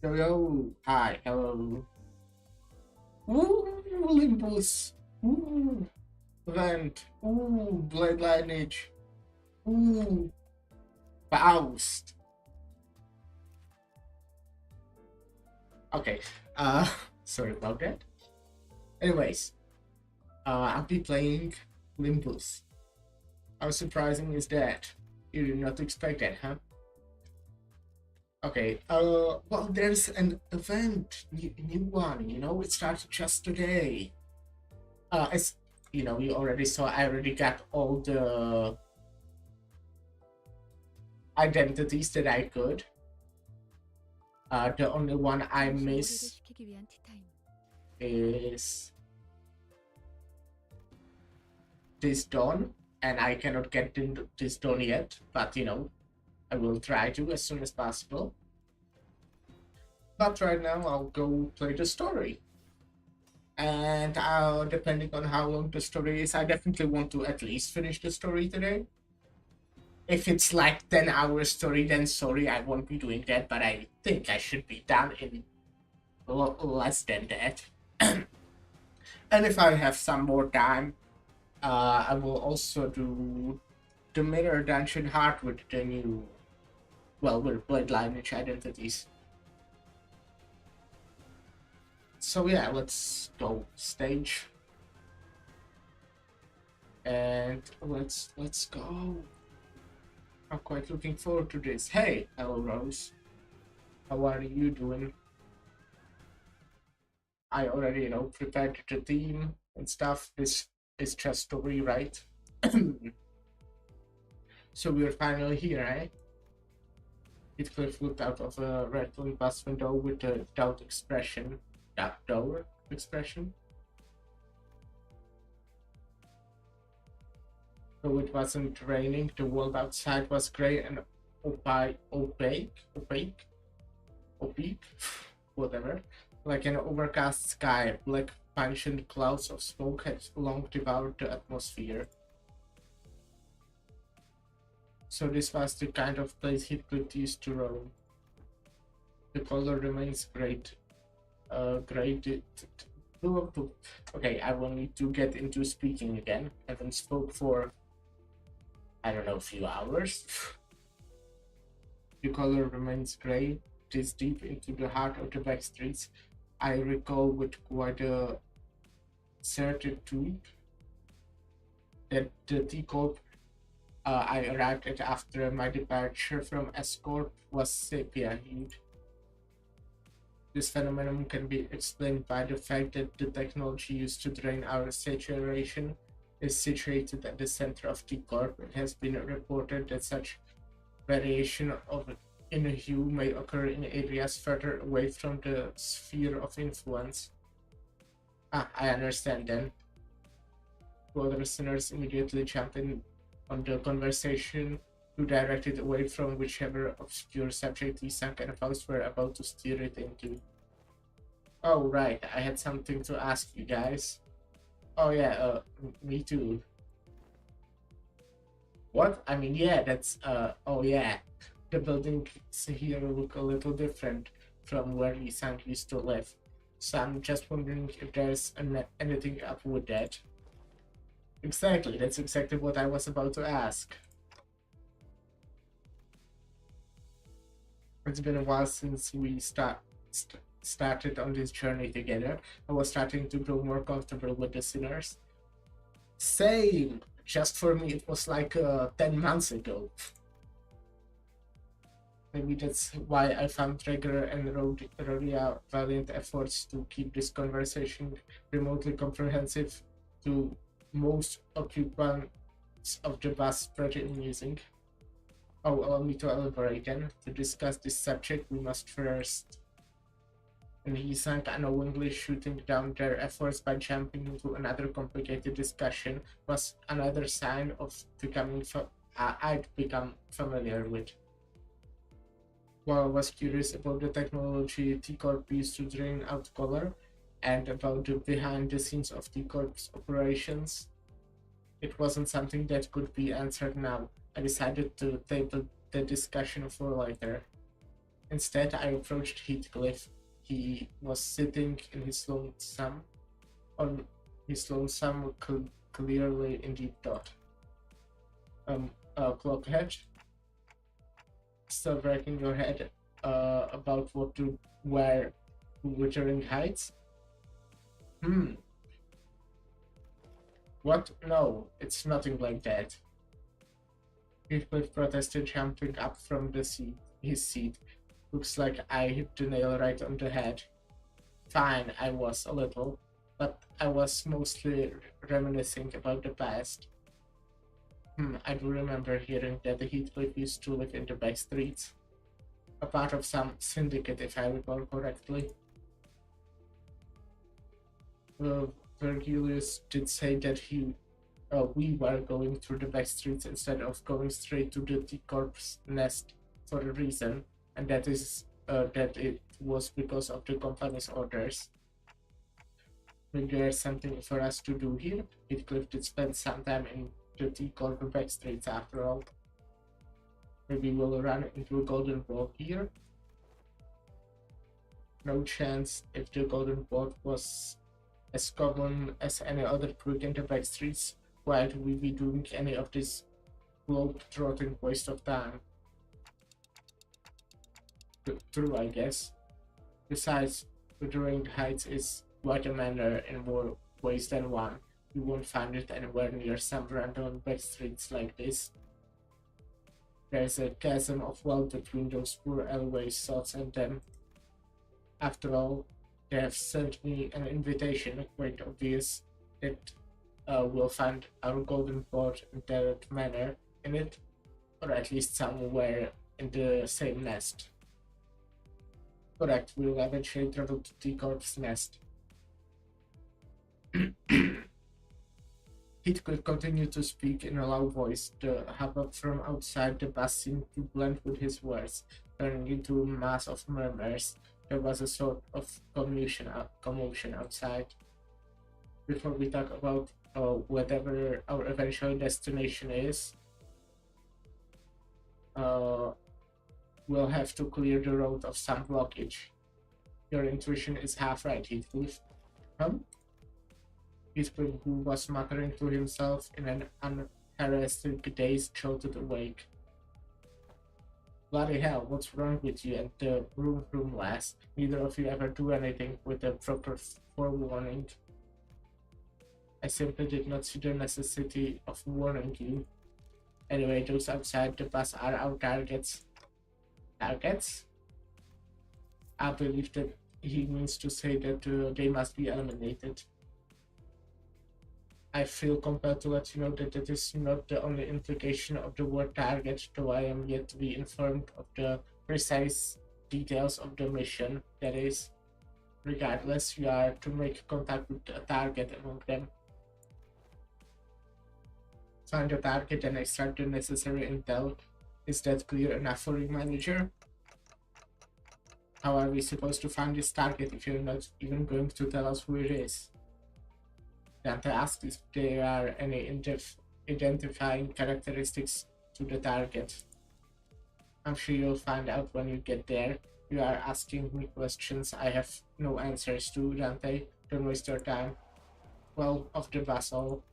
Yo, yo, hi, hello. Ooh, Olympus. Ooh, Vent. Ooh, Blade Lineage. Ooh, Faust. Okay, uh, sorry about that. Anyways, I'll be playing Olympus. How surprising is that? You did not expect that, huh? Okay, well, there's an event, new one, it started just today. It's, you already saw, I already got all the identities that I could. The only one I miss is this dawn, and I cannot get into this dawn yet, but I will try to as soon as possible. But right now, I'll go play the story. And depending on how long the story is, I definitely want to at least finish the story today. If it's like 10-hour story, then sorry, I won't be doing that, but I think I should be done in less than that. And if I have some more time, I will also do the Mirror Dungeon Heart with the new, well, with Blood Lineage identities. So yeah, let's go stage. And let's go. I'm quite looking forward to this. Hey, hello Rose. How are you doing? I already, prepared the theme and stuff. This is just to rewrite. So we're finally here, eh? Heathcliff looked out of a rattling bus window with a doubt expression. Doubt expression? Though it wasn't raining, the world outside was grey and opaque, whatever. Like an overcast sky, black pungent clouds of smoke had long devoured the atmosphere. So this was the kind of place Heathcliff used to roam. The color remains great. Great. Okay, I will need to get into speaking again. I haven't spoke for, I don't know, a few hours. The color remains gray. It is deep into the heart of the back streets. I recall with quite a certitude that the teacup I arrived at after my departure from escort was sepia-hued. This phenomenon can be explained by the fact that the technology used to drain our saturation is situated at the center of the corp. It has been reported that such variation in hue may occur in areas further away from the sphere of influence. Ah, I understand then. Two other listeners immediately jumped in on the conversation to direct it away from whichever obscure subject Isak and Faust were about to steer it into. Oh, right, I had something to ask you guys. Oh, yeah, me too. What? I mean, yeah, oh, yeah. The buildings here look a little different from where Isak used to live. So I'm just wondering if there's anything up with that. Exactly, that's exactly what I was about to ask. It's been a while since we started on this journey together. I was starting to grow more comfortable with the sinners. Same! Just for me, it was like 10 months ago. Maybe that's why I found Traeger and Rodia valiant efforts to keep this conversation remotely comprehensive to most occupants of the bus pretty amusing. Oh, allow me to elaborate then. To discuss this subject, we must first. And he sank unknowingly, shooting down their efforts by jumping into another complicated discussion was another sign of becoming I'd become familiar with. While I was curious about the technology T-Corp used to drain out color and about the behind the scenes of T-Corp's operations, it wasn't something that could be answered now. I decided to table the discussion for later. Instead, I approached Heathcliff. He was sitting in his lonesome, on his lonesome, clearly in deep thought. Clockhead, still wrecking your head about what to wear to Wuthering Heights? Hmm, what? No, it's nothing like that. Heathcliff protested, jumping up from his seat. Looks like I hit the nail right on the head. Fine, I was a little, but I was mostly reminiscing about the past. I do remember hearing that the Heathcliff used to live in the back streets, a part of some syndicate, if I recall correctly. Uh, Vergilius did say that we were going through the back streets instead of going straight to the T-Corp's nest for a reason, and that it was because of the company's orders. Maybe there's something for us to do here. Heathcliff did spend some time in the T-Corp back streets after all. Maybe we'll run into a golden ball here. No chance if the golden ball was as common as any other creek in the back streets. Why would we be doing any of this globe-trotting waste of time? True, I guess. Besides, Wuthering Heights is quite a manor in more ways than one. You won't find it anywhere near some random back streets like this. There's a chasm of wealth between those poor Elway sots and them. After all, they have sent me an invitation, quite obvious, that we'll find our golden pot in that manor in it, or at least somewhere in the same nest. Correct, we'll eventually travel to T-Corp's nest. Heathcliff continued to speak in a loud voice. The hubbub from outside the bus seemed to blend with his words, turning into a mass of murmurs. There was a sort of commotion outside. Before we talk about whatever our eventual destination is, we'll have to clear the road of some blockage. Your intuition is half right, Heathcliff. Heathcliff, who was muttering to himself in an unharassed daze, jolted awake. Bloody hell, what's wrong with you and the room lass? Neither of you ever do anything with a proper forewarning. I simply did not see the necessity of warning you. Anyway, those outside the bus are our targets. Targets? I believe that he means to say that they must be eliminated. I feel compelled to let you know that it is not the only implication of the word target, though I am yet to be informed of the precise details of the mission. That is, regardless, you are to make contact with a target among them. Find the target and extract the necessary intel. Is that clear enough for you, manager? How are we supposed to find this target if you're not even going to tell us who it is? Dante asked if there are any identifying characteristics to the target. I'm sure you'll find out when you get there. You are asking me questions I have no answers to, Dante. Don't waste your time. Well, of the vessel,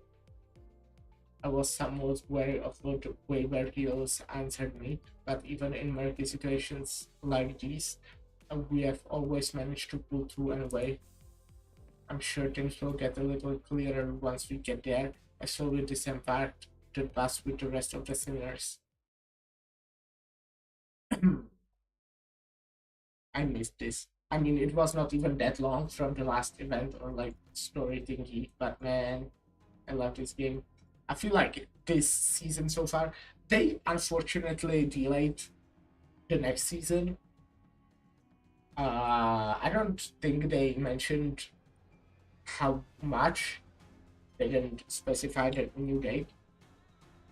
I was somewhat wary of what the way Vergilius answered me, but even in murky situations like these, we have always managed to pull through anyway. I'm sure things will get a little clearer once we get there. I slowly disembarked the bus with the rest of the singers. I missed this. I mean, it was not even that long from the last event or like story thingy, but man, I love this game. I feel like this season so far, they unfortunately delayed the next season. I don't think they mentioned how much. They didn't specify the new date.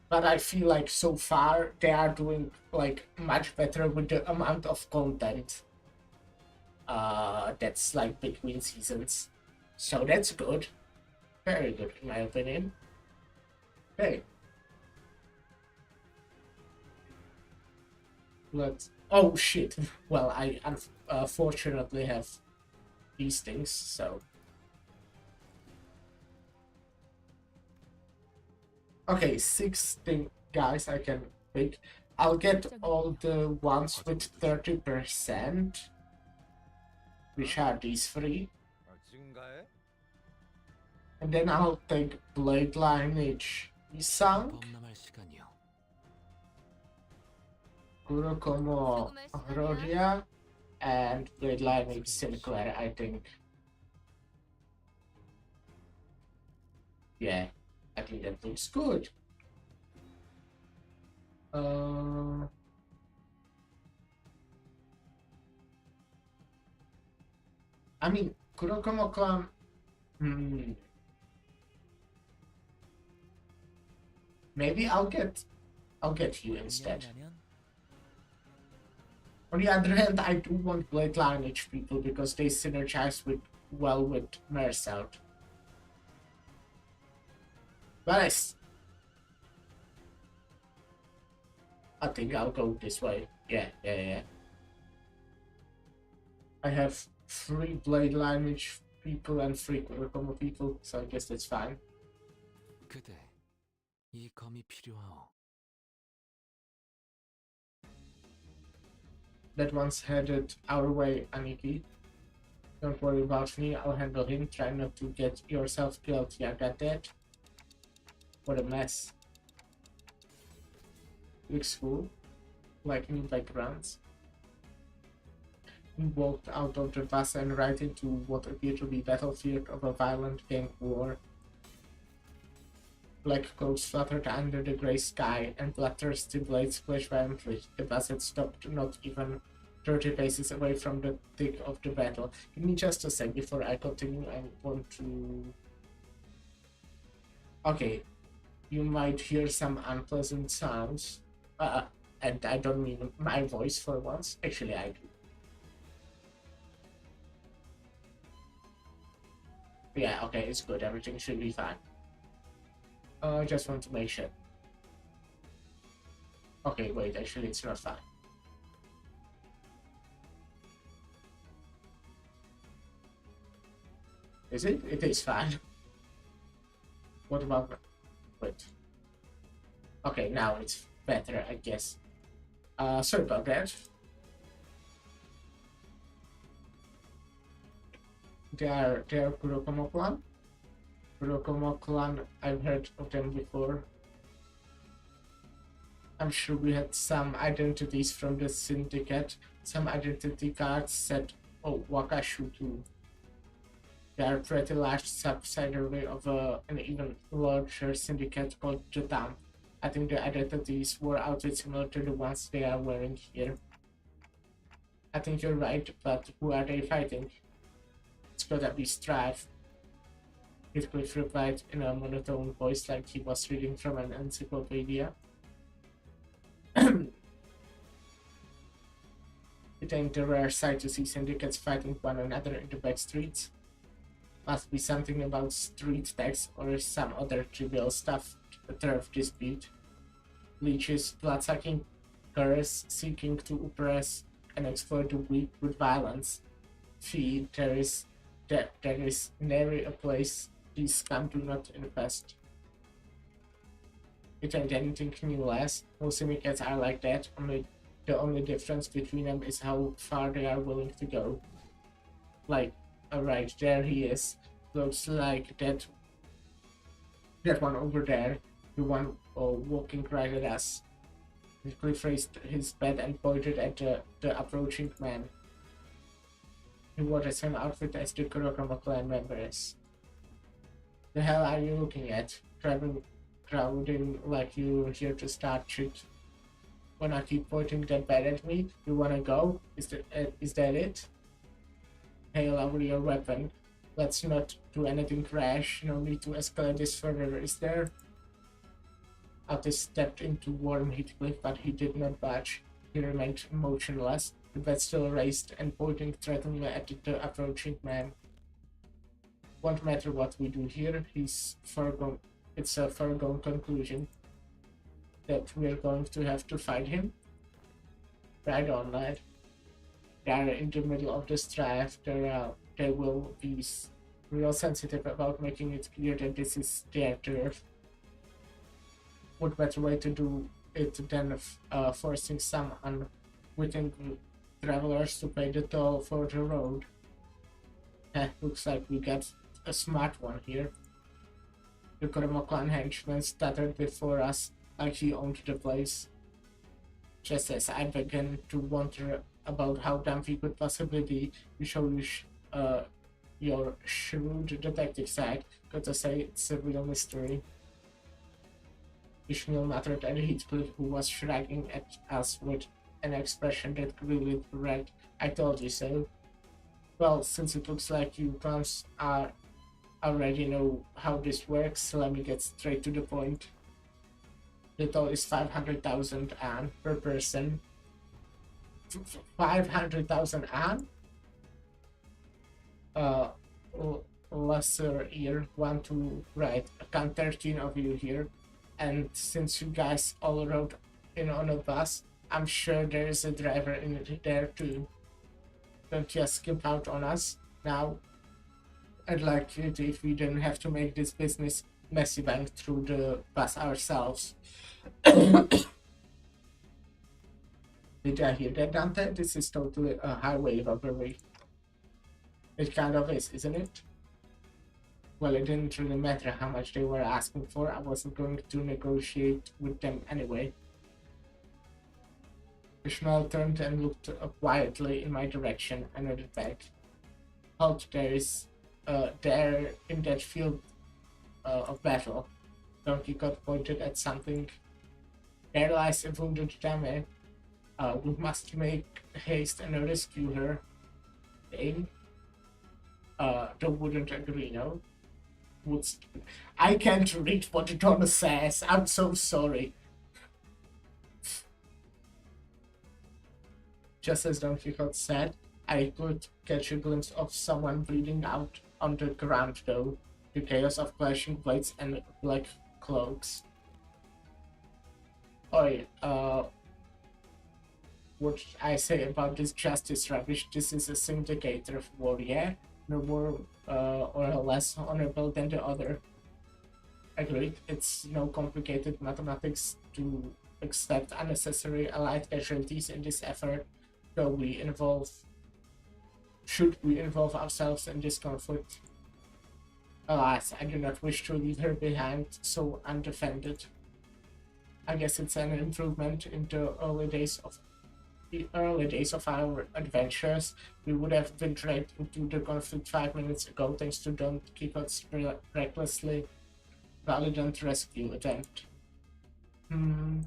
But I feel like so far they are doing like much better with the amount of content that's like between seasons. So that's good. Very good in my opinion. Okay. Let's Oh shit. Well, I unfortunately have these things, so. Okay, 16 guys I can pick. I'll get all the ones with 30%, which are these three. And then I'll take Blade Lineage Isang, Kurokomo Rodia, and Blade Lineage Sinclair, I think. Yeah, I think that looks good. I mean, Kurokomo-clan. Maybe I'll get you instead. On the other hand, I do want Blade Lineage people because they synergize well with Mercelt. But I think I'll go this way. Yeah. I have 3 Blade Lineage people and 3 Kurokomo people, so I guess that's fine. That one's headed our way, Aniki. Don't worry about me, I'll handle him. Try not to get yourself killed. Yeah, got that. What a mess. Looks cool. Like new backgrounds. We walked out of the bus and right into what appeared to be battlefield of a violent gang war. Black coats fluttered under the grey sky, and bloodthirsty blades flashed violently. The bus had stopped not even 30 paces away from the thick of the battle. Give me just a sec before I continue. I want to... Okay, you might hear some unpleasant sounds. And I don't mean my voice for once. Actually, I do. Yeah, okay, it's good. Everything should be fine. I just want to make sure. Okay, wait, actually, it's not fine. Is it? It is fine. What about... Wait. Okay, now it's better, I guess. Sorry about that. They are Kurokomo clan. Kurokomo clan, I've heard of them before. I'm sure we had some identities from the syndicate. Some identity cards said, oh, Wakashu too. They are a pretty large subsidiary of an even larger syndicate called Jadam. I think the identities were outfits similar to the ones they are wearing here. I think you're right, but who are they fighting? It's gotta be Strife. Heathcliff replied in a monotone voice like he was reading from an encyclopedia. It ain't a rare sight to see syndicates fighting one another in the back streets. Must be something about street tax or some other trivial stuff to turf dispute. Leeches, blood-sucking curs seeking to oppress and exploit the weak with violence. Fee, there is nary a place these scum do not infest. It ain't anything new, lass. Most syndicates are like that, the only difference between them is how far they are willing to go. Like, alright, there he is. Looks like that one over there, the one walking right at us. He raised his bed and pointed at the approaching man. He wore the same outfit as the Kurokama clan members. The hell are you looking at? Crowding like you're here to start shit. When I keep pointing that bed at me, you wanna go? Is that it? Hey, lower your weapon. Let's not do anything rash. No need to escalate this further, is there? Otis stepped into warm Heathcliff, but he did not budge. He remained motionless, the bed still raised and pointing threateningly at the approaching man. Won't matter what we do here, it's a foregone conclusion that we're going to have to fight him. Right on, lad. They are in the middle of this drive. They will be real sensitive about making it clear that this is their turf. What better way to do it than forcing some unwitting travelers to pay the toll for the road? Looks like we got a smart one here. The Kuramaklan henchman stuttered before us like he owned the place. Just as I began to wonder about how dumb we could possibly be, you show your shrewd detective side. Gotta say, it's a real mystery. Ishmael muttered at Heathcliff, who was shrugging at us with an expression that clearly read, "I told you so." Well, since it looks like you clowns already know how this works, let me get straight to the point. The toll is 500,000 an per person. 500,000 an? Uh, lesser ear, one to right. I count 13 of you here. And since you guys all rode in on a bus, I'm sure there is a driver in there too. Don't just skimp out on us. Now, I'd like it if we didn't have to make this business messy bank through the bus ourselves. Did I hear that, Dante? This is totally a highway robbery. It kind of is, isn't it? Well, it didn't really matter how much they were asking for. I wasn't going to negotiate with them anyway. Ishmael turned and looked quietly in my direction and nodded back. Halt, there in that field of battle. Donkey got pointed at something. There lies a wounded dame. We must make haste and rescue her. Dame? They wouldn't agree, no? I can't read what the donor says. I'm so sorry. Just as Don Quixote said, I could catch a glimpse of someone bleeding out on the ground, though. The chaos of clashing blades and black cloaks. Oi, what I say about this justice rubbish? This is a syndicator of war, yeah? No more or less honorable than the other. Agreed, it's no complicated mathematics to accept unnecessary allied casualties in this effort, though should we involve ourselves in this conflict? Alas, I do not wish to leave her behind so undefended. I guess it's an improvement in the early days of our adventures. We would have been dragged into the conflict 5 minutes ago thanks to Don Quixote's recklessly valiant rescue attempt. I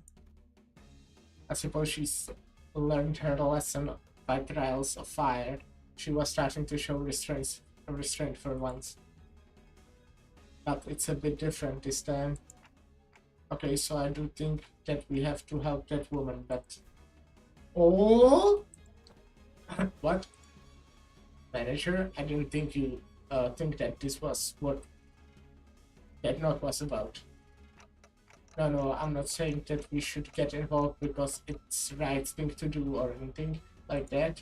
suppose she's learned her lesson by trials of fire. She was starting to show restraint for once. But it's a bit different this time. Okay, so I do think that we have to help that woman, but... Oh! What? Manager? I didn't think you think that this was what that note was about. No, I'm not saying that we should get involved because it's the right thing to do or anything like that.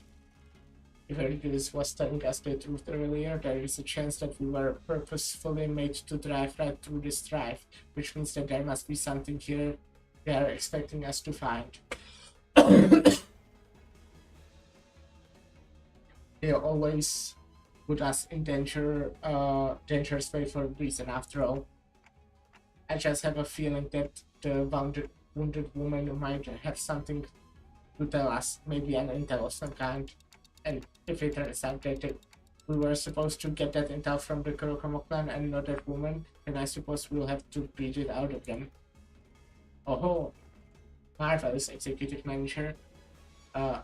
If Hercules was telling us the truth earlier, there is a chance that we were purposefully made to drive right through this drive, which means that there must be something here they are expecting us to find. They always put us in dangerous way for a reason, after all. I just have a feeling that the wounded woman might have something to tell us, maybe an intel of some kind. And if it turns out that we were supposed to get that intel from the Kurokamo clan and not that woman, then I suppose we'll have to beat it out of them. Oh, marvelous, executive manager. I,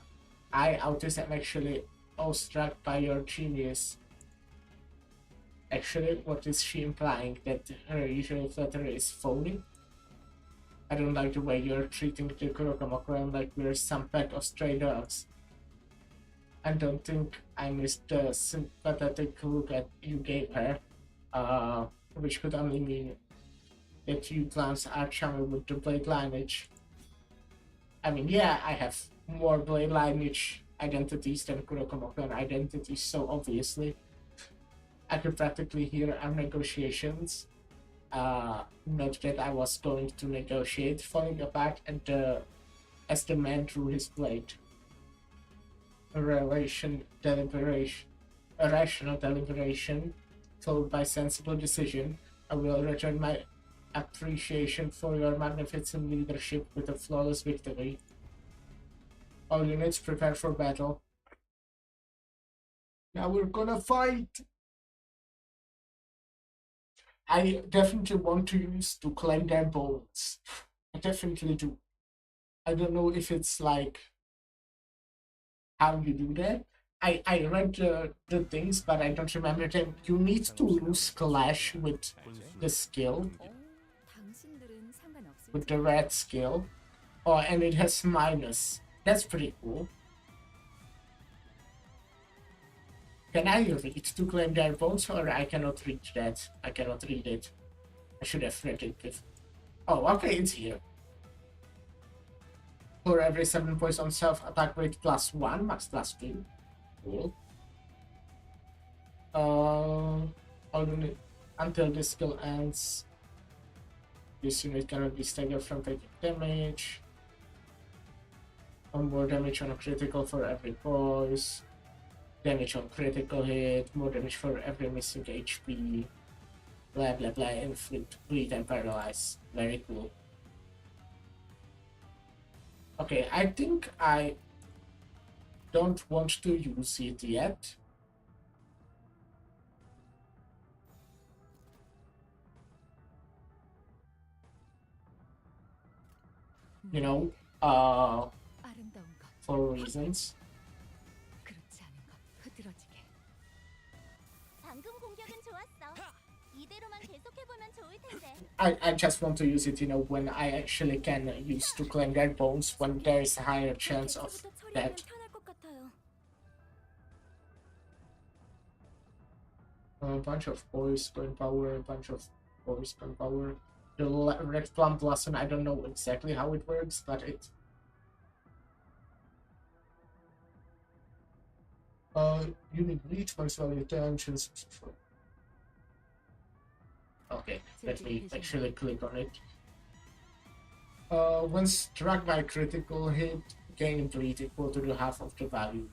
Autis, am actually awestruck by your genius. Actually, what is she implying? That her usual flattery is phony? I don't like the way you're treating the Kurokamo clan like we're some pack of stray dogs. I don't think I missed the sympathetic look that you gave her, which could only mean that you clowns are charming with the blade lineage. I mean, yeah, I have more blade lineage identities than Kurokomokan identities, so obviously I could practically hear our negotiations. Not that I was going to negotiate falling apart as the man drew his blade. A a rational deliberation, followed by sensible decision. I will return my appreciation for your magnificent leadership with a flawless victory. All units prepare for battle. Now we're gonna fight! I definitely want to use to claim their bones. I definitely do. I don't know if it's like how you do that. I read the things, but I don't remember them. You need to lose clash with the skill, with the red skill. Oh, and it has minus. That's pretty cool. Can I read to claim their bones, or I cannot read that? I cannot read it. I should have read it. Oh, okay, it's here. For every 7 points on self-attack rate +1, max +2. Cool. Until this skill ends, this unit cannot be staggered from taking damage. More damage on a critical for every voice. Damage on critical hit, more damage for every missing HP. Blah blah blah, inflict, bleed, and paralyze. Very cool. Okay, I think I don't want to use it yet. You know, for reasons. I just want to use it, you know, when I actually can use to claim their bones, when there is a higher chance of that. A bunch of boys going power, a bunch of boys going power. The red plum blossom, I don't know exactly how it works, but it unit reach once value tensions. Okay, let me actually click on it. When struck by a critical hit, gain bleed equal to the half of the value.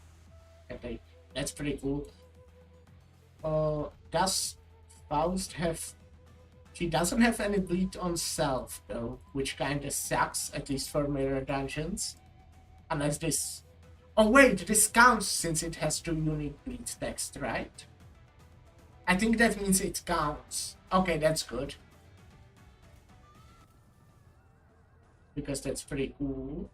Okay, that's pretty cool. Does Faust have... He doesn't have any bleed on self, though, which kinda sucks, at least for mirror dungeons. Unless this... Oh wait, this counts since it has 2 unique bleed text, right? I think that means it counts. Okay, that's good. Because that's pretty cool.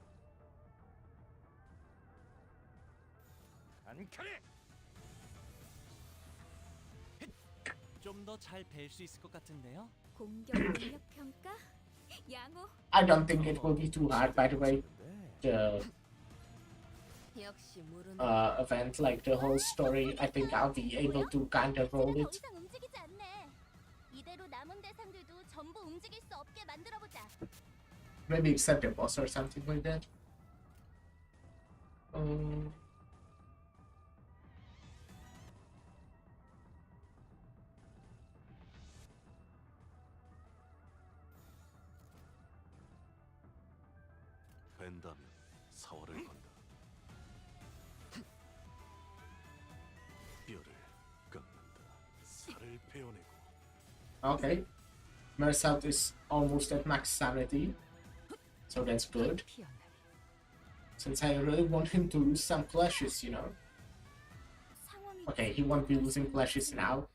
I don't think it will be too hard, by the way. The event, like the whole story, I think I'll be able to kind of roll it. Maybe except the boss or something like that. Okay, Mersat is almost at max sanity, so that's good. Since I really want him to lose some clashes, you know. Okay, he won't be losing clashes now.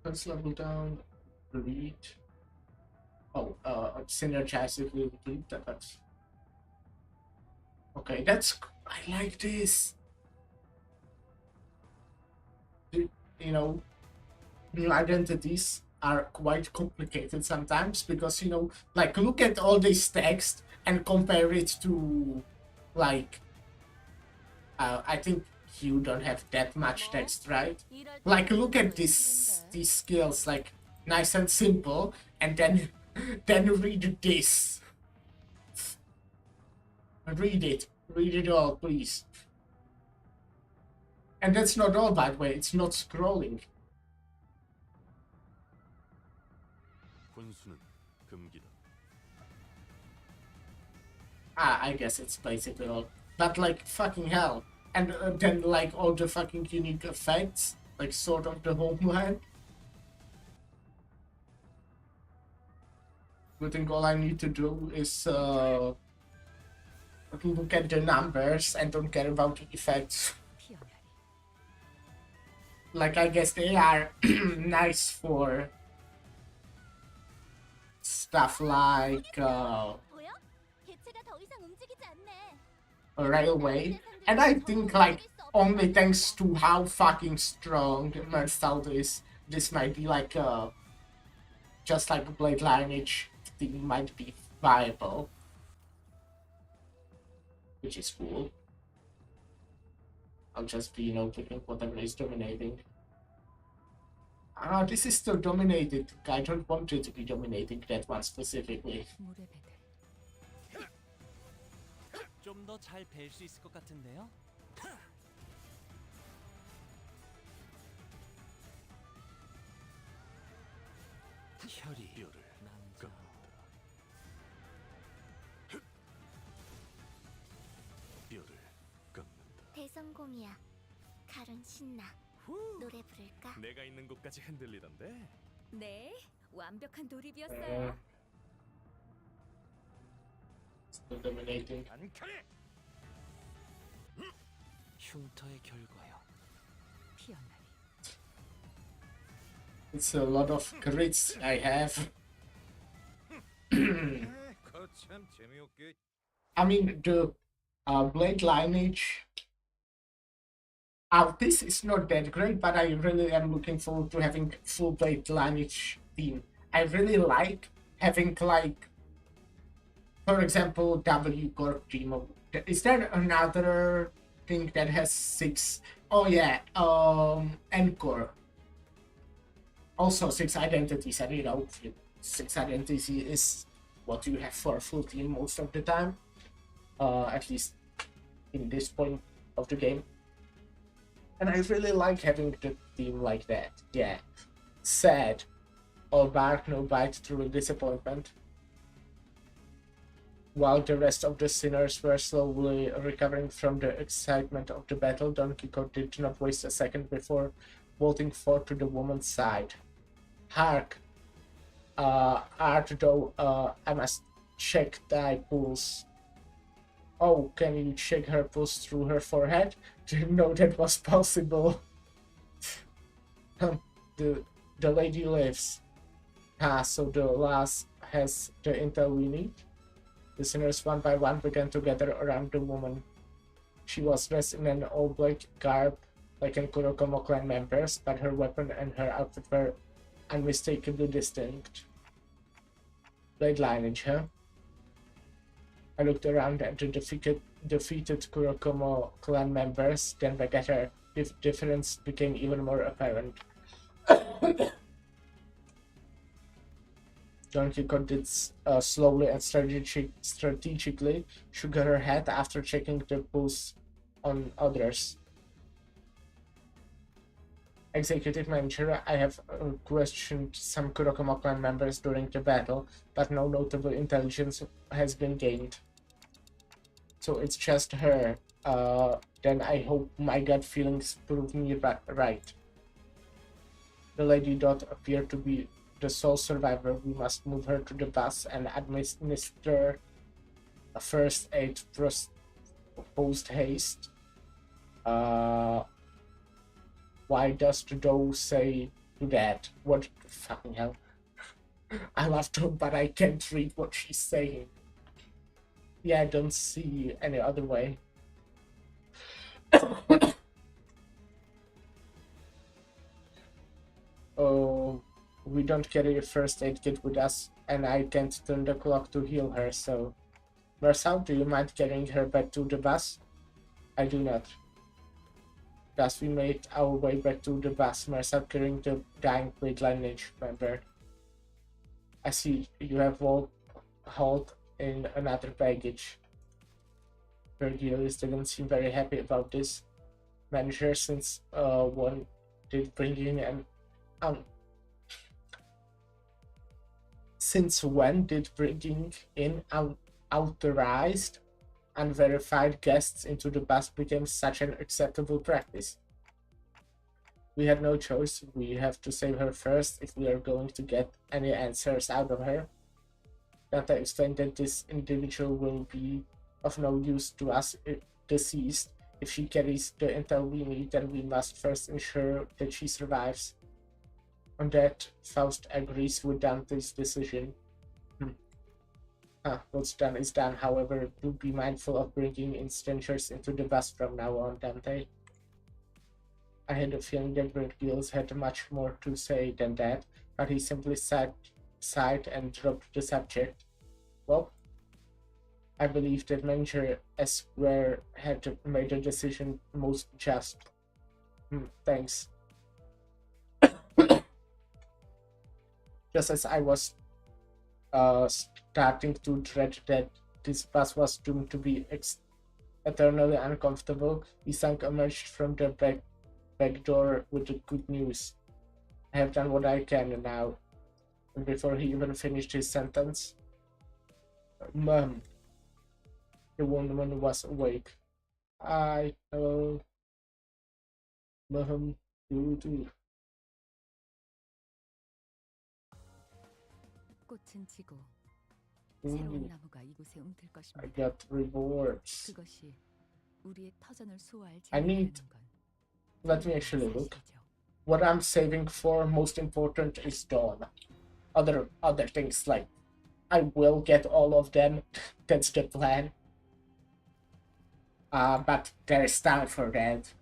Let's level down, read. Oh, synergize it with bleed, that's... Okay, that's... I like this! You know, new identities are quite complicated sometimes because, you know, like, look at all this text and compare it to, like, I think you don't have that much text, right? Like, look at these skills, like, nice and simple, and then then read this. Read it all, please. And that's not all, by the way, it's not scrolling. I guess it's basically all. But like, fucking hell. And then like all the fucking unique effects, like sort of the homeland. I think all I need to do is look at the numbers and don't care about the effects. Like, I guess they are nice for stuff like a railway. And I think, like, only thanks to how fucking strong Merstalt is, this might be like just like a Blade Lineage thing might be viable. Which is cool. I'll just be, picking whatever is dominating. This is still dominated. I don't want it to be dominating that one specifically. 좀 더 잘 뵐 수 있을 것 같은데요? 혈이 남자 뼈를 깎는다. 대성공이야. 칼은 신나. 노래 부를까? 내가 있는 곳까지 흔들리던데. 네, 완벽한 돌입이었어요. Still dominating. 안칼에 흉터의 결과요. 피어나리. It's a lot of crits I have. 거참 재미없게. I mean, the Blade Lineage. This is not that great, but I really am looking forward to having full Blade Lineage theme. I really like having, like, for example, W Corp team. Is there another thing that has 6? Oh yeah, Encore. Also 6 identities, and 6 identities is what you have for a full team most of the time. At least in this point of the game. And I really like having the team like that. Yeah. Sad. All bark, no bite, true disappointment. While the rest of the sinners were slowly recovering from the excitement of the battle, Don Quixote did not waste a second before bolting forth to the woman's side. Hark! Art thou, I must check thy pulse. Oh, can you check her pulse through her forehead? Didn't know that was possible. the lady lives. So the lass has the intel we need. The sinners one by one began to gather around the woman. She was dressed in an all-black garb like an Kurokomo clan members, but her weapon and her outfit were unmistakably distinct. Blade Lineage, huh? I looked around at the defeated Kurokomo clan members, then back at her. The difference became even more apparent. Don Quixote did slowly and strategically shook her head after checking the pulse on others. Executive Manager, I have questioned some Kurokomo clan members during the battle, but no notable intelligence has been gained. So it's just her. Then I hope my gut feelings prove me right. The Lady Dot appeared to be the sole survivor. We must move her to the bus and administer a first aid post haste. Why does the doe say to that? What the fucking hell? I love her, but I can't read what she's saying. Yeah, I don't see any other way. Oh, we don't carry a first aid kit with us, and I can't turn the clock to heal her, so... Mersal, do you mind carrying her back to the bus? I do not. Thus, we made our way back to the bus, myself carrying the dying Blade lineage member. I see you have hauled in another baggage. Virgilius didn't seem very happy about this. Manager, since one did bring in an um, since when did bringing in unauthorized, unverified guests into the bus became such an acceptable practice? We had no choice. We have to save her first if we are going to get any answers out of her. Data explained that this individual will be of no use to us if deceased. If she carries the intel we need, then we must first ensure that she survives. On that, Faust agrees with Dante's decision. What's done is done. However, do be mindful of bringing in strangers into the bus from now on, Dante. I had a feeling that Virgilius had much more to say than that, but he simply sighed and dropped the subject. Well, I believe that Manager Esquire had made the decision most just. Thanks. Just as I was starting to dread that this bus was doomed to be eternally uncomfortable, Isang emerged from the back door with the good news. I have done what I can now. And before he even finished his sentence, Mum, the woman was awake. I know. Mum, do. 꽃은 지고 새로운 나무가 이곳에 움틀 I 것입니다. got rewards. 그것이 우리의 터전을 수호할 I need- 재능이라는 건 Let me actually look. 사실이죠. What I'm saving for most important is Dawn. Other things like I will get all of them. That's the plan. But there's time for that.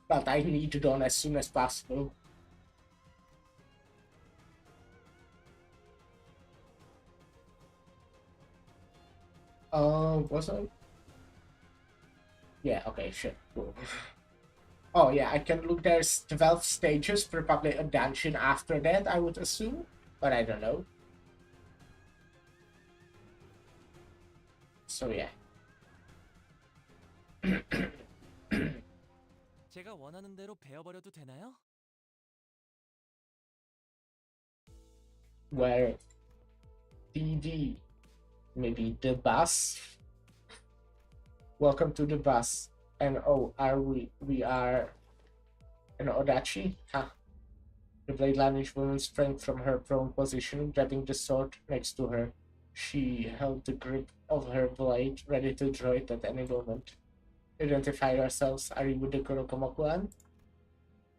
But I need Dawn as soon as possible. Was I? Yeah, okay, sure. Cool. Oh yeah, I can look. There's 12 stages, probably a dungeon after that, I would assume. But I don't know. So yeah. 제가 원하는 대로 베어버려도 되나요? Where DD, maybe the bus. Welcome to the bus. And oh, we are an Odachi? Huh. The blade lineage woman sprang from her prone position, grabbing the sword next to her. She held the grip of her blade, ready to draw it at any moment. Identify yourselves. Are you with the Kurokoma clan?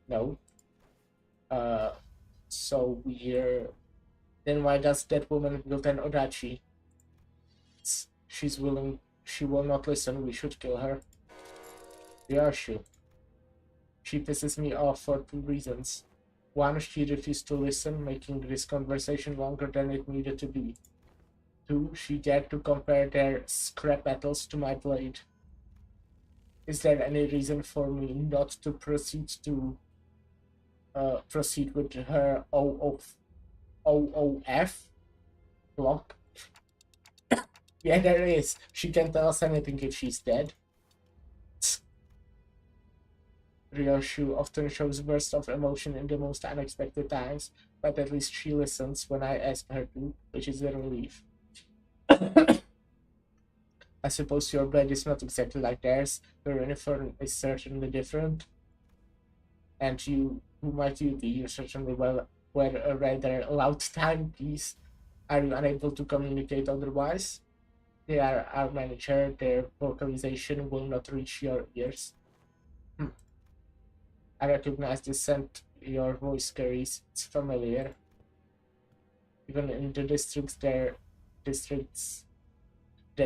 No. So we're... Then why does that woman build an Odachi? She's willing... She will not listen. We should kill her. Ryoshu. She pisses me off for two reasons. One, she refused to listen, making this conversation longer than it needed to be. Two, she dared to compare their scrap metals to my blade. Is there any reason for me not to proceed with her OOF block? Yeah, there is. She can tell us anything if she's dead. Ryoshu often shows bursts of emotion in the most unexpected times, but at least she listens when I ask her to, which is a relief. I suppose your blade is not exactly like theirs. Your uniform is certainly different. And you, who might you be? You certainly wear a rather loud timepiece. Are you unable to communicate otherwise? They are our manager. Their vocalization will not reach your ears. I recognize the scent your voice carries. It's familiar. Even in the districts that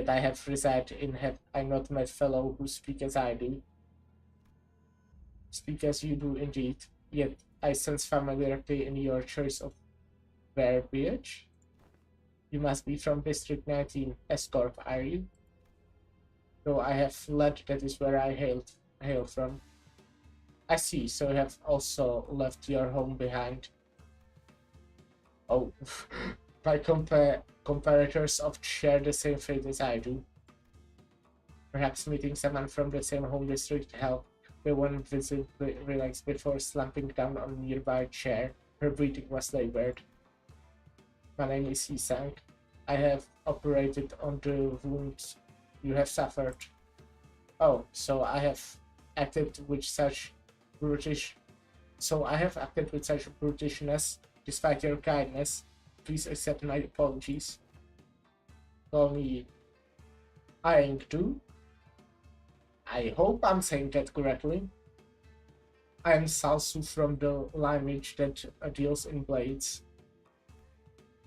I have resided in, have I not met fellow who speak as I do? Speak as you do indeed. Yet I sense familiarity in your choice of verbiage. You must be from District 19, Escorp, are you? Though I have fled, that is where I hail from. I see, so you have also left your home behind. Oh, my comparators of share the same fate as I do. Perhaps meeting someone from the same home district helped the one visibly relax before slumping down on a nearby chair. Her breathing was labored. My name is Isang. I have operated on the wounds you have suffered. Oh, so I have acted with such brutish. So I have acted with such brutishness, despite your kindness. Please accept my apologies. Call me Aengdu. I hope I'm saying that correctly. I am Salsu from the lineage that deals in blades.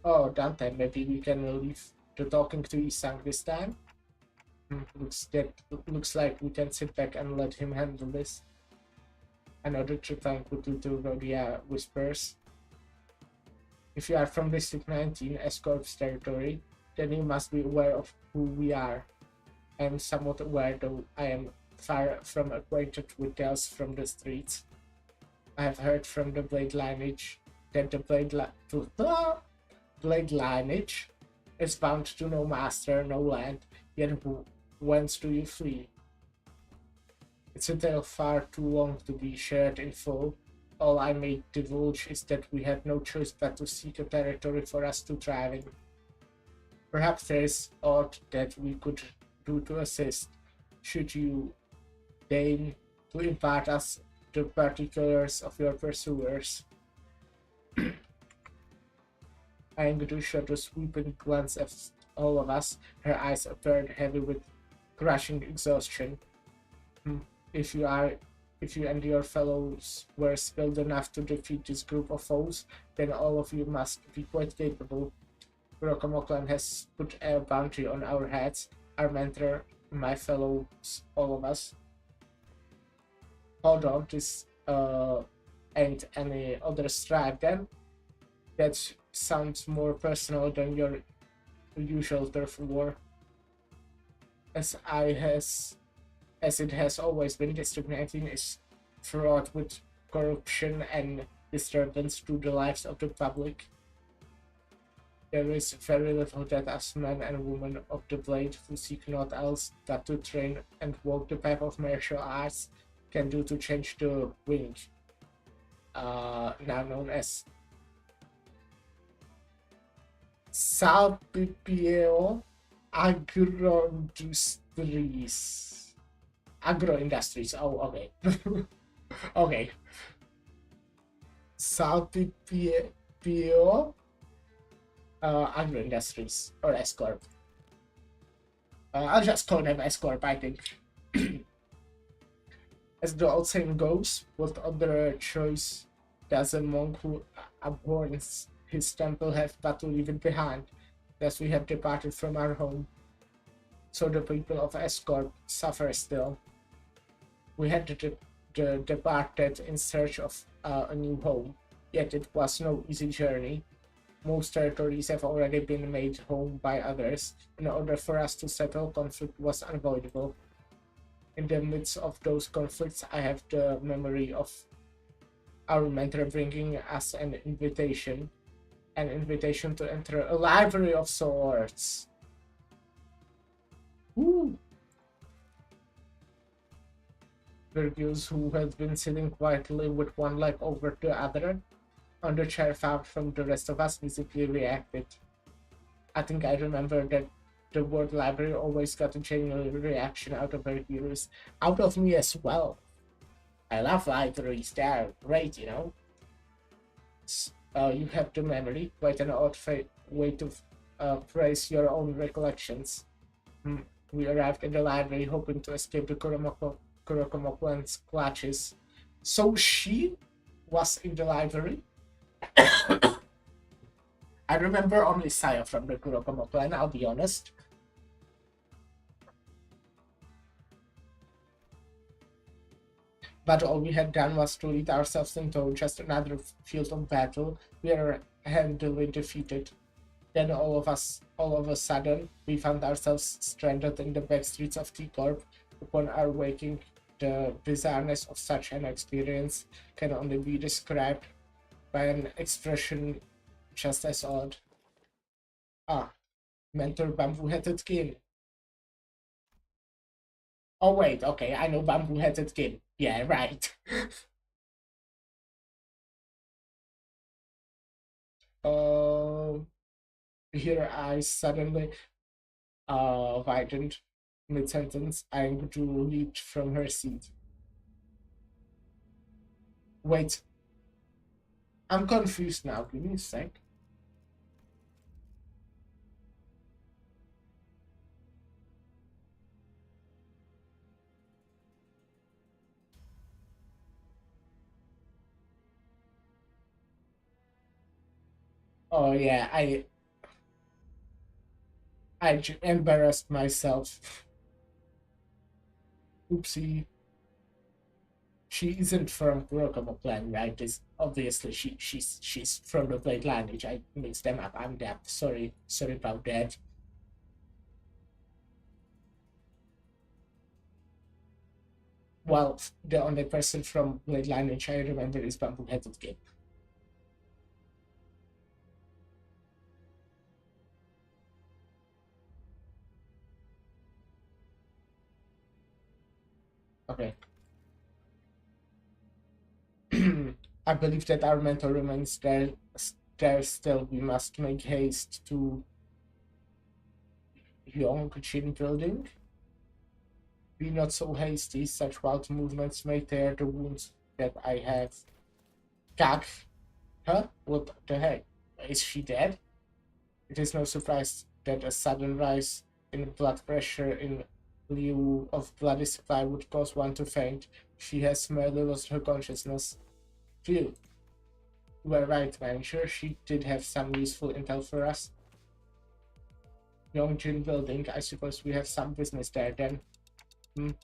Oh, Dante, maybe we can leave the talking to Isang this time? Looks like we can sit back and let him handle this. Another Triton quickly to Rodia whispers. If you are from District 19, Escorp's territory, then you must be aware of who we are. I am somewhat aware, though I am far from acquainted with tales from the streets. I have heard from the Blade lineage that the Blade lineage is bound to no master, no land, yet whence do you flee? It's a tale far too long to be shared in full. All I may divulge is that we had no choice but to seek a territory for us to thrive in. Perhaps there is aught that we could do to assist, should you deign to impart us the particulars of your pursuers. Aengdu shot a sweeping glance at all of us, her eyes appeared heavy with crushing exhaustion. If you and your fellows were skilled enough to defeat this group of foes, then all of you must be quite capable. Rokomoklan has put a bounty on our heads, our mentor, my fellows, all of us. Hold on, this ain't any other strike then? That sounds more personal than your usual turf war. As it has always been, District 19 is fraught with corruption and disturbance to the lives of the public. There is very little that us men and women of the Blade who seek naught else but to train and walk the path of martial arts can do to change the wing, now known as Salpipio Agro-industries. Oh, okay. Okay. Salpipio Agro-industries, or S-Corp. I'll just call them S-Corp, I think. As the old saying goes, what other choice does a monk who abhors his temple have but to leave it behind, as we have departed from our home? So the people of S-Corp suffer still. We had departed in search of a new home, yet it was no easy journey. Most territories have already been made home by others. In order for us to settle, conflict was unavoidable. In the midst of those conflicts, I have the memory of our mentor bringing us an invitation to enter a library of sorts. Ooh. Virgils, who had been sitting quietly with one leg over the other on the chair far from the rest of us, visibly reacted. I think I remember that the word library always got a genuine reaction out of Virgils, out of me as well. I love libraries, they're great, you know. You have the memory, quite an odd way to praise your own recollections. We arrived in the library hoping to escape the Kurokomoklan's clutches. So she was in the library? I remember only Saya from the Kurokomoklan, I'll be honest. But all we had done was to lead ourselves into just another field of battle. We are handily defeated. Then all of a sudden, we found ourselves stranded in the back streets of T-Corp. Upon our waking, the bizarreness of such an experience can only be described by an expression just as odd. Ah, mentor bamboo-headed game. Oh wait, okay, I know bamboo-headed game. Yeah, right. Here I suddenly widened mid-sentence and Drew leaped from her seat. Wait, I'm confused now. Give me a sec. Oh yeah, I embarrassed myself. Oopsie. She isn't from Kurokamo clan, right? Is obviously she's from the Blade lineage. I mixed them up. I'm deaf. Sorry about that. Well, the only person from Blade lineage I remember is Bamboo Headed Kid. Okay. I believe that our mentor remains there still. We must make haste to Yongchin building. Be not so hasty, such wild movements may tear the wounds that I have. Gag. Huh? What the heck? Is she dead? It is no surprise that a sudden rise in blood pressure in lieu of bloody supply would cause one to faint. She has merely lost her consciousness. Phew. You were right, manager. She did have some useful intel for us. Yongjin building, I suppose we have some business there then.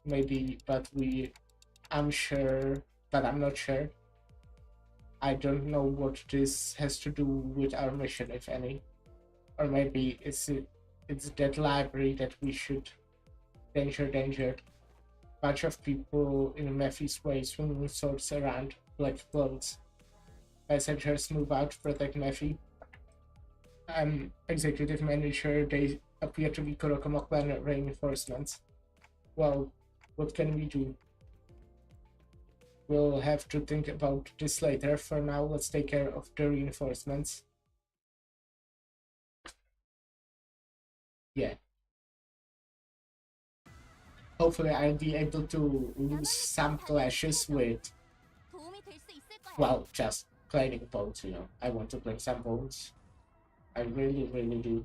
Maybe, but I'm sure, but I'm not sure. I don't know what this has to do with our mission, if any. Or maybe it's that library that we should danger. Bunch of people in Mephi's way swinging swords around black clothes. Passengers move out to protect Mephi. Executive manager, they appear to be Kurokamo clan reinforcements. Well, what can we do? We'll have to think about this later. For now, let's take care of the reinforcements. Yeah. Hopefully I'll be able to lose some clashes with, well, just claiming boats, I want to claim some boats. I really do.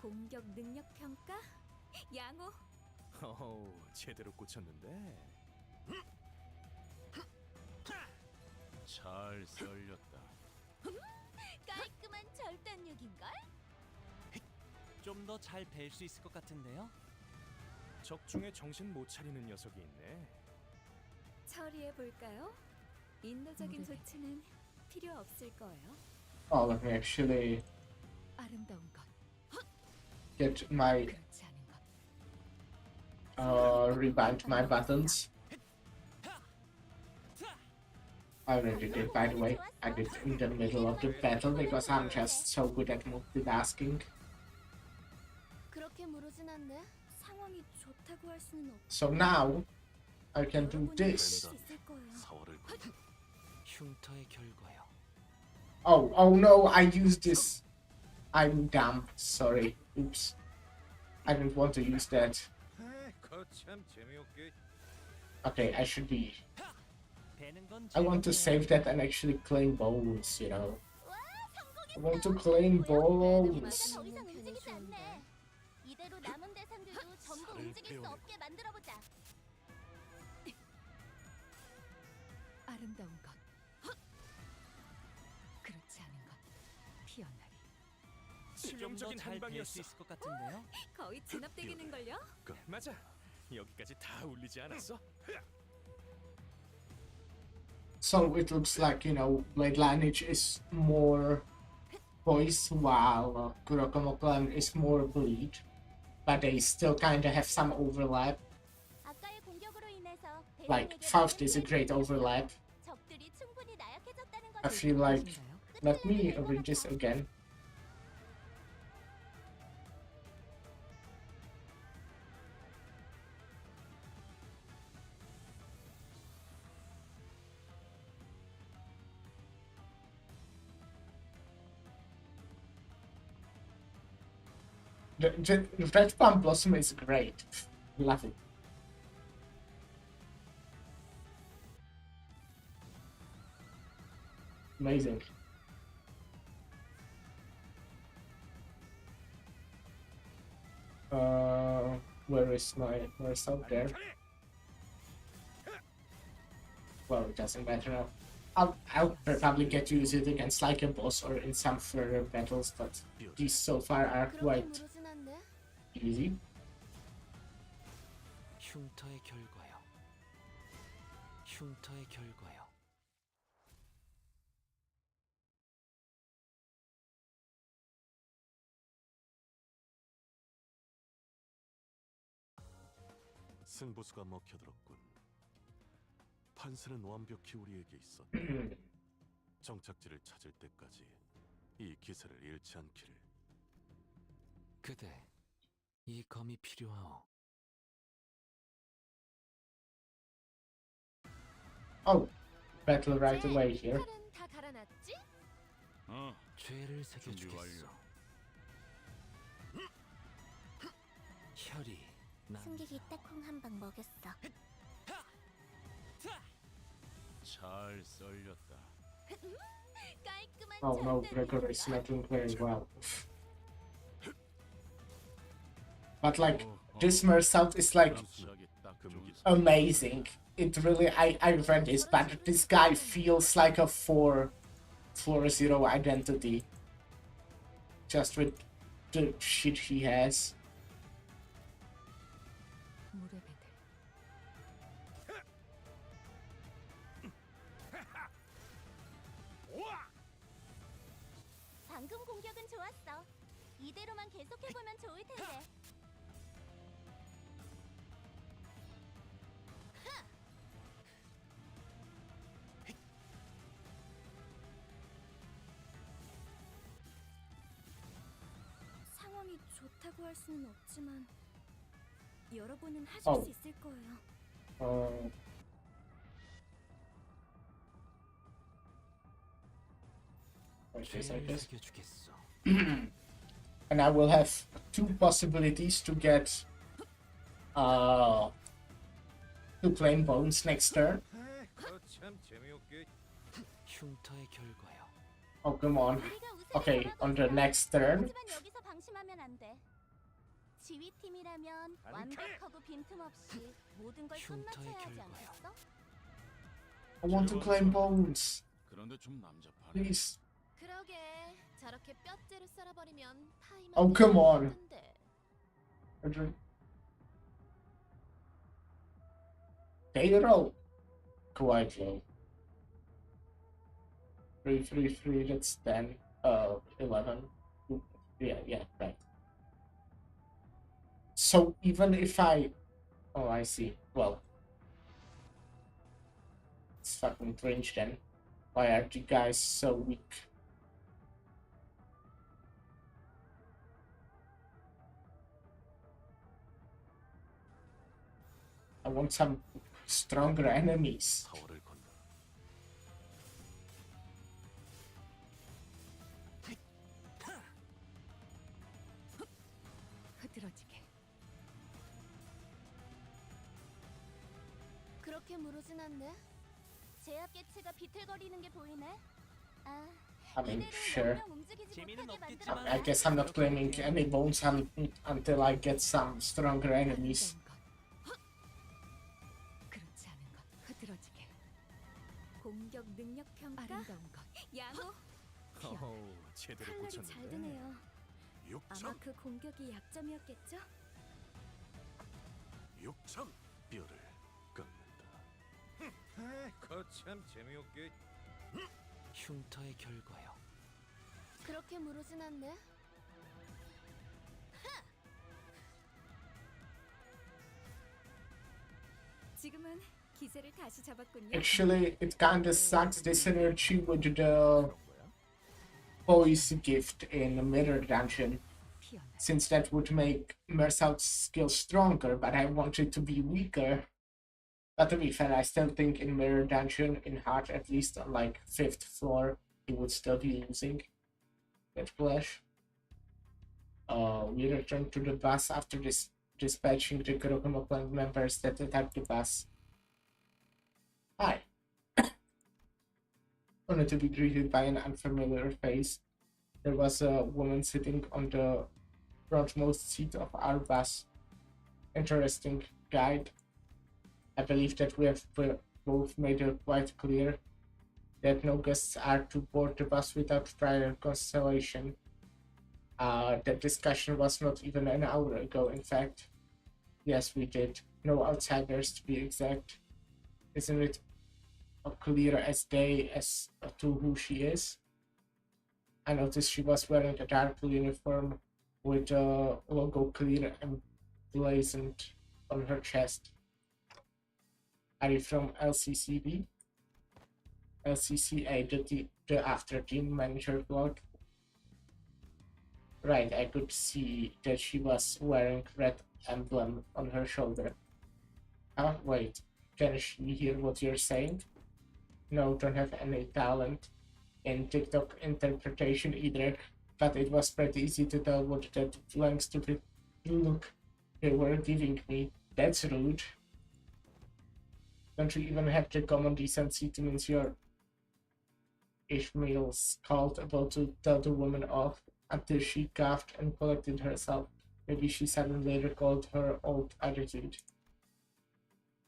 공격 능력 평가? 양호. 제대로 꽂혔는데. 잘 썰렸다. 깔끔한 절단력인걸? 좀 더 잘 벨 수 있을 것 같은데요? 적중에 정신 못 차리는 녀석이 있네. 처리해 볼까요? 인도적인 조치는 필요 없을 거예요. Oh, let me actually 아름다운 것, get my 그렇지 않은 것. rebind my buttons. I already did, by the way. I did in the middle of the battle because I'm just so good at multitasking. 그렇게 무르진 않네. 상황이 좋다고 할 수는 없. So now I can do this. 있을 거예요. 사월을 흉터의 결과요. Oh no, I used this. I'm dumb. Sorry. Oops. I didn't want to use that. Okay, I should be. I want to save that and actually claim bones, I want to claim bones. 더 이상 움직이지 않네. 이대로 남은 대상들도 전부 움직일 수 없게 만들어 보자. 아름다운 것, 그렇지 않은 것. 피어나리. 치명적인 좀더잘 벨 수 한방이었어. 있을 것 같은데요? 거의 진압되겠는걸요? 맞아. 여기까지 다 울리지 않았어? So it looks like, you know, Blade Lineage is more voice while Kuroko Clan is more bleed, but they still kind of have some overlap. 아까의 공격으로 인해서 Like, 대상에게 Faust is a 많은 great 피해를 overlap. 줬어. 적들이 충분히 나약해졌다는 I 것을 feel like, 계신가요? let me read this again. The Red Palm Blossom is great. Love it. Amazing. Where is my where's out there? Well, it doesn't matter now. I'll probably get to use it against like a boss or in some further battles, but these so far are 그렇게 quite 무르지난데? easy. 흉터의 결과요. 흉터의 결과요. 승부수가 먹혀들었군. 판세는 완벽히 우리에게 있었다. 정착지를 찾을 때까지 이 기세를 잃지 않기를. 그대, 이 검이 필요하오. Oh, battle right away here. 칼은 다 갈아놨지? 죄를 새겨주겠어. 혈이 난 승객이 딱콩 한 방 먹였어. 잘 썰렸다. 깔끔한 Oh no, 전달이었다. Gregor is not doing very well. But like, this Mersault is like amazing. It really, I read this, but this guy feels like a 4-0 identity. Just with the shit he has. 물의 배들. 방금 공격은 좋았어. 이대로만 계속해보면 좋을 텐데. 상황이 좋다고 할 수는 없지만 여러분은 하실 수 있을 거예요. Like 죄를 this. 새겨주겠어. And I will have two possibilities to get to claim bones next turn. 흉터의 결과요. Oh come on. 우리가 우세를 Okay, 점하고 on the 있어. next turn. 하지만 여기서 방심하면 안 돼. 지휘팀이라면 완벽하고 빈틈없이 모든 걸 흉터의 손맞춰야 하지 결과요. 않겠어? I want to claim bones. 그런데 좀 남자파네. Please. 그러게 저렇게 뼈째로 썰어버리면 타이머. Oh, come on. They roll quite low. 3, that's 10. 11. Yeah, right. So even if oh, I see. Well, it's fucking cringe then. Why are you guys so weak? I want some stronger enemies. 타워를 건다. 흐드러지게. 그렇게 무르진 않네. 제압 개체가 비틀거리는 게 보이네. 아, I mean, 이대로 sure. 영영 움직이지 재미는 못하게 없겠지만 만들어. I guess I'm not claiming any bones until I get some stronger enemies. 아름다운 것. 그렇지 않은 것. 흐드러지게. 공격 능력 평가. 아름다운 것. 양호. 어우, 제대로 칼날이 잘 꽂혔는데. 드네요. 아마 6점, 그 공격이 약점이었겠죠? 6점. 뼈를 깎는다. 거참 재미없게. 흉터의 결과요. 그렇게 무르진 않네. 지금은 기세를 다시 잡았군요. Actually, it kinda sucks the synergy with the 그런 거야? boy's gift in Mirror Dungeon, 피어나. since that would make Mersaut's skills stronger, but I want it to be weaker. But to be fair, I still think in Mirror Dungeon, in Heart, at least on like 5th floor, he would still be losing that flash. We return to the bus after dispatching the Kurokuma clan members that attacked the bus. Hi. Only to be greeted by an unfamiliar face. There was a woman sitting on the frontmost seat of our bus. Interesting guide. I believe that we have both made it quite clear that no guests are to board the bus without prior constellation. That discussion was not even an hour ago, in fact. Yes, we did. No outsiders, to be exact. Isn't it clear as day as to who she is? I noticed she was wearing a dark blue uniform with a logo clear emblazoned on her chest. Are you from LCCB? LCCA, the after team manager blog? Right, I could see that she was wearing red emblem on her shoulder. Oh, wait, can she hear what you're saying? No, don't have any talent in TikTok interpretation either, but it was pretty easy to tell what that blank stupid look they were giving me. That's rude. Don't you even have the common decency to mince your Ishmael's called about to tell the woman off until she coughed and collected herself. Maybe she suddenly recalled her old attitude.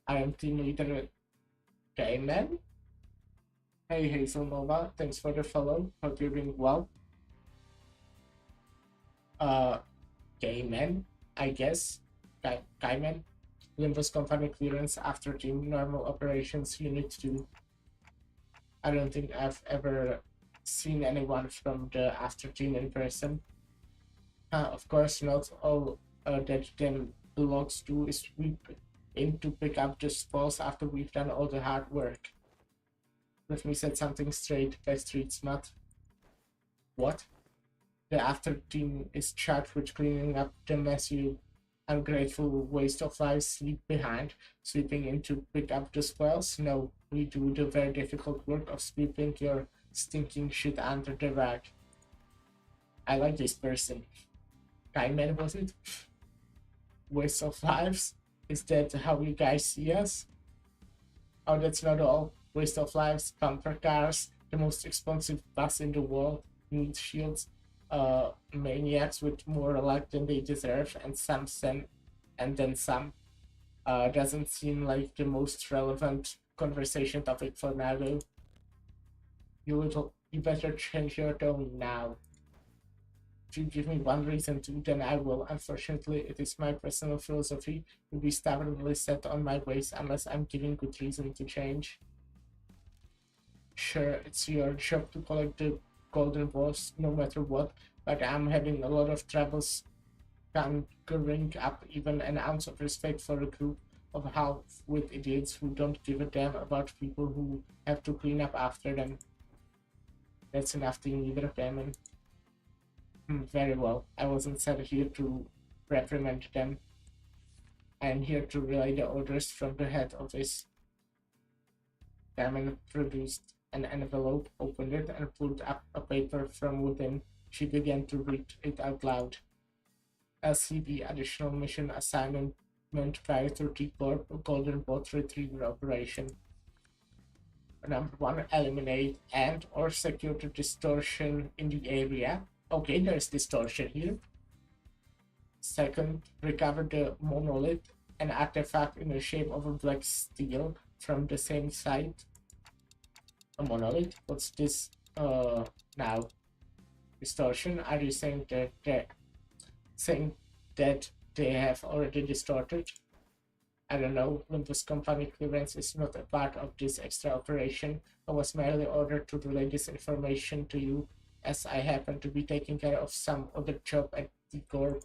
I am team leader Gayman? Hey Hazel Nova, thanks for the follow. Hope you're doing well. Gayman, I guess. Gayman. Limbus company clearance after team normal operations unit 2. I don't think I've ever seen anyone from the after team in person. Of course not. All that then logs do is we aim to pick up the spoils after we've done all the hard work. Let me set something straight, Backstreet Smut. What? The after team is charged with cleaning up the mess you ungrateful waste of lives leave behind, sweeping in to pick up the spoils? No, we do the very difficult work of sweeping your stinking shit under the rug. I like this person. Kaiman, was it? Waste of lives? Is that how you guys see us? Oh, that's not all. Waste of lives, bumper cars, the most expensive bus in the world, need shields, maniacs with more luck than they deserve, and then some. Doesn't seem like the most relevant conversation topic for now, though. You better change your tone now. If you give me one reason to, then I will. Unfortunately, it is my personal philosophy to be stubbornly set on my ways unless I'm given good reason to change. Sure, it's your job to collect the golden balls no matter what, but I'm having a lot of troubles conjuring up even an ounce of respect for a group of half-wit idiots who don't give a damn about people who have to clean up after them. That's enough to neither of them. Very well. I wasn't sent here to reprimand them. I am here to relay the orders from the head office. Damon produced an envelope, opened it, and pulled up a paper from within. She began to read it out loud. LCB Additional Mission Assignment Priority T-Corp Golden Boat Retriever Operation. Number 1, eliminate and or secure the distortion in the area. Okay, there's distortion here. Second, recover the monolith, an artifact in the shape of a black steel from the same site. A monolith? What's this now? Distortion? Are you saying that they have already distorted? I don't know. Windows Company clearance is not a part of this extra operation. I was merely ordered to relay this information to you as I happen to be taking care of some other job at the Corp.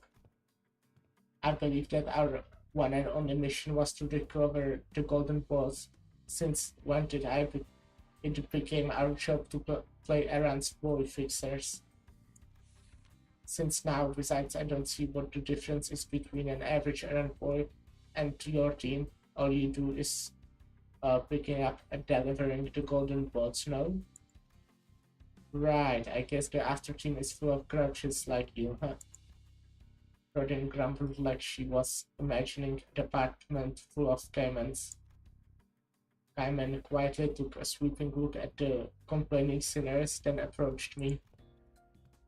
I believe that our one and only mission was to recover the golden balls. Since when did it became our job to play errands boy fixers? Since now, besides, I don't see what the difference is between an average errand boy and your team. All you do is picking up and delivering the golden balls, no? Right, I guess the after team is full of grouches like you, huh? Rodin grumbled like she was imagining a department full of caimans. Cayman quietly took a sweeping look at the complaining sinners, then approached me.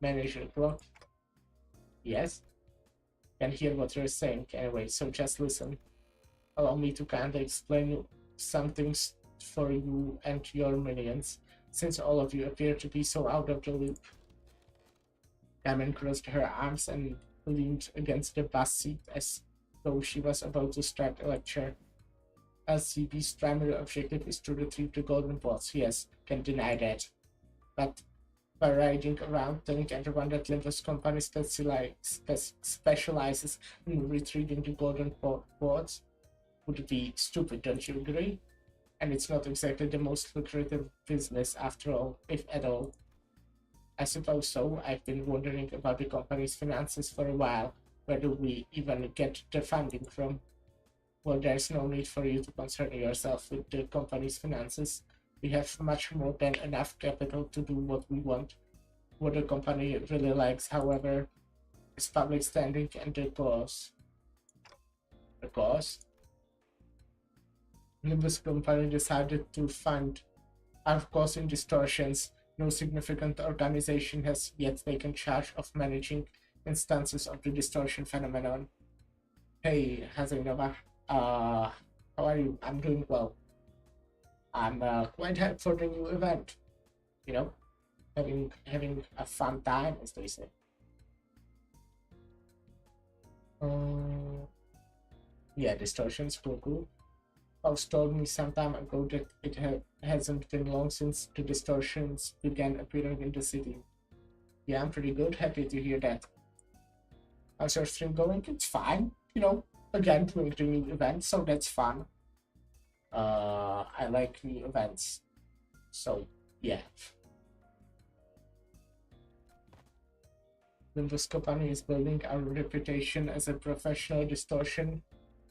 Manager Clock. Yes? Can hear what you're saying anyway, so just listen. Allow me to kindly explain some things for you and your minions, since all of you appear to be so out of the loop. Gammon crossed her arms and leaned against the bus seat as though she was about to start a lecture. LCB's primary objective is to retrieve the golden balls. Yes, can deny that. But parading around telling everyone that Linda's company specializes in retrieving the golden balls would be stupid, don't you agree? And it's not exactly the most lucrative business after all, if at all. I suppose so. I've been wondering about the company's finances for a while. Where do we even get the funding from? Well, there's no need for you to concern yourself with the company's finances. We have much more than enough capital to do what we want. What the company really likes, however, is public standing and the cause. The cause? Nimbus company decided to fund our causing distortions. No significant organization has yet taken charge of managing instances of the distortion phenomenon. Hey, Hazinova. How are you? I'm doing well. I'm quite hyped for the new event. You know, having a fun time, as they say. Yeah, distortions were cool. House told me some time ago that it hasn't been long since the distortions began appearing in the city. Yeah, I'm pretty good. Happy to hear that. How's your stream going? It's fine. You know, again, doing the new events, so that's fun. I like new events. So, yeah. Windows Company is building our reputation as a professional distortion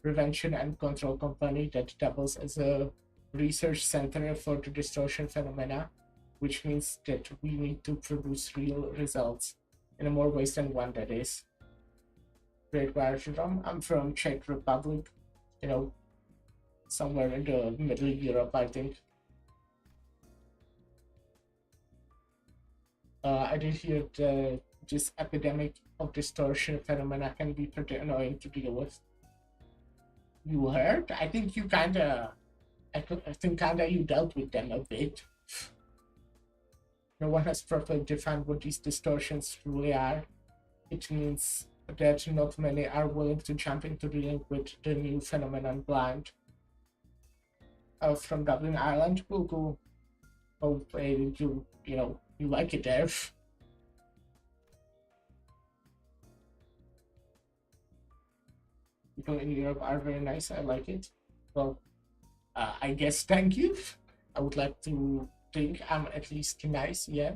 prevention and control company that doubles as a research center for the distortion phenomena, which means that we need to produce real results in more ways than one, that is. Great, where are you from? I'm from Czech Republic, you know, somewhere in the middle Europe, I think. I did hear that this epidemic of distortion phenomena can be pretty annoying to deal with. You heard? I think you kinda, I think kinda you dealt with them a bit. No one has properly defined what these distortions truly are. It means that not many are willing to jump into dealing with the new phenomenon blind. From Dublin, Ireland, cool. Hope you know, you like it there. People in Europe are very nice. I like it. Well, I guess thank you. I would like to think I'm at least nice. Yeah.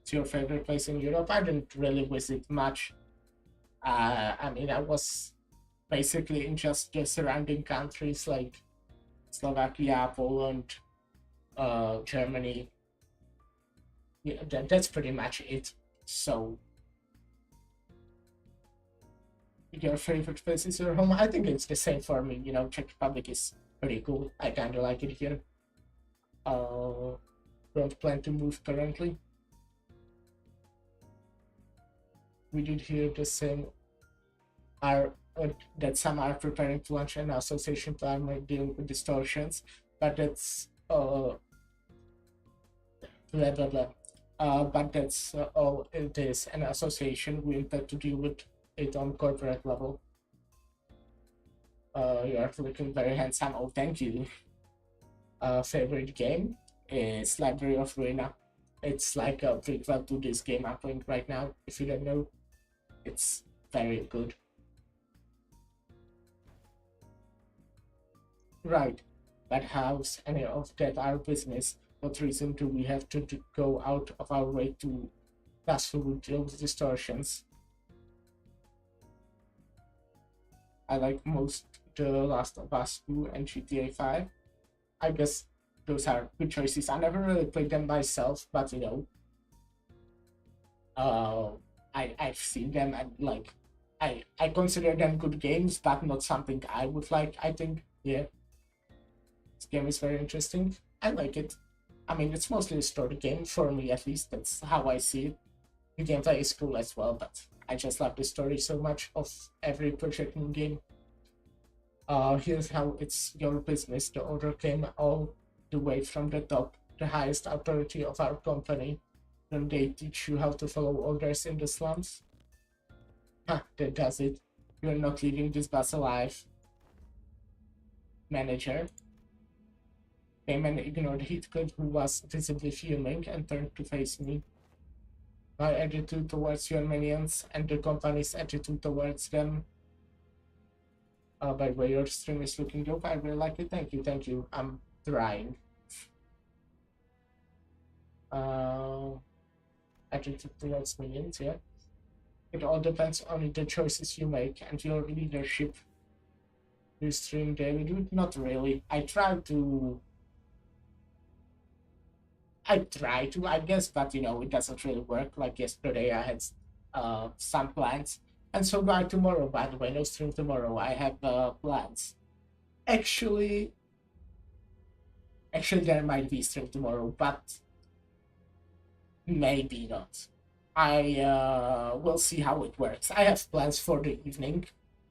It's your favorite place in Europe? I didn't really visit much. I mean, I was basically in just the surrounding countries like Slovakia, Poland, Germany. Yeah, that's pretty much it. So, your favorite place is your home? I think it's the same for me. You know, Czech Republic is pretty cool. I kind of like it here. Don't plan to move currently. We did hear the same. That some are preparing to launch an association plan dealing with distortions, but that's blah blah blah. But that's all it is. An association. We intend to deal with it on corporate level. You're looking very handsome. Oh, thank you. Favorite game is Library of Ruina. It's like a prequel to this game I'm playing right now. If you don't know, it's very good. Right. But how's any of that our business? What reason do we have to go out of our way to pass through those distortions? I like most The Last of Us 2 and GTA 5. I guess those are good choices. I never really played them myself, but you know, I've seen them and like I consider them good games, but not something I would like. I think yeah, this game is very interesting. I like it. I mean, it's mostly a story game for me, at least. That's how I see it. The gameplay is cool as well, but I just love the story so much of every Project Moon game. Here's how it's your business. The order came all the way from the top, the highest authority of our company. Then they teach you how to follow orders in the slums. Huh, that does it. You're not leaving this bus alive. Manager. Payman ignored Heathcliff, who was visibly fuming, and turned to face me. My attitude towards your minions and the company's attitude towards them. By the way, your stream is looking dope. I really like it. Thank you, thank you. I'm trying. Attitude towards minions, yeah. It all depends on the choices you make and your leadership. You stream daily, dude? Not really. I try to, I guess, but you know, it doesn't really work. Like yesterday, I had some plans, and so by tomorrow. By the way, no stream tomorrow. I have plans. Actually, there might be stream tomorrow, but maybe not. I will see how it works. I have plans for the evening,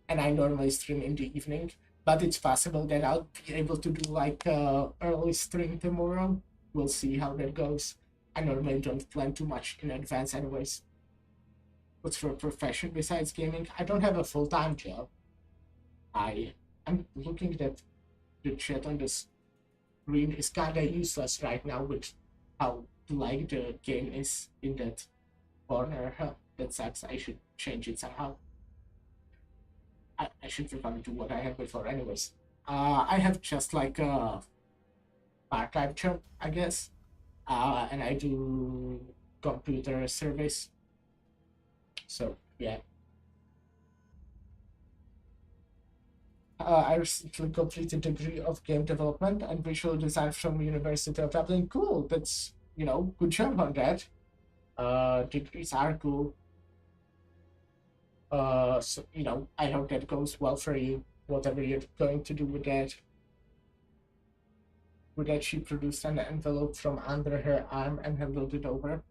and I normally stream in the evening. But it's possible that I'll be able to do like early stream tomorrow. We'll see how that goes. I normally don't plan too much in advance anyways. What's your profession besides gaming? I don't have a full-time job. I'm looking at the chat on the screen is kinda useless right now with how like the game is in that corner. Huh, that sucks. I should change it somehow. I should revert to what I had before anyways. I have just like a part-time job, I guess. And I do computer service. So yeah. I recently completed a degree of game development and visual design from University of Dublin. Cool. That's, you know, good job on that. Degrees are cool. So you know, I hope that goes well for you. Whatever you're going to do with that. With that, she produced an envelope from under her arm and handed it over.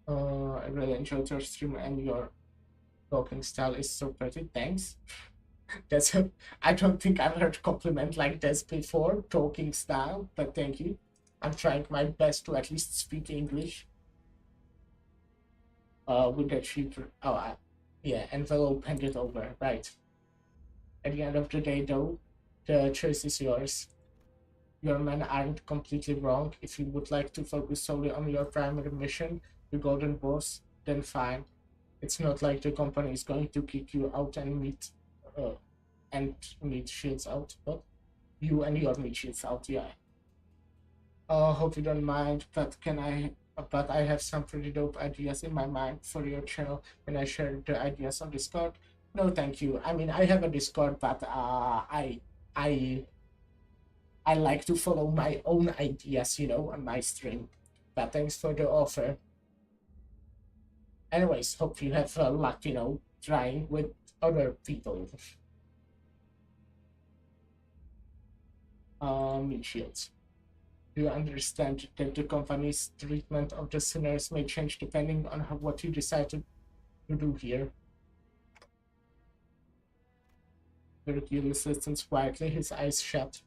I really enjoyed your stream and your talking style is so pretty. Thanks. That's I don't think I've heard compliment like this before, talking style, but thank you. I'm trying my best to at least speak English. With that she yeah, envelope handed over, right. At the end of the day though, the choice is yours. Your men aren't completely wrong. If you would like to focus solely on your primary mission, the golden boss, then fine. It's not like the company is going to kick you out and meet shields out, but you and your meat shields out, yeah. Hope you don't mind, but I have some pretty dope ideas in my mind for your channel. Can I share the ideas on Discord? No, thank you. I mean, I have a Discord, but I like to follow my own ideas, you know, on my stream. But thanks for the offer. Anyways, hope you have luck, you know, trying with other people. Meat shields. Do you understand that the company's treatment of the sinners may change depending on what you decide to do here? Hercules listens quietly, his eyes shut.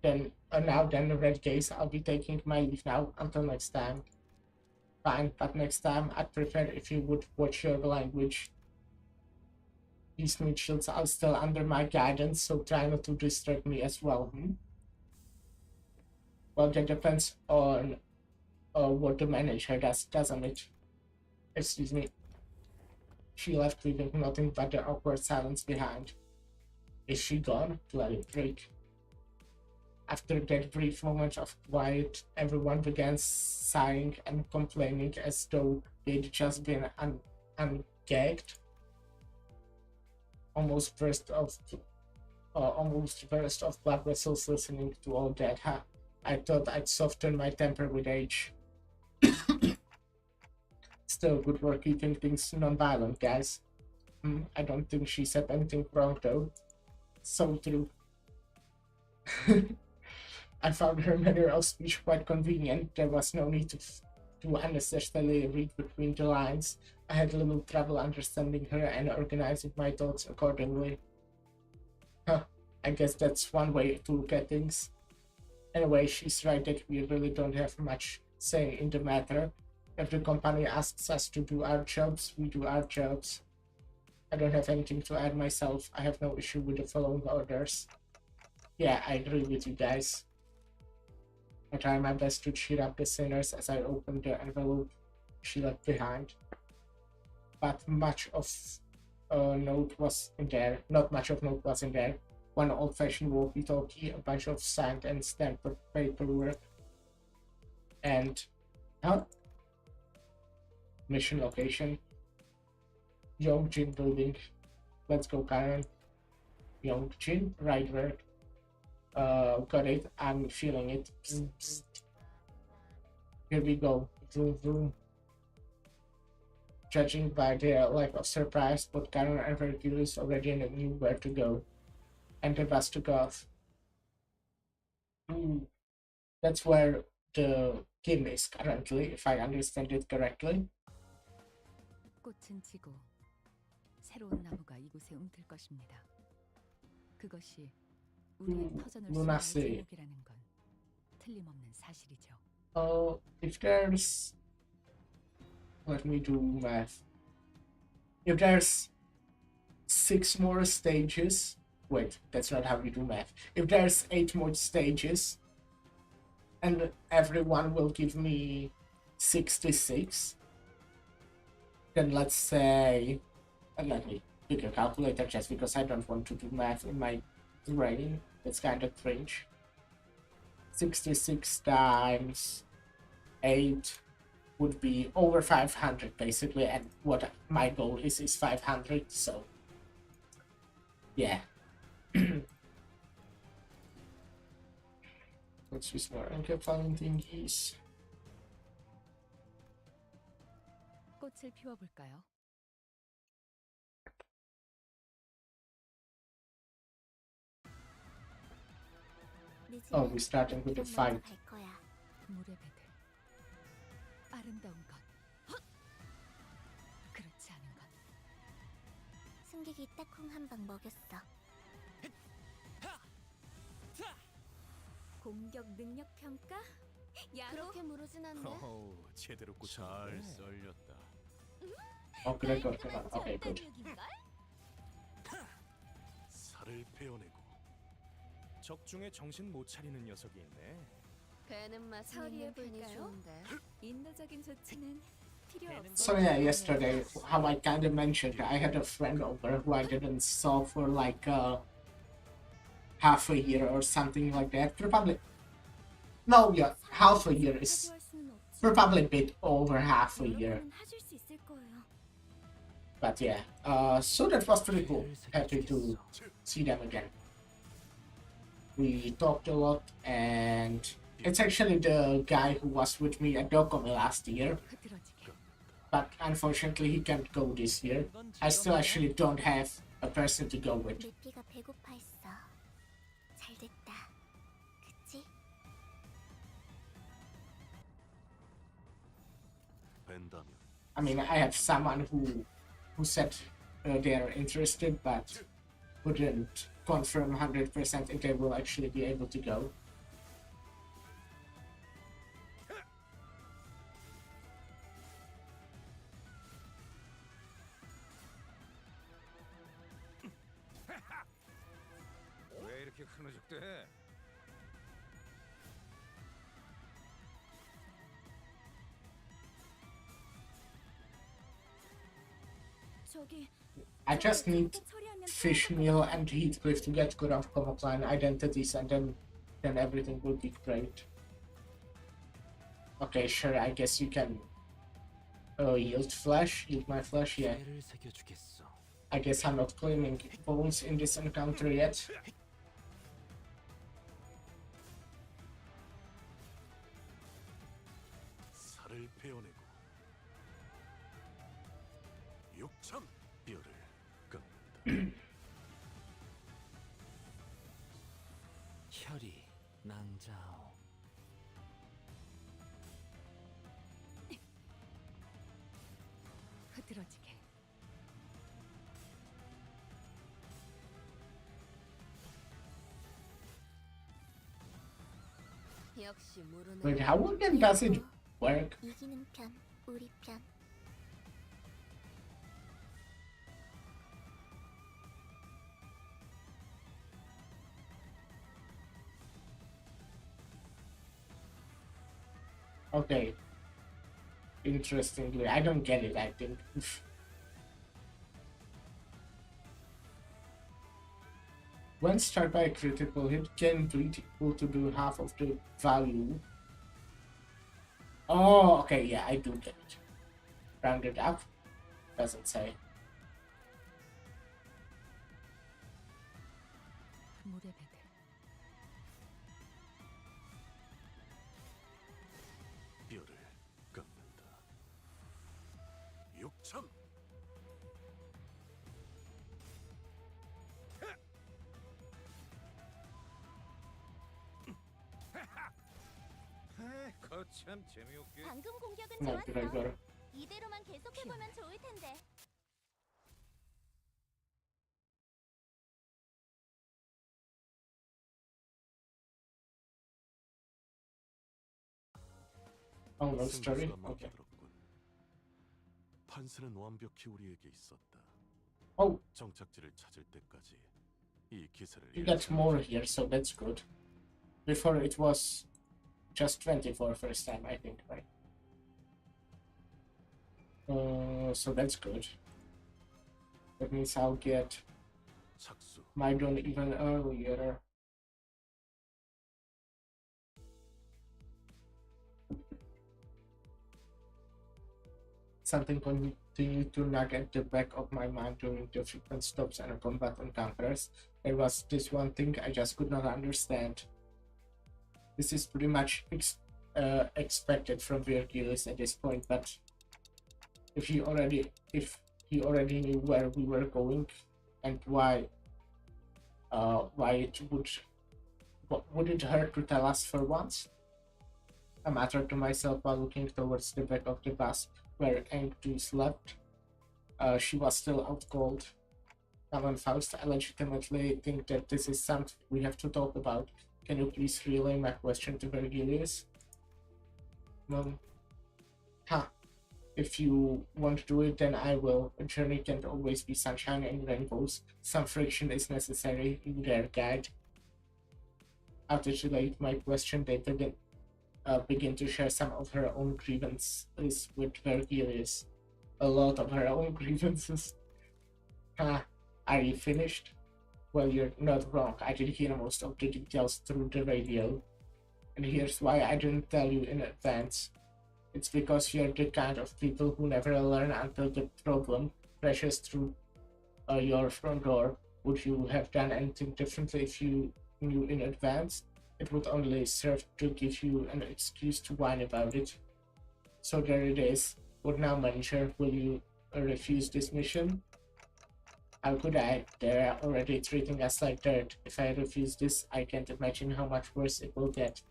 Then, then, Red Gaze, I'll be taking my leave now. Until next time. Fine, but next time I'd prefer if you would watch your language. These Mitchells are still under my guidance, so try not to distract me as well. Well, that depends on what the manager does, doesn't it? Excuse me. She left, leaving nothing but the awkward silence behind. Is she gone? Bloody freak. After that brief moment of quiet, everyone began sighing and complaining as though they'd just been ungagged. Almost burst of blood vessels listening to all that. Huh? I thought I'd soften my temper with age. Still, good work keeping things non-violent, guys. I don't think she said anything wrong, though. So true. I found her manner of speech quite convenient. There was no need to unnecessarily read between the lines. I had little trouble understanding her and organizing my thoughts accordingly. Huh, I guess that's one way to look at things. Anyway, she's right that we really don't have much say in the matter. If the company asks us to do our jobs, we do our jobs. I don't have anything to add myself. I have no issue with the following orders. Yeah, I agree with you guys. I try my best to cheer up the sinners as I open the envelope she left behind. But much of note was in there. Not much of note was in there. One old-fashioned walkie-talkie, a bunch of signed and stamped paperwork, and mission location. Yongjin building. Let's go, Karen. Yongjin, right work. Got it. I'm feeling it. Bzz, bzz. Here we go. Vroom, vroom. Judging by their lack of surprise, both Karen and Hercules already knew where to go. And the bus took off. That's where the game is currently, if I understand it correctly. 꽃은 지고 새로운 나무가 이곳에 움틀 것입니다. 그것이 우리의 터전을 수호할 제목이라는 건 틀림없는 사실이죠. If there's... Let me do math. If there's 6 more stages... Wait, that's not how you do math. If there's 8 more stages, and everyone will give me 66, then let's say... let me pick a calculator just because I don't want to do math in my brain. It's kind of cringe. 66 times 8 would be over 500 basically, and what my goal is 500, so yeah. Let's use more anchor flying thingies. 꽃을 피워볼까요? Oh, we're starting with the fight. 물의 배들. 아름다운 것. 그렇지 않은 것. 승객이 딱콩 한 방 먹였어. 공격 능력 평가? 그렇게 무르진 않네. 제대로 잘 썰렸다. Oh, good. Okay, good. 살을 베어내고 적중에 정신 못 차리는 녀석이 있네. 배는 맛은 있는 편이 좋은데. 인도적인 조치는 필요 없어. So yeah, yesterday, how I kind of mentioned, I had a friend over who I didn't saw for like half a year or something like that. Probably, no, yeah, half a year is probably a bit over half a year. But yeah, so that was pretty cool. Happy to see them again. We talked a lot, and it's actually the guy who was with me at Dokumi last year. But unfortunately, he can't go this year. I still actually don't have a person to go with. 미피가 배고파했어. 잘 됐다. 그치? 벤다면 I mean, I have someone who said they're interested, but wouldn't confirm 100% if they will actually be able to go. 흐느적대. 저기 I just need 잠깐 처리하면 fish 편할 것 meal 같아요. and Heathcliff to get good outcome clan identities, and then everything will be great. Okay, sure. I guess you can yield my flesh. Yeah. 기회를 새겨주겠어. I guess I'm not claiming bones in this encounter yet. 살을 베어내고 육참 뼈를 깎는다. 혈이 낭자오. 흐드러지게. 역시 모르는. Wait, how again does it work? 이기는 편, 우리 편. Okay. Interestingly, I don't get it, I think. When struck by a critical hit, can bleed equal to do half of the value. Oh, okay, yeah, I do get it. Rounded up, doesn't say. 물의 배들. 뼈를 깎는다. 육참 거참 재미없게. 방금 공격은 No, 좋았어. Gregor. 이대로만 계속해보면 좋을 텐데. Oh, no story? 승부수가 Okay. 먹혀들었군. 판세는 완벽히 우리에게 있었다. Oh, 정착지를 찾을 때까지 이 기세를 you get 잃지 more 않게. here, so that's good. Before it was just 20 for first time, I think, right? So that's good. That means I'll get 착수. my drone even earlier. Something continued to nag at the back of my mind during the frequent stops and combat encounters. There was this one thing I just could not understand. This is pretty much expected from Virgilius at this point, but if he already knew where we were going and why it would it hurt to tell us for once? I muttered to myself while looking towards the back of the bus where Engdu slept. She was still out cold. Come on, Faust, I legitimately think that this is something we have to talk about. Can you please relay my question to Virgilius? If you want to do it, then I will. A journey can't always be sunshine and rainbows. Some friction is necessary in their guide. After she laid my question, they begin to share some of her own grievances with Virgilius. A lot of her own grievances. Are you finished? Well, you're not wrong. I did hear most of the details through the radio. And here's why I didn't tell you in advance. It's because you're the kind of people who never learn until the problem crashes through your front door. Would you have done anything differently if you knew in advance? It would only serve to give you an excuse to whine about it. So there it is. What now, manager? Will you refuse this mission? How could I? They're already treating us like dirt. If I refuse this, I can't imagine how much worse it will get.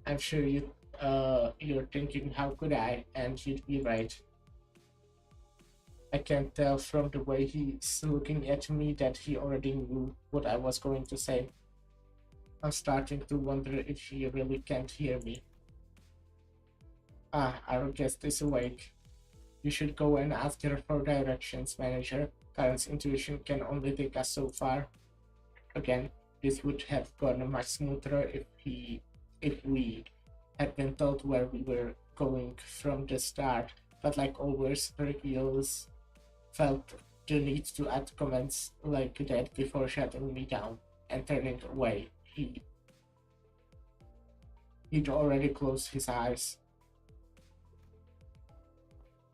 I'm sure you're thinking, how could I? And you'd be right. I can tell from the way he's looking at me that he already knew what I was going to say. I'm starting to wonder if he really can't hear me. Our guest is awake. You should go and ask her for directions, manager. Karen's intuition can only take us so far. Again, This would have gone much smoother if we had been told where we were going from the start. But like always, Hercules felt the need to add comments like that before shutting me down and turning away. He'd already closed his eyes.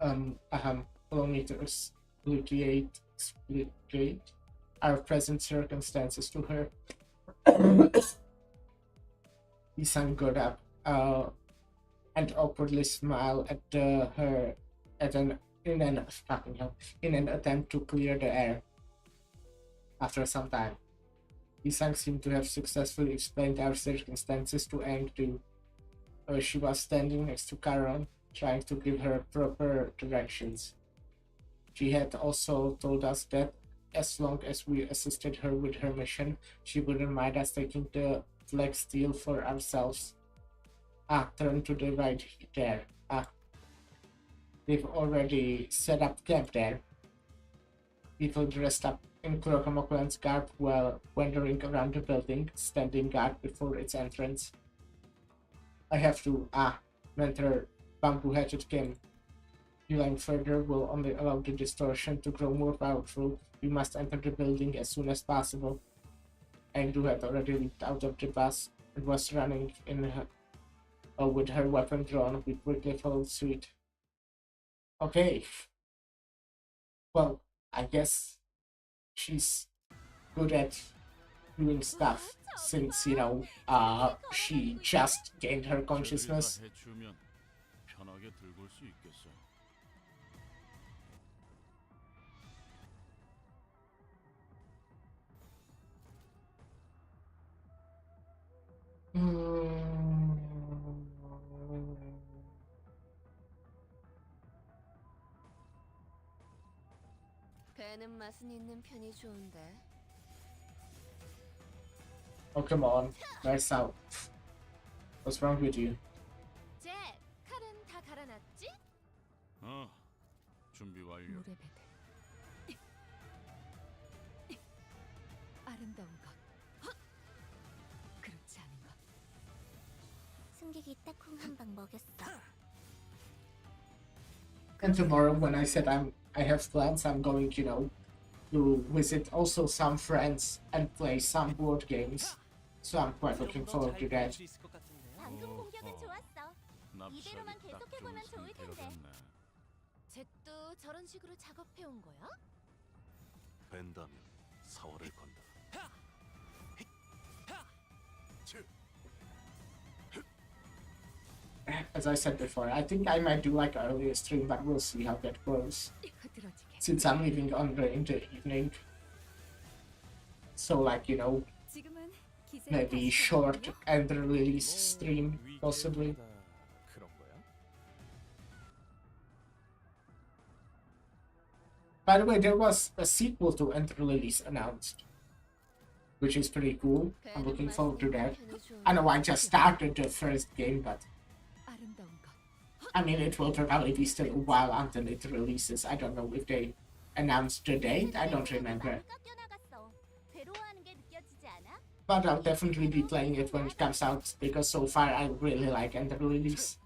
Allow me to explicate our present circumstances to her. He got up and awkwardly smiled at her in an attempt to clear the air. After some time, Isang seemed to have successfully explained our circumstances to Aang too. She was standing next to Charon, trying to give her proper directions. She had also told us that as long as we assisted her with her mission, she wouldn't mind us taking the Black Steel for ourselves. Turn to the right there. They've already set up camp there. People dressed up in Kurokamokuran's garb were wandering around the building, standing guard before its entrance. I have to, mentor bamboo-hatchet Kim. Dealing further will only allow the distortion to grow more powerful. We must enter the building as soon as possible. Endu had already leaped out of the bus and was running with her weapon drawn. We quickly followed suit. Okay. Well, I guess she's good at doing stuff since, she just gained her consciousness. 해주면 편하게 들고 올 수 있겠어. 배는 맛은 있는 편이 좋은데. Oh, come on. Nice out. What's wrong with you? 잭, 칼은 다 갈아놨지? 준비 완료. 물의 배들. 아름다운 것. 그렇지 않은 것. 승객이 딱콩 한 방 먹였어. And tomorrow, when I said I have plans, I'm going, to visit also some friends and play some board games. So I'm quite looking forward to that. 수 있을 것 같은데요. 방금 공격은 좋았어. 납작이 이대로만 딱 계속해보면 좋은 좋을 상태가 텐데. 됐네. 잭도 저런 식으로 작업해 온 거야? 벤다면 사활을 건다. As I said before, I think I might do like an earlier stream, but we'll see how that goes. 흐드러지게. Since I'm leaving in the evening. So 지금은 기세를 maybe 다시 short 잡았군요. and release stream, possibly. 그런 거야? By the way, there was a sequel to Enter Release announced, which is pretty cool. I'm looking forward to that. I know I just started the first game, but 아름다운 것. I mean, it will probably be still a while until it releases. I don't know if they announced the date. I don't remember. 깎여나갔어. 괴로워하는 게 느껴지지 않아? But I'll definitely be playing it when it comes out because so far I really like Enter Release.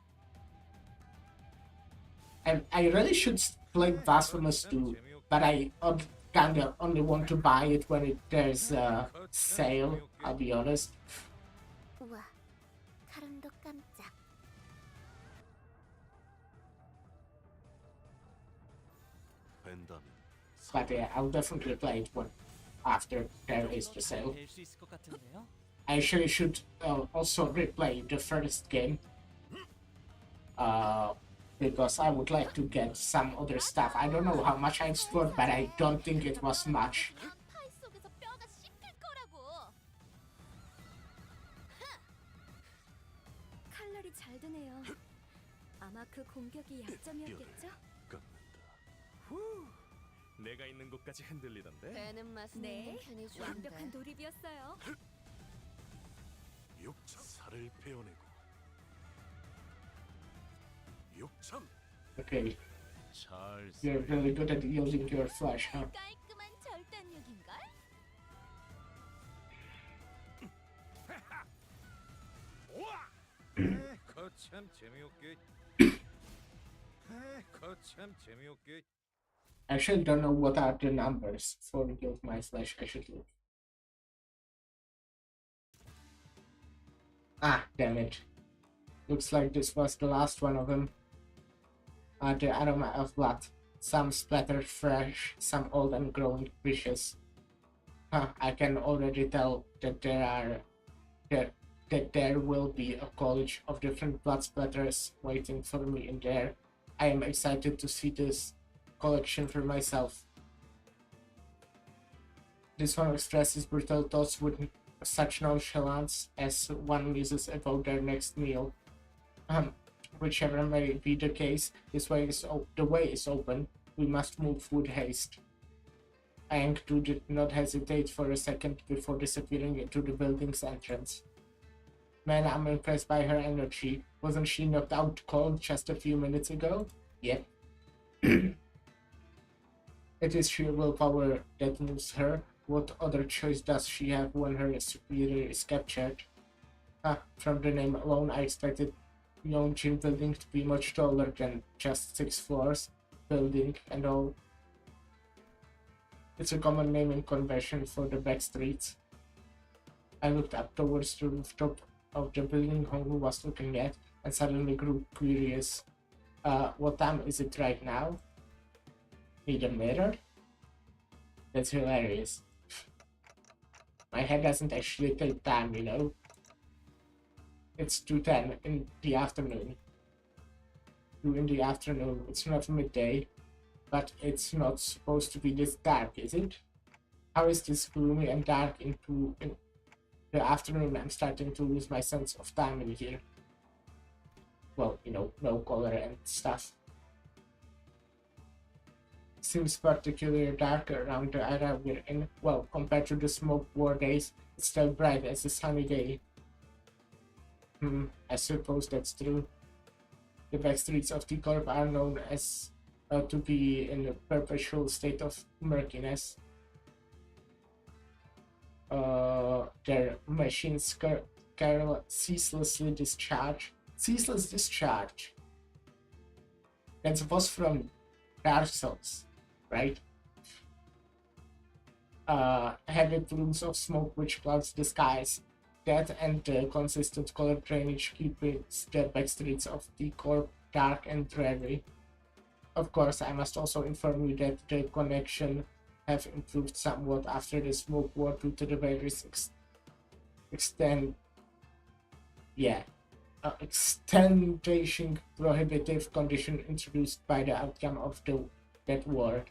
And I really should play Blasphemous 2, but I kind of only want to buy it when there's a sale, I'll be honest. 우와, 카름도 깜짝. 벤다면 But yeah, I'll definitely play it after there is the sale. 뵐수 있을 것 같은데요. I actually should also replay the first game. Because I would like to get some other stuff. I don't know how much I explored, but I don't think it was much. 파이 속에서 뼈가 씹힐 거라고. 칼날이 잘 드네요. 아마 그 공격이 약점이었겠죠? 깎는다. 내가 있는 곳까지 흔들리던데. 배는 맛은 네, 있는 편이 완벽한 좋은데. 돌입이었어요. 육참 살을 베어내고 육참 Okay, 잘 you're really good at using your flesh, huh? 깔끔한 절단력인걸? 거참 재미없게. 거참 재미없게. I actually don't know what are the numbers for guild my slash. I should look. Ah, damn it. Looks like this was the last one of them. The aroma of blood. Some splattered fresh, some old and growing vicious. I can already tell that there will be a college of different blood splatters waiting for me in there. I am excited to see this collection for myself. This one expresses brutal thoughts with such nonchalance as one muses about their next meal. Whichever may be the case, the way is open. We must move with haste. Ang-Du did not hesitate for a second before disappearing into the building's entrance. Man, I'm impressed by her energy. Wasn't she knocked out cold just a few minutes ago? Yep. It is sheer willpower that moves her. What other choice does she have when her superior is captured? From the name alone, I expected Yongjin building to be much taller than just 6 floors, building and all. It's a common naming convention for the back streets. I looked up towards the rooftop of the building Hongwu was looking at and suddenly grew curious. What time is it right now? Need a mirror? That's hilarious. My head doesn't actually take time, you know? It's 2:10 in the afternoon. 2 in the afternoon, it's not midday. But it's not supposed to be this dark, is it? How is this gloomy and dark in the afternoon? I'm starting to lose my sense of time in here. Well, you know, no color and stuff. Seems particularly dark around the area we're in. Well, compared to the smoke war days, it's still bright as a sunny day. I suppose that's true. The back streets of the Corp are known as to be in a perpetual state of murkiness. Their machines ceaselessly discharge. Ceaseless discharge. That's a boss from Dark Souls, right? Heavy plumes of smoke which clouds the skies. That and the consistent color drainage keeps the back streets of the Corp dark and dreary. Of course, I must also inform you that the connection have improved somewhat after the smoke war due to the various extendation prohibitive condition introduced by the outcome of that war.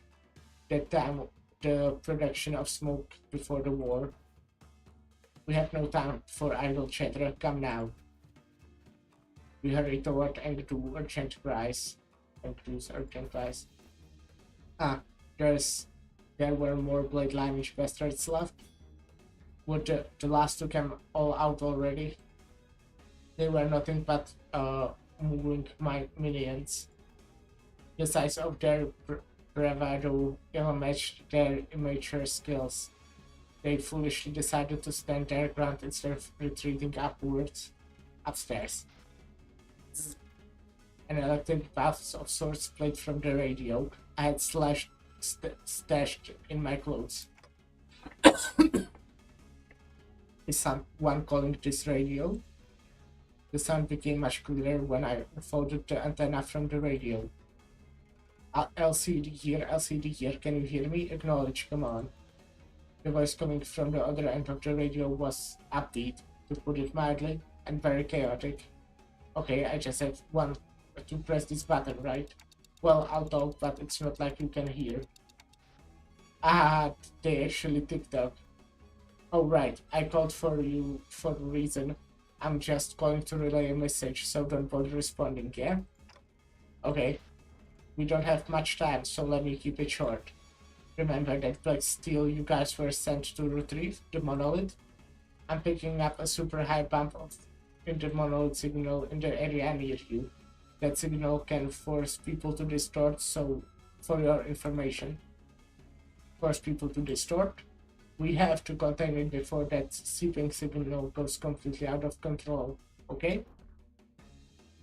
That time, the production of smoke before the war. We have no time for idle chatter. Come now. We hurry toward Ang-Du urgent cries. Ang-Du's urgent cries. There were more blade lineage bastards left. Would the last two come all out already? They were nothing but moving my minions. The size of their bravado ill-matched their immature skills. They foolishly decided to stand their ground instead of retreating upstairs. An electric path of sorts played from the radio I had stashed in my clothes. Is someone calling this radio? The sound became much clearer when I folded the antenna from the radio. LCD here, can you hear me? Acknowledge, come on. The voice coming from the other end of the radio was upbeat, to put it mildly, and very chaotic. Okay, I just have to press this button, right? Well, I'll talk, but it's not like you can hear. They actually ticked up. Oh right, I called for you for a reason. I'm just calling to relay a message, so don't bother responding, yeah? Okay. We don't have much time, so let me keep it short. Remember that black steel you guys were sent to retrieve, the monolith? I'm picking up a super high bump in the monolith signal in the area near you. That signal can force people to distort, so for your information. Force people to distort? We have to contain it before that seeping signal goes completely out of control, okay?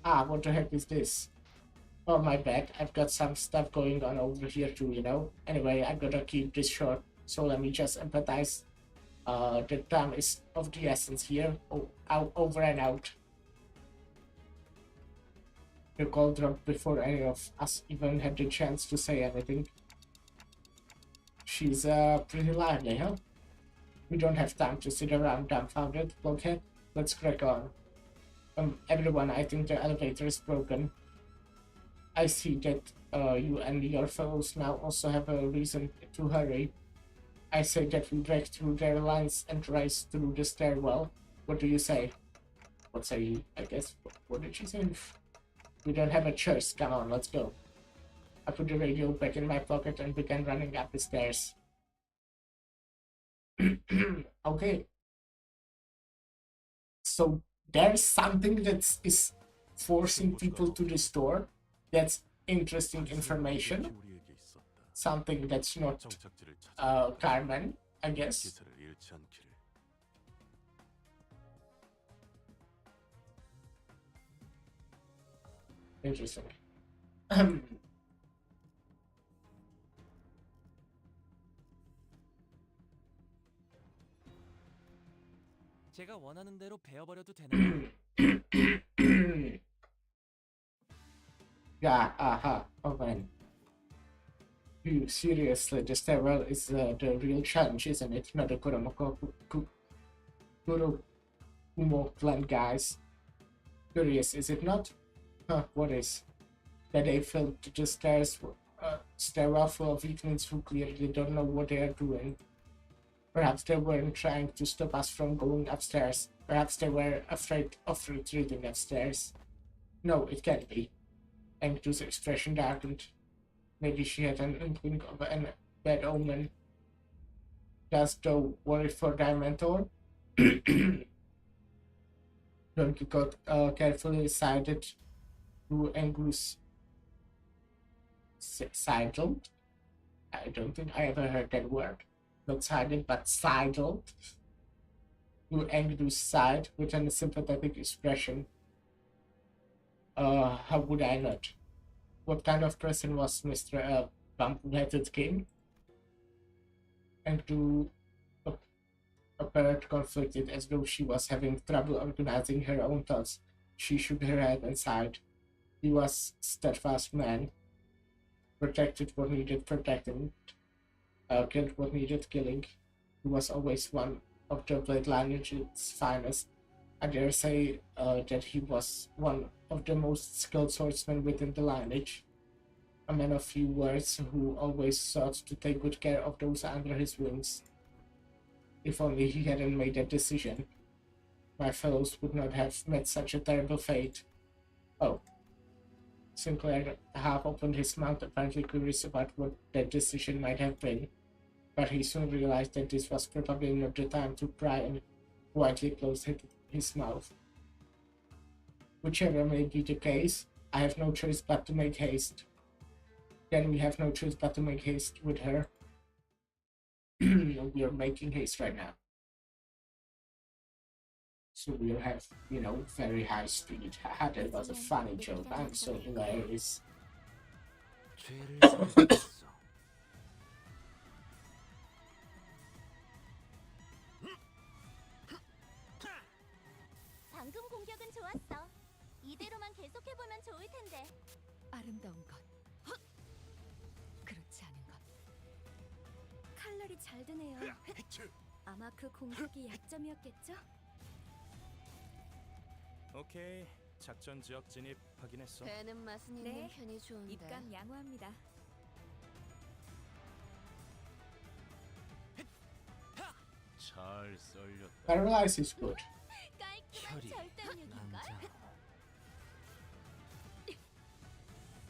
Ah, what the heck is this? Oh, my bad. I've got some stuff going on over here too, you know? Anyway, I gotta keep this short, so let me just empathize. The time is of the essence here. Oh, out, over and out. The call dropped before any of us even had the chance to say anything. She's pretty lively, huh? We don't have time to sit around dumbfounded, blockhead. Let's crack on. Everyone, I think the elevator is broken. I see that you and your fellows now also have a reason to hurry. I say that we break through their lines and race through the stairwell. What do you say? What say you? I guess. What did she say? We don't have a choice. Come on, let's go. I put the radio back in my pocket and began running up the stairs. Okay. So there's something that is forcing people to the store. That's interesting information. 우리에게 있었다. Something that's not 정착지를 찾아 Carmen, I guess. 기세를 잃지 않기를. Interesting. 제가 원하는 대로 베어버려도 되나요? Yeah, oh man. Seriously, the stairwell is the real challenge, isn't it? Not the Kurokumo clan guys. Curious, is it not? Huh, what is? That they filled the stairwell full of victims who clearly don't know what they are doing. Perhaps they weren't trying to stop us from going upstairs. Perhaps they were afraid of retreating upstairs. No, it can't be. Enkidu's expression darkened. Maybe she had an inkling of a bad omen. Does Joe worry for their mentor? Donkey got carefully sided to Enkidu's sidled. I don't think I ever heard that word. Not sided, but sidled to Enkidu's side with a sympathetic expression. How would I not? What kind of person was Mr. Bamboo-Headed King? Enkidu appeared conflicted, as though she was having trouble organizing her own thoughts. She shook her head and sighed. He was a steadfast man, protected what needed protecting, killed what needed killing. He was always one of the Blade lineage's finest. I dare say that he was one of the most skilled swordsmen within the lineage. A man of few words who always sought to take good care of those under his wings. If only he hadn't made that decision, my fellows would not have met such a terrible fate. Oh. Sinclair half opened his mouth, apparently curious about what that decision might have been, but he soon realized that this was probably not the time to pry, and quietly closed his mouth. Whichever may be the case, I have no choice but to make haste. Then we have no choice but to make haste with her. We are making haste right now. So we'll have, very high speed. Haha, that was a funny joke. I'm so hilarious. 죄를 사겠어. 방금 공격은 좋았어. 이대로만 계속해보면 좋을 텐데. 아름다운 것. 그렇지 않은 것. 칼날이 잘 드네요. 아마 그 공격이 약점이었겠죠? 오케이. 작전 지역 진입 확인했어. 배는 맛은 있는 네, 편이 좋은데. 입감 양호합니다. 잘 썰렸다. Paralyze is good. 깔끔한 혈이 절단력인걸? 남자.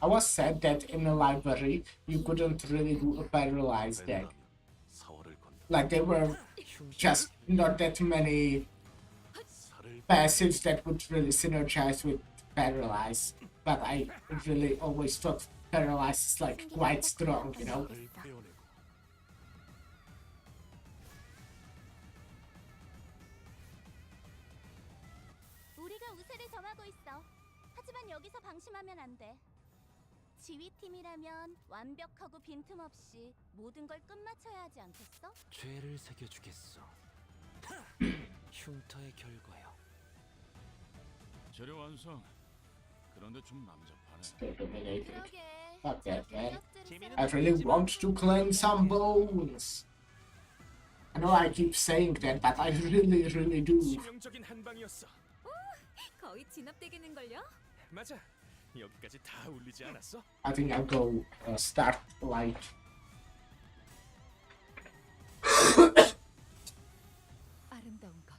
I was sad that in the library you couldn't really do a paralyzed deck. 사활을 건다. Like there were just not that many 살을 passives that would really synergize with paralyze. But I really always thought paralyze is like quite strong, you know? 살을 빼어내고 우리가 우세를 점하고 있어. 하지만 하지만 여기서 방심하면 안 돼. 지휘팀이라면 완벽하고 빈틈없이 모든 걸 끝마쳐야 하지 않겠어? 죄를 새겨주겠어. 흉터의 결과요. 재료 완성. 그런데 좀 남잡하네. Still dominated. 그러게. Fuck that, man. 뼈들을 I really want to claim some bones. I know I keep saying that, but I really do. 치명적인 한 방이었어. 거의 진압되겠는걸요? 맞아. 여기까지 다 울리지 않았어? I think I'll go start light. 아름다운 것.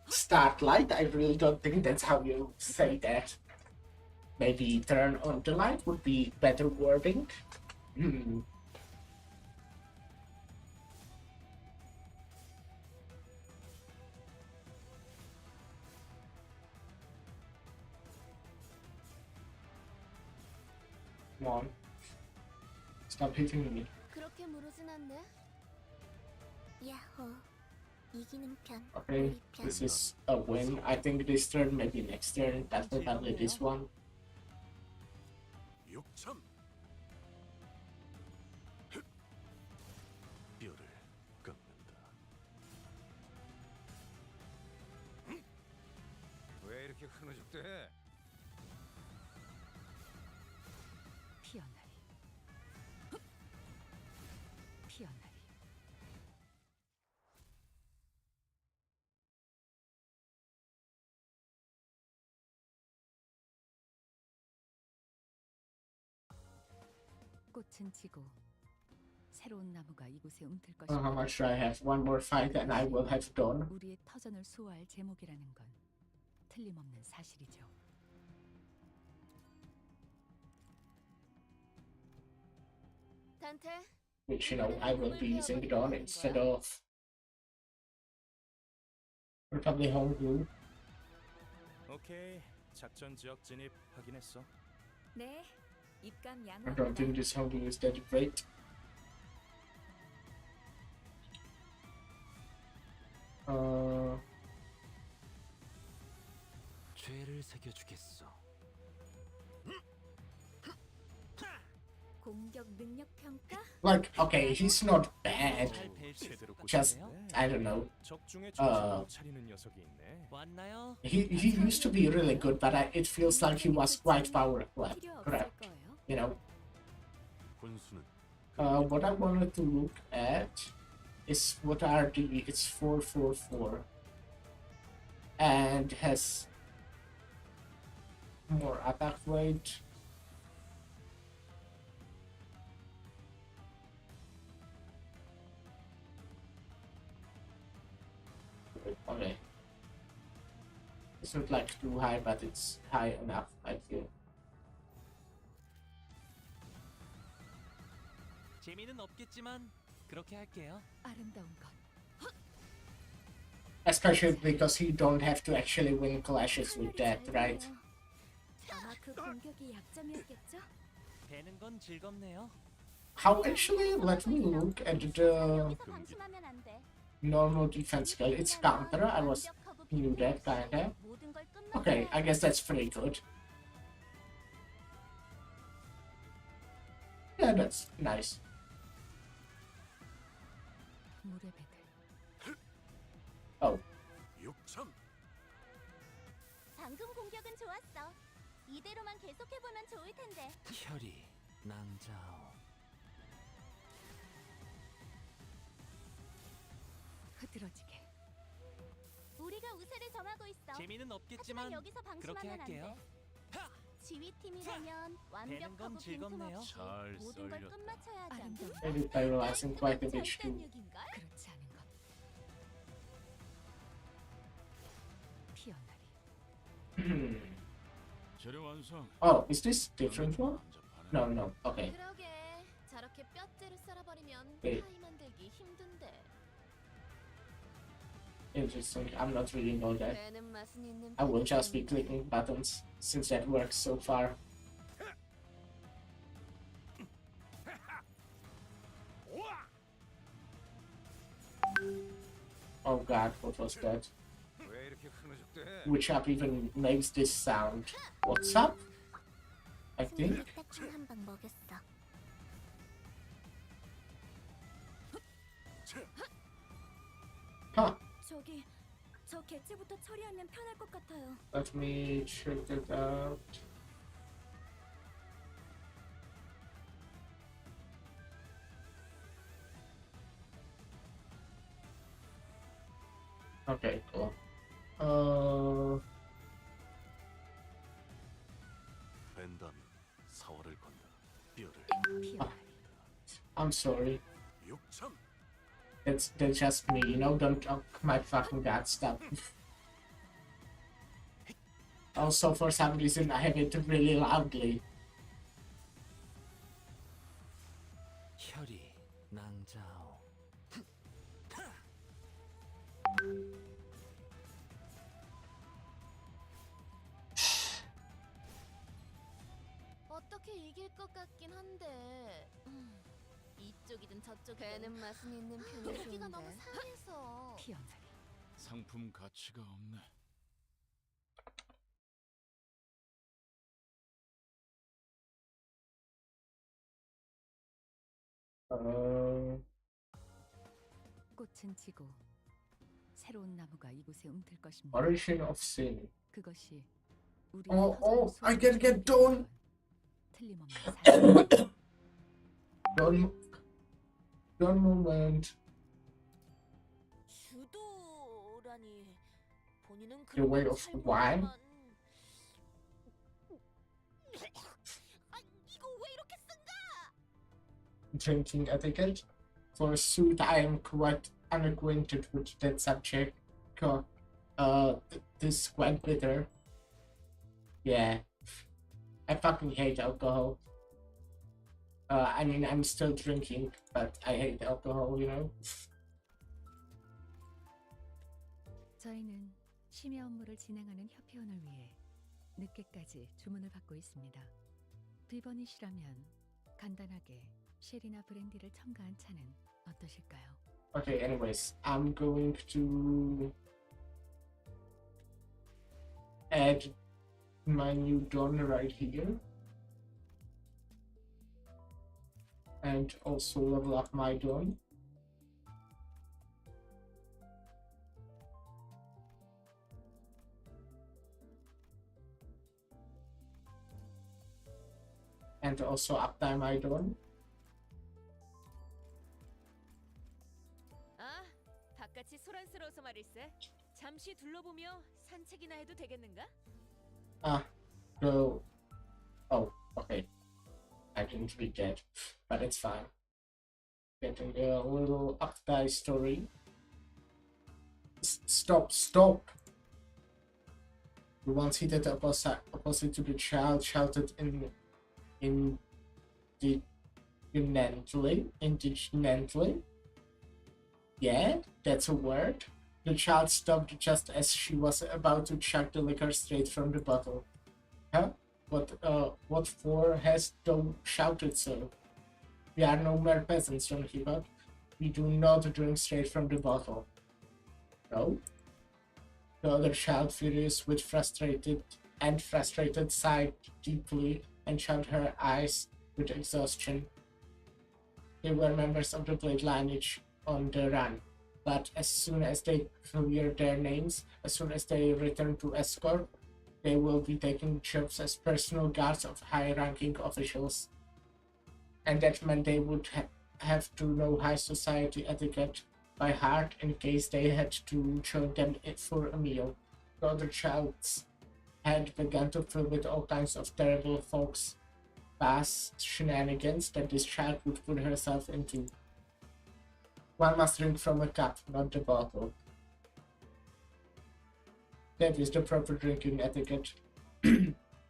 Start light? I really don't think that's how you say that. Maybe turn on the light would be better wording. Hmm. Come on. Stop hitting me. 그렇게 무르진 않네. 야호. 이기는 편. Okay, 우리 편. this is a win. I think this turn, maybe next turn, definitely this one. 6천. 뼈를 깎는다. 왜 이렇게 흐느적대? 피어나리. 피어나리. 꽃은 지고 새로운 나무가 이곳에 움틀 How 것이다. much do I have? One more fight and I will have done. 우리의 터전을 수호할 제목이라는 건 틀림없는 사실이죠. 단테. Which, you know, I will be using it on instead of probably homebrew. 오케이. 작전 지역 진입 확인했어. 네. 입감 I don't 양호합니다. think this homebrew is that great. 죄를 새겨주겠어. 공격 능력 평가? Like, okay, he's not bad. 잘 뵐 수 있을 제대로 것 Just, 같네요. I don't know. 적중에 정신을 차리는 녀석이 있네. 왔나요? He used to be really good, but it feels like he was quite powerful. 필요 없을 Correct. 거예요. You know. 군수는 What I wanted to look at is what are the. It's 444. And has more attack rate. Okay. It's not like too high, but it's high enough, I feel. 재미는 없겠지만 그렇게 할게요. 아름다운 것. Especially because you don't have to actually win clashes with that, right? 아마 그 공격이 약점이었겠죠? 배는 건 즐겁네요. How actually? Let me look at the 여기서 방심하면 안 돼. normal defense skill. It's counter. I was knew that kinda. Okay, I guess that's pretty good. Yeah, that's nice. 물의 배들. Oh, 6천. 방금 공격은 좋았어. 이대로만 계속해보면 좋을 텐데. 혈이 낭자오. 흐드러지게. 우리가 우세를 점하고 있어. 재미는 하지만 없겠지만 여기서 그렇게 방심하면 안 할게요. 돼. 지휘팀이라면 완벽하고 즐겁네요. 빈틈없이 잘 모든 걸 썰렸다. 끝마쳐야 하지 아름다운 않겠어? maybe paralyzing quite a bit 절대 too. 얘긴걸? 그렇지 않은 것. 피어나리. 재료 완성. Oh, is this different one? 남잡하네. No, no. Okay. 그러게 저렇게 뼈째를 썰어버리면 네. 파이 만들기 힘든데. Interesting. I'm not reading all that. 배는 맛은 있는 I will just be 편이지. clicking buttons since that works so far. Oh god, what was that? 왜 이렇게 흐느적대? Which app even makes this sound? What's up? I think. 한방 먹였어. Huh. 저기 저 개체부터 처리하면 편할 것 같아요. Let me check it out. Okay, cool. 벤다는 사월을 건너 뼈를 피어나리. I'm sorry. 육참 That's just me, you know? Don't talk my fucking god stuff. Also, for some reason, I have it really loudly. 혈이 낭자오. 어떻게 이길 것 같긴 한데 이쪽이든 저쪽이든 배는 맛은 있는 편이 여기가 너무 상해서 피어나리. 상품 가치가 없네. 꽃은 지고 새로운 나무가 이곳에 움틀 것입니다. Origin of Sin. 그것이 우리 I can get done. 틀림없는 사실. One moment. 주도라니 본인은 The way of wine? 이거 왜 이렇게 쓴가? Drinking etiquette. Forsooth, I am quite unacquainted with that subject. This is quite bitter. Yeah. I fucking hate alcohol. I mean, I'm still drinking, but I hate alcohol, you know? 저희는 심야 업무를 진행하는 협회원을 위해 늦게까지 주문을 받고 있습니다. 비번이시라면 간단하게 쉘이나 브랜디를 첨가한 차는 어떠실까요? Okay, anyways, I'm going to add my new Dawn right here. And also level up my Dawn. And also uptime my Dawn. 아, 바깥이 소란스러워서 말일세. 잠시 둘러보며 산책이나 해도 되겠는가? So, oh, okay. I didn't read that, but it's fine. Getting a little update story. Stop! The one seated opposite to the child shouted indignantly. Yeah, that's a word. The child stopped just as she was about to chug the liquor straight from the bottle. Huh? What for has thou shouted so? We are no mere peasants, don't he, but we do not drink straight from the bottle. No? The other child, furious with frustrated, sighed deeply and shut her eyes with exhaustion. They were members of the Blade lineage on the run, but as soon as they clear their names, as soon as they return to escort, they will be taking jobs as personal guards of high-ranking officials. And that meant they would have to know high society etiquette by heart in case they had to join them for a meal. The other child's head began to fill with all kinds of terrible folks' past shenanigans that this child would put herself into. One must drink from a cup, not the bottle. That is the proper drinking etiquette.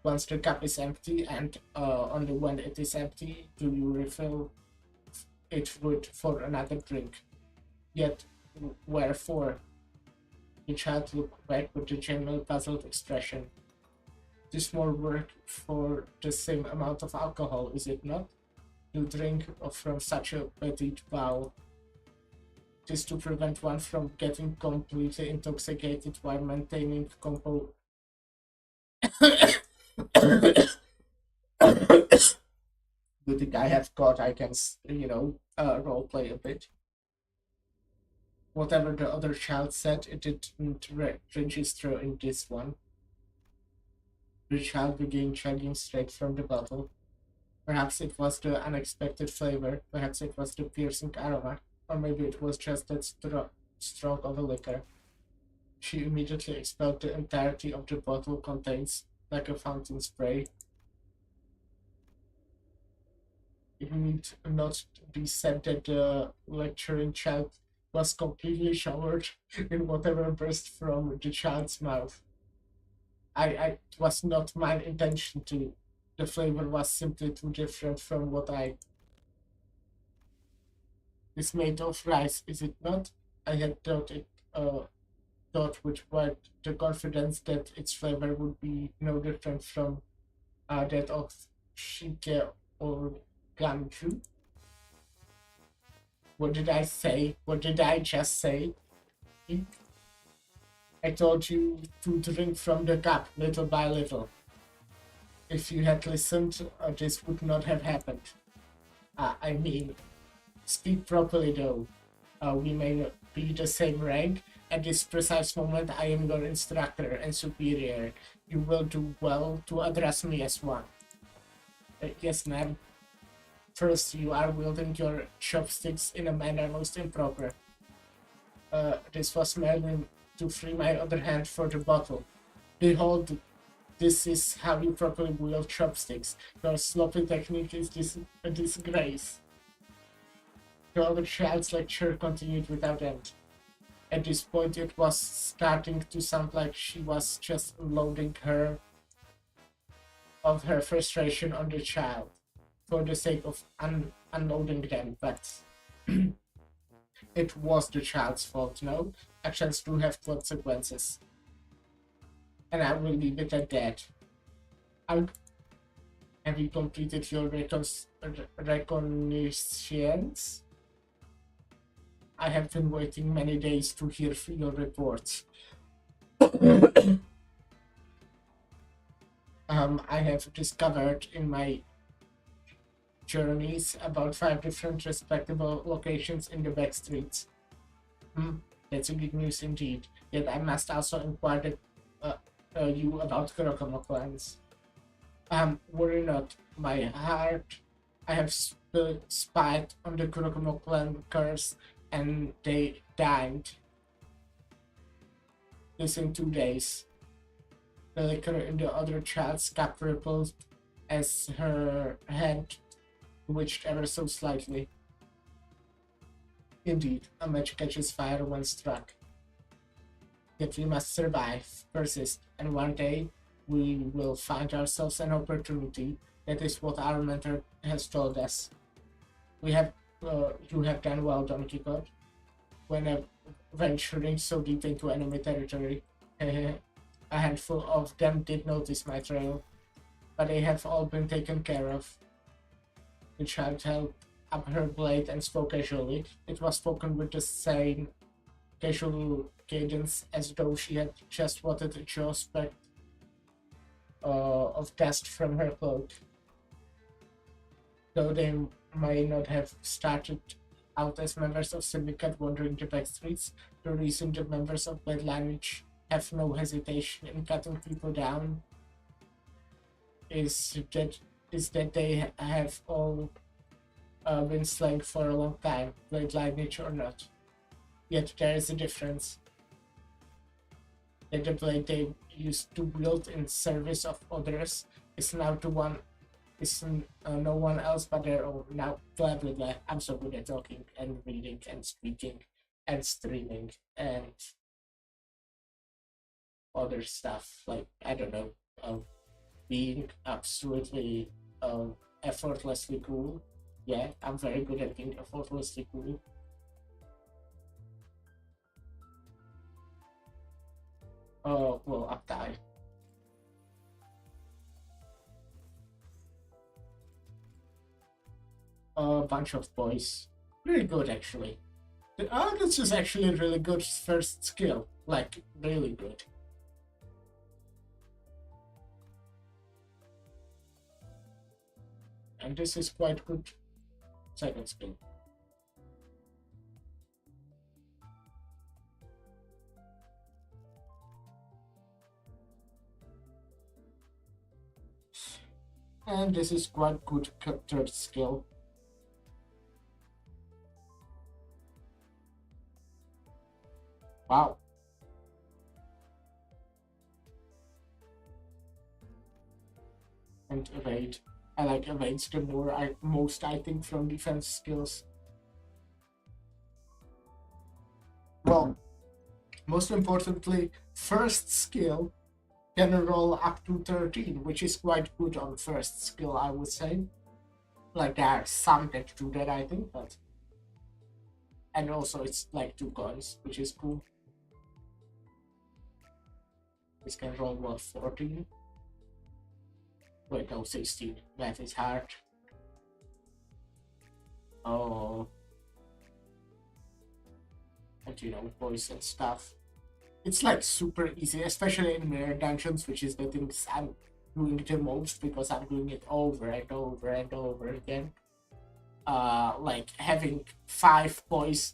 Once the cup is empty, and only when it is empty do you refill it for another drink. Yet, wherefore? The child looked back with a general puzzled expression. This more work for the same amount of alcohol, is it not? You drink from such a petite bowl. It is to prevent one from getting completely intoxicated while maintaining composure. with the guy I've got, I can, role play a bit. Whatever the other child said, it didn't register in this one. The child began chugging straight from the bottle. Perhaps it was the unexpected flavor, perhaps it was the piercing aroma, or maybe it was just that strong of a liquor. She immediately expelled the entirety of the bottle contents like a fountain spray. It need not be said that the lecturing child was completely showered in whatever burst from the child's mouth. It was not my intention to. The flavor was simply too different from what I. It's made of rice, is it not? I had thought with quite the confidence that its flavor would be no different from that of shike or gamju. What did I say? What did I just say? I told you to drink from the cup little by little. If you had listened, this would not have happened. I mean, speak properly though. We may not be the same rank. At this precise moment, I am your instructor and superior. You will do well to address me as one. Yes, ma'am. First, you are wielding your chopsticks in a manner most improper. This was merely to free my other hand for the bottle. Behold, this is how you properly wield chopsticks. Your sloppy technique is a disgrace. The other child's lecture continued without end. At this point, it was starting to sound like she was just unloading of her frustration on the child for the sake of unloading them, but it was the child's fault, no? Actions do have consequences. And I will leave it at that. Have you completed your reconnaissance? I have been waiting many days to hear your reports. I have discovered in my journeys about 5 different respectable locations in the back streets. That's a good news indeed. Yet I must also inquire you about Kurokamo clans. Worry not, my heart. I have spied on the Kurokamo clan curse, and they died. This in 2 days. The liquor in the other child's cup rippled as her head twitched ever so slightly. Indeed, a match catches fire when struck. Yet we must survive, persist, and one day we will find ourselves an opportunity. That is what our mentor has told us. You have done well, Don Quixote, when venturing so deep into enemy territory. A handful of them did notice my trail, but they have all been taken care of. The child held up her blade and spoke casually. It was spoken with the same casual cadence as though she had just wanted a jaw speck of dust from her cloak. Though they may not have started out as members of Syndicate wandering the back streets, the reason the members of Bad Lineage have no hesitation in cutting people down is that they have all been slain for a long time, Blade Lineage or not. Yet there is a difference. That the blade they used to wield in service of others is now no one else but their own. Now, blah blah blah. I'm so good at talking and reading and speaking and streaming and other stuff, like, I don't know, being absolutely effortlessly cool. Yeah, I'm very good at being effortlessly cool. Well, update. A bunch of boys. Really good, actually. This is actually a really good first skill. Like, really good. And this is quite good second skill. And this is quite good third skill. Wow. And evade. I like evades the most I think from defense skills. Well, most importantly, first skill can roll up to 13, which is quite good on first skill, I would say. Like there are some that do that, I think, but and also it's like 2 coins, which is cool. This can roll what, 14? Wait, no, 16. Math is hard. Oh. And you know, voice and stuff. It's like super easy, especially in mirror dungeons, which is the things I'm doing the most because I'm doing it over and over and over again. Like having 5 boys,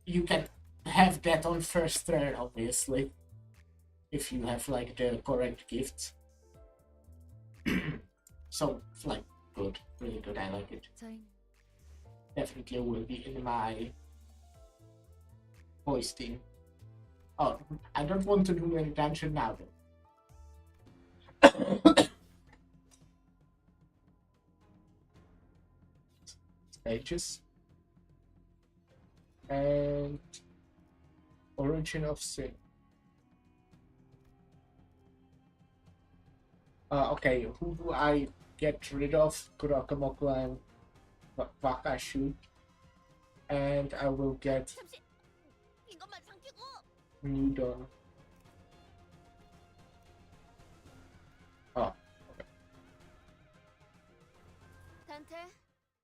you can have that on first turn, obviously, if you have like the correct gifts. So like good, really good. I like it. Definitely will be in my voice team. Oh, I don't want to do any dungeon now though. Stages and origin of sin. Okay, who do I get rid of? Kurakamoko and Wakashu. And I will get 이것만 삼키고. Nudon. Oh, okay. 단테,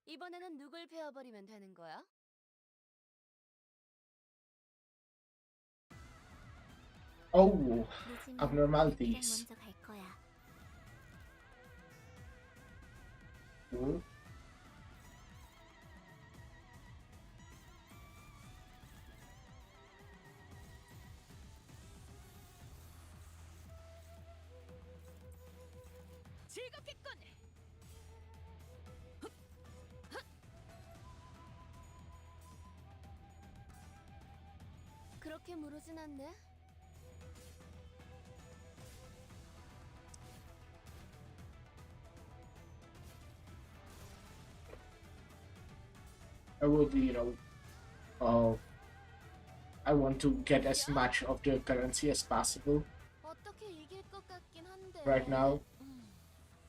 이번에는 누굴 베어버리면 되는 거야? Oh, abnormalities. 먼저 갈 거야. Cool. 즐겁겠군. 그렇게 무르진 않네. I will be, I want to get as much of the currency as possible 어떻게 이길 것 같긴 한데. right now.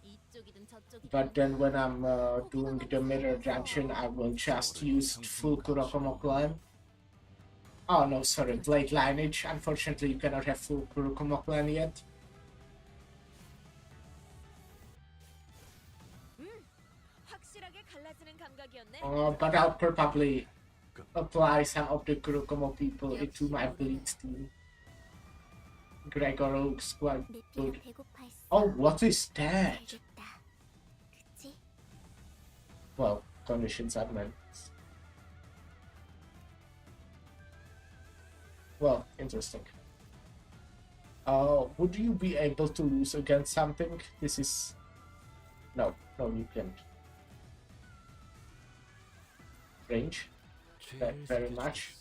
이쪽이든 저쪽이든. But then when I'm doing the mirror dungeon, I will just use full Kurokomo clan. Oh no, sorry, Blade Lineage. Unfortunately, you cannot have full Kurokomo clan yet. 확실하게 갈라지는 감각이었네. But I'll probably apply some of the Kurokomo people into my Bleed team. Gregor looks quite good. Oh, what is that? Well, conditions are meant. Well, interesting. Would you be able to lose against something? This is... No, you can't. Range? Very much.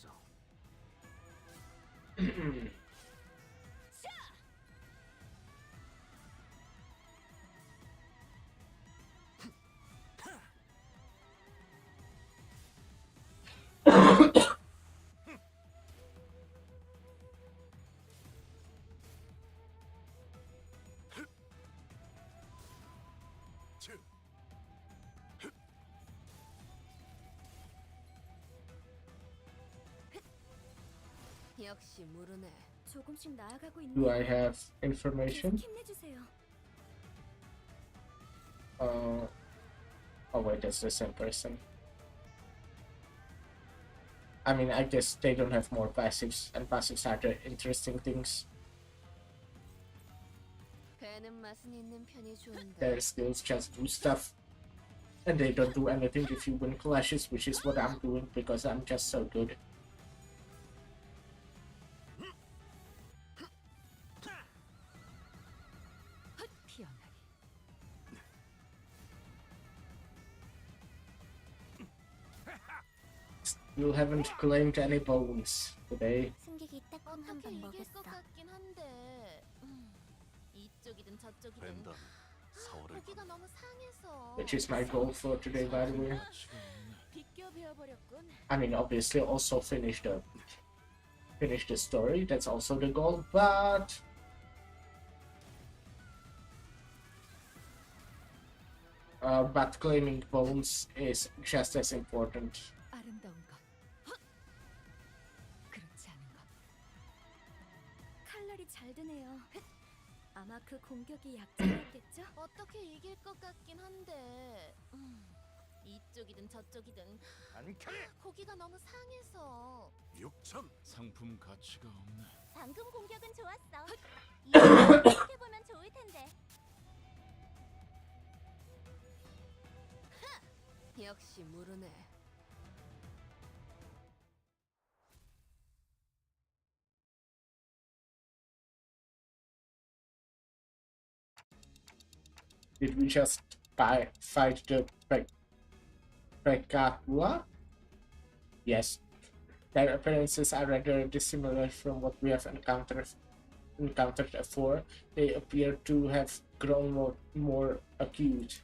역시 모르네. 조금씩 나아가고 있는. Do I have information? 힘내주세요. Oh wait, that's the same person. I mean, I guess they don't have more passives, and passives are the interesting things. 배는 맛은 있는 편이 좋은데. Their skills just do stuff. And they don't do anything if you win clashes, which is what I'm doing because I'm just so good. 피어나게. You haven't claimed any bones today. 숨기기 딱 한 방 먹였어. 것 같긴 한데 이쪽이든 저쪽이든 벤던 4월을 고기가 너무 상해서. Which is my goal for today, by the way. 비껴 베어버렸군. I mean, obviously, also finish the story. That's also the goal, but claiming bones is just as important. 아름다운 건 그렇지 않은 건. 칼날이 잘 드네요. 아마 그 공격이 약점이었겠죠? 어떻게 이길 것 같긴 한데 이쪽이든 저쪽이든 고기가 너무 상해서. 6천 상품 가치가 없네. 방금 공격은 좋았어. 이렇게 보면 좋을 텐데. 역시 모르네. Did we just fight the Prekatula? Yes. Their appearances are rather dissimilar from what we have encountered before. They appear to have grown more acute.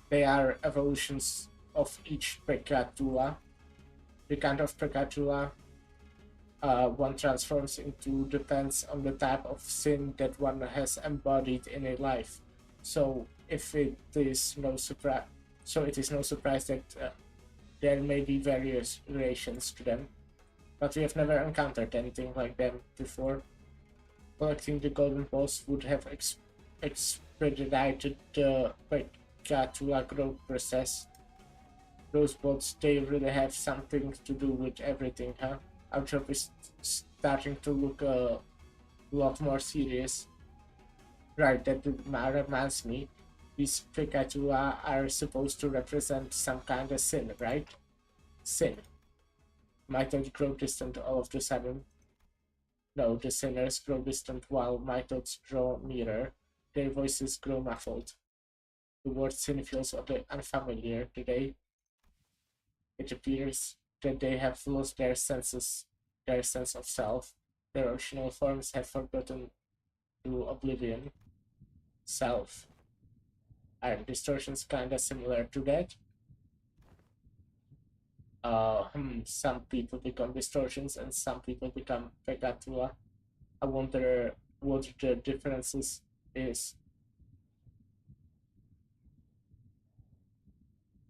They are evolutions of each Prekatula. The kind of Prekatula one transforms into depends on the type of sin that one has embodied in a life. So it is no surprise that there may be various relations to them, but we have never encountered anything like them before. Collecting the golden balls would have expedited the Prekatula growth process. Those bots, they really have something to do with everything, huh? Our job is starting to look a lot more serious. Right, that reminds me. These Prekatula are supposed to represent some kind of sin, right? Sin. Might not grow distant all of a sudden. No, the sinners grow distant while methods draw nearer. Their voices grow muffled. The word sin feels a bit unfamiliar today. It appears that they have lost their sense of self. Their original forms have forgotten to oblivion. Self. Are distortions kinda similar to that? Some people become distortions and some people become Prekatula. I wonder what the differences is.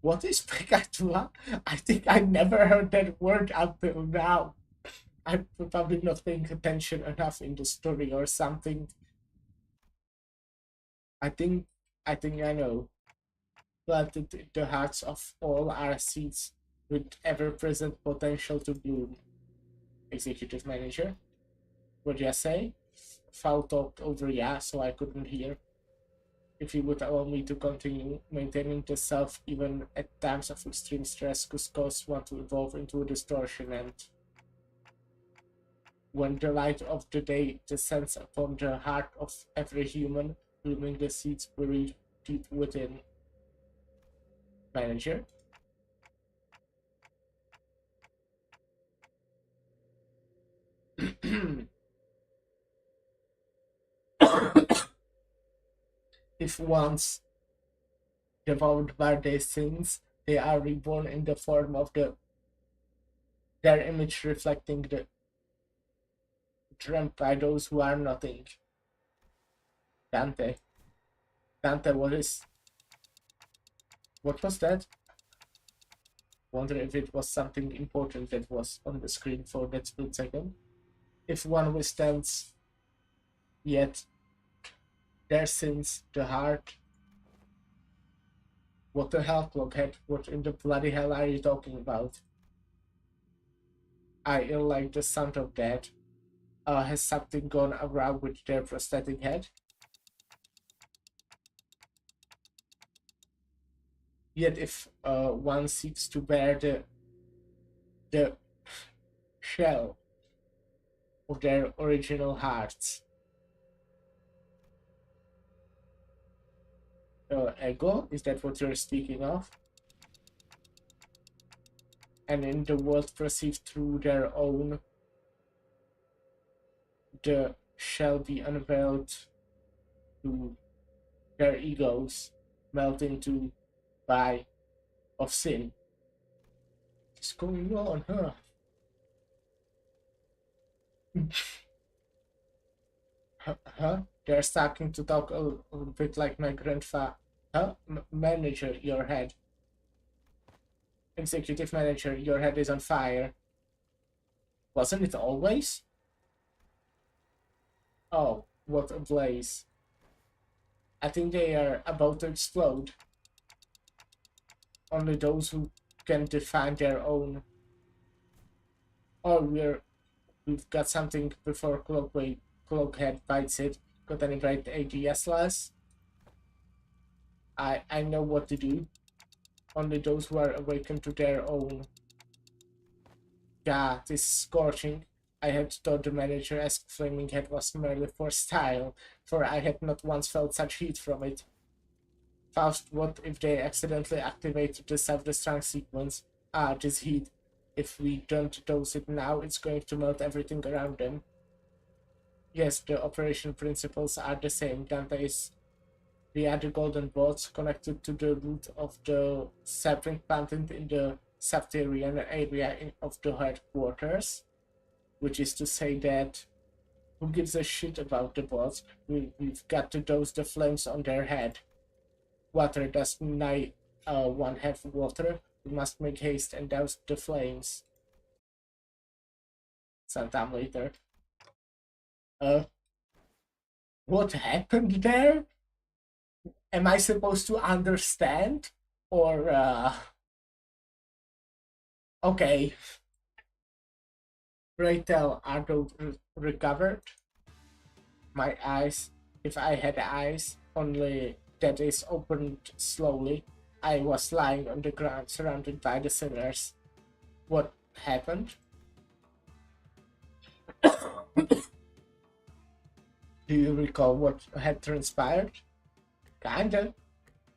What is Prekatula? I think I never heard that word until now. I'm probably not paying attention enough in the story or something. I think I know. Planted in the hearts of all our seeds with ever-present potential to bloom. Executive manager. What'd you say? Foul talked over yeah, so I couldn't hear. If you would allow me to continue, maintaining the self even at times of extreme stress could cause one to evolve into a distortion, and when the light of the day descends upon the heart of every human, blooming the seeds buried deep within. Manager? If once devoured by their sins, they are reborn in the form of their image reflecting the dreamt by those who are nothing. Dante. Dante, what was that? Wonder if it was something important that was on the screen for that split second. If one withstands yet their sins, the heart. What the hell, Clockhead? What in the bloody hell are you talking about? I ill like the sound of that. Has something gone around with their prosthetic head? Yet if one seeks to bear the shell of their original hearts, ego, is that what you're speaking of? And in the world perceived through their own, the shall be unveiled to their egos, melt into by of sin. What's going on, huh? Huh? They're starting to talk a bit like my grandfather. Huh? Manager, your head. Executive manager, your head is on fire. Wasn't it always? Oh, what a blaze. I think they are about to explode. Only those who can define their own. Oh, we've got something before Cloakhead bites it. Got any bright ideas, lass? I know what to do. Only those who are awakened to their own. Yeah, this is scorching. I had thought the manager as Flaming Head was merely for style, for I had not once felt such heat from it. Faust, what if they accidentally activate the self-destruct sequence? Ah, this heat. If we don't dose it now, it's going to melt everything around them. Yes, the operation principles are the same. Dante is via the golden bolts connected to the root of the sapling planted in the subterranean area of the headquarters, which is to say that who gives a shit about the bolts? We've got to dose the flames on their head. Water, does one have water? We must make haste and douse the flames. Sometime later. What happened there? Am I supposed to understand? Or, okay. Pray tell, are those recovered? My eyes, if I had eyes, only that is opened slowly. I was lying on the ground surrounded by the sinners. What happened? Do you recall what had transpired? Kinda.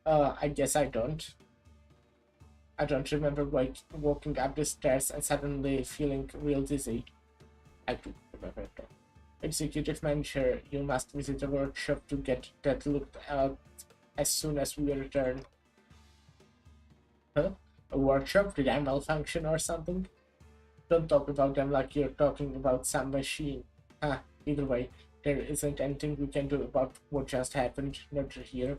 I guess I don't. I don't remember walking up the stairs and suddenly feeling real dizzy. I do remember though. Executive manager, you must visit the workshop to get that looked at as soon as we return. Huh? A workshop? Did I malfunction or something? Don't talk about them like you're talking about some machine. Huh, either way, there isn't anything we can do about what just happened, not here.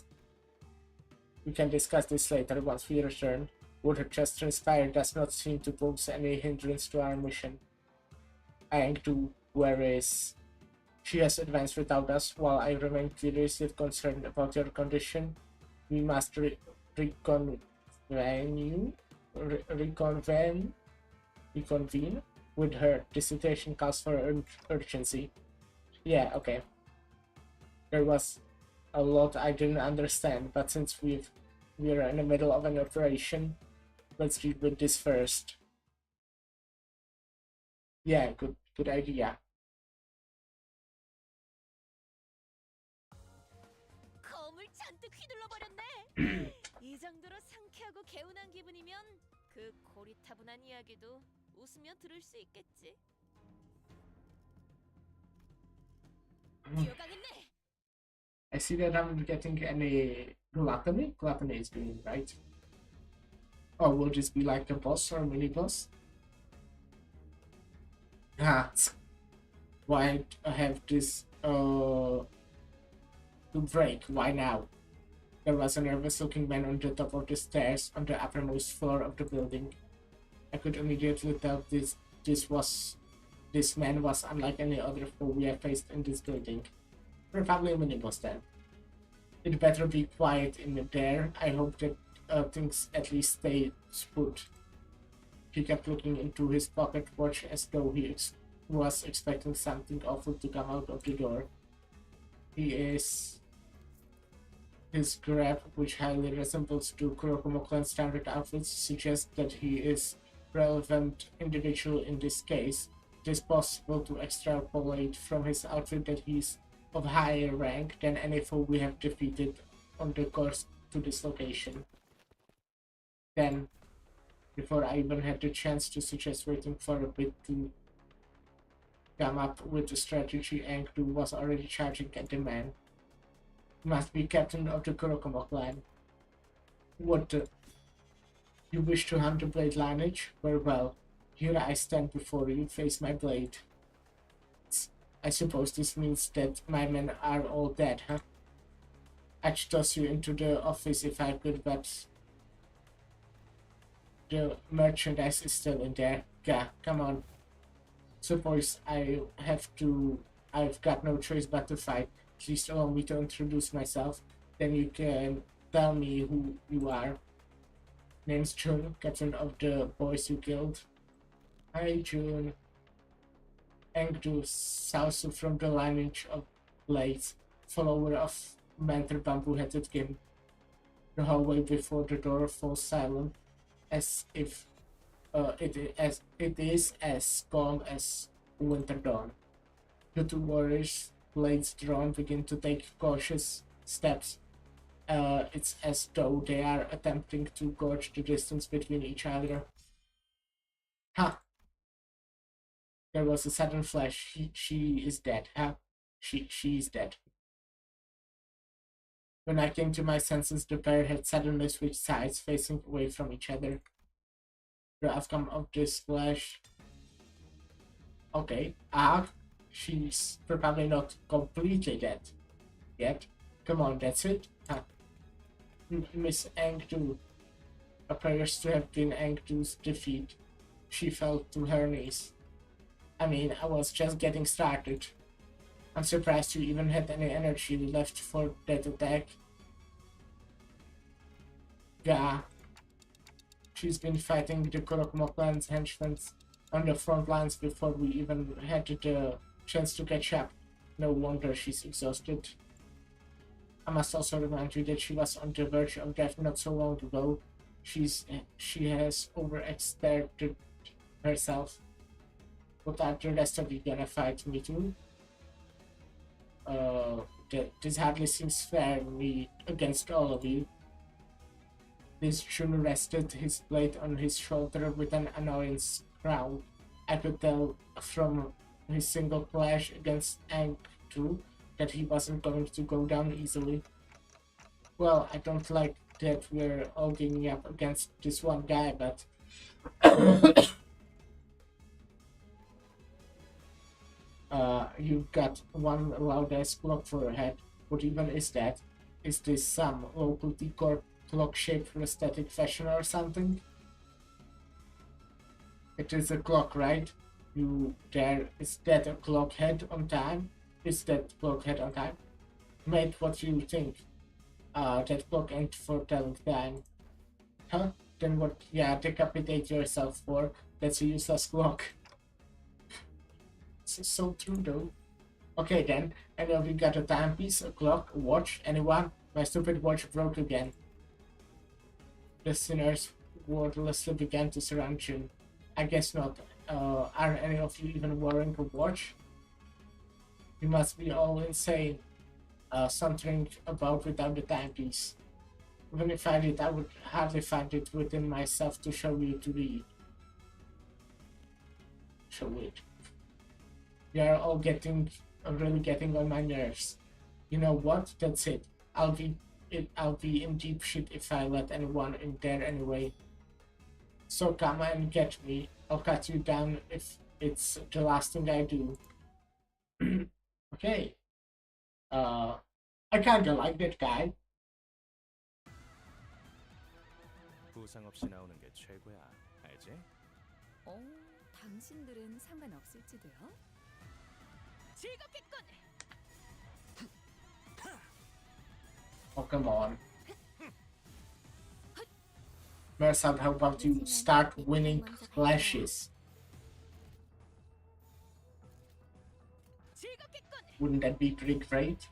We can discuss this later once we return. What had just transpired does not seem to pose any hindrance to our mission. I to where is... She has advanced without us, while I remain curious yet concerned about your condition. We must reconvene with her. The situation calls for urgency. Yeah, okay. There was a lot I didn't understand, but since we're in the middle of an operation, let's read with this first. Yeah, good idea. 검을 잔뜩 휘둘러 버렸네. 이 정도로 상쾌하고 개운한 기분이면 그 고리타분한 이야기도 웃으며 들을 수 있겠지. 기어가겠네. I see that I'm getting any gluttony. Gluttony is green, right? Or will this be like a boss or a mini boss? Why have this to break? Why now? There was a nervous-looking man on the top of the stairs on the uppermost floor of the building. I could immediately tell this man was unlike any other foe we have faced in this building. Probably a mini-boss then. It better be quiet in there. I hope that things at least stay put. He kept looking into his pocket watch as though he was expecting something awful to come out of the door. He is... His grab, which highly resembles to Kuroko-Clan's standard outfits, suggests that he is relevant individual in this case. It is possible to extrapolate from his outfit that he's of higher rank than any foe we have defeated on the course to this location. Then, before I even had the chance to suggest waiting for a bit to come up with a strategy, Engdu was already charging at the man. He must be captain of the Kurokuma clan. What the? You wish to hunt the blade lineage? Very well. Here I stand before you, face my blade. I suppose this means that my men are all dead, huh? I'd toss you into the office if I could, but the merchandise is still in there. Yeah, come on. Suppose I've got no choice but to fight. Please allow me to introduce myself. Then you can tell me who you are. Name's Jun, captain of the boys you killed. Hi, Jun. Engdu, south from the lineage of blades, follower of mentor bamboo-headed Kim. The hallway before the door falls silent, as if it is as calm as winter dawn. The two warriors, blades drawn, begin to take cautious steps. It's as though they are attempting to gauge the distance between each other. Ha! There was a sudden flash. She is dead. Huh? She is dead. When I came to my senses, the pair had suddenly switched sides, facing away from each other. The outcome of this flash. Okay. She's probably not completely dead yet. Come on, that's it. Huh. Miss Engdu appears to have been Engdu's defeat. She fell to her knees. I mean, I was just getting started. I'm surprised you even had any energy left for that attack. Yeah. She's been fighting the Kurokuma clan's henchmen on the front lines before we even had the chance to catch up. No wonder she's exhausted. I must also remind you that she was on the verge of death not so long ago. She has overexerted herself. What are the rest of you gonna fight me too? This hardly seems fair, me against all of you. This Jun rested his blade on his shoulder with an annoyance growl. I could tell from his single clash against Engdu that he wasn't going to go down easily. Well, I don't like that we're all ganging up against this one guy, but you've got one loud-ass clock for a head. What even is that? Is this some local decor clock-shaped prosthetic fashion or something? It is a clock, right? Is that a clock head on time? Is that clock head on time? Mate, what do you think? That clock ain't for telling time. Huh? Then what? Yeah, decapitate yourself for. That's a useless clock. So true though. Okay then, I know we got a timepiece, a clock, a watch. Anyone? My stupid watch broke again. The sinners wordlessly began to surround Jun. I guess not. Aren't any of you even wearing a watch? You must be all insane. Something about without the timepiece. Even if I did, I would hardly find it within myself to show you to read. Show it. You are all really getting on my nerves. You know what? That's it. I'll be in deep shit if I let anyone in there anyway. So come and get me. I'll cut you down if it's the last thing I do. Okay. I kinda like that guy. 부상 없이 나오는 게 최고야. 알지? 당신들은 상관없을지도요? 즐겁겠군. Oh, come on. Mercer, how about you start winning clashes? 즐겁겠군. Wouldn't that be pretty great?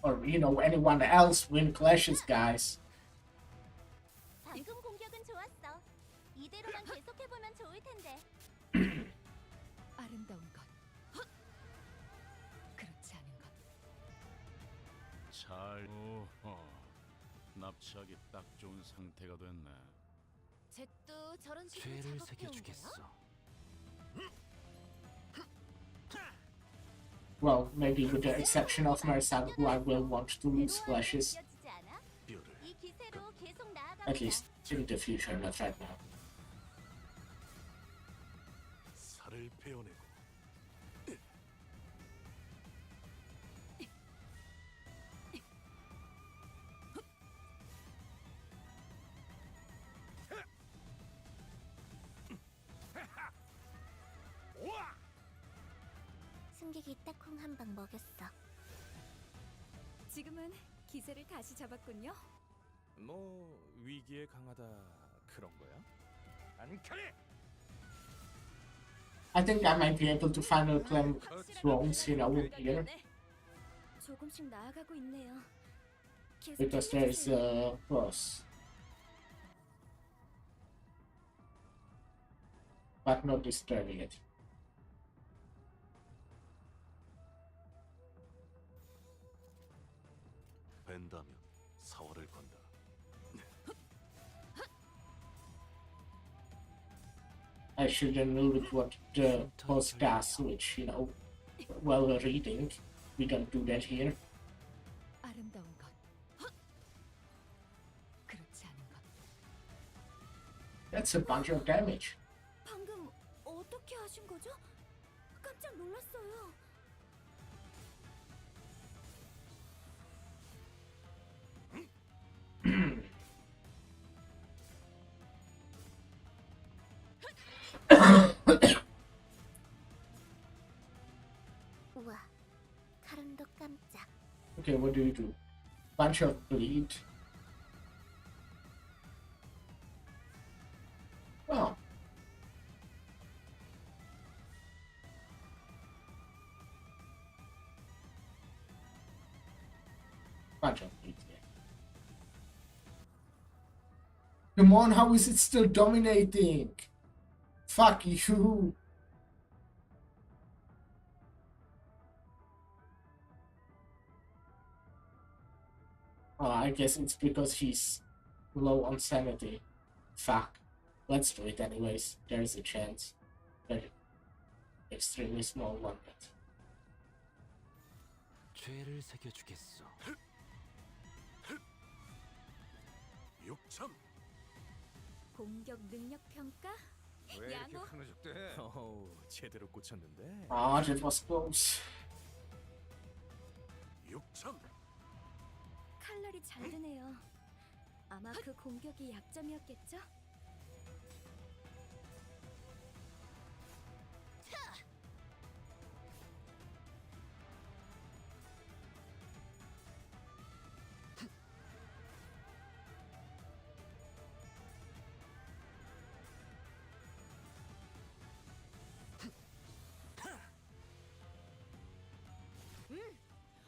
or anyone else win clashes, guys. 방금 공격은 좋았어. 이대로만 계속해보면 좋을 텐데. 아름다운 것. 그렇지 않은 것. 잘. 오호. 납치하기 딱 좋은 상태가 됐네. 잭도 저런 식으로 죄를 작업해온 새겨주겠어. 거야? Well, maybe with the exception of myself, who I will want to lose clashes, 느껴지지 않아? 뼈를 이 기세로 계속 나아가면 at least in the future, not right now. 살을 베어내고 승객이 딱콩 한 방 먹였어. 지금은 기세를 다시 잡았군요. 뭐 위기에 강하다 그런 거야? 안칼리! I think I might be able to finally claim thrones, here. 조금씩 나아가고 있네요. 계속 Because there is a boss. But not disturbing it. 벤다면 사활을 건다. I shouldn't read what the boss does, which, while reading, we don't do that here. 아름다운 것. 그렇지 않은 것. That's a bunch of damage. 방금 어떻게 하신 거죠? 깜짝 놀랐어요. 우와, 칼음도 깜짝. Okay, what do you do? Bunch of bleed. Oh. Bunch of bleed, yeah. Come on, how is it still dominating? Fuck you. Oh, I guess it's because he's low on sanity. Fuck. Let's do it anyways. There's a chance. But extremely small one. But 죄를 새겨주겠어. 6점. 공격 능력 평가? 왜 이렇게 야노? 흐느적대? 어우 제대로 꽂혔는데. ah, that was close. 6점. 칼날이 잘 드네요. 아마 그 공격이 약점이었겠죠?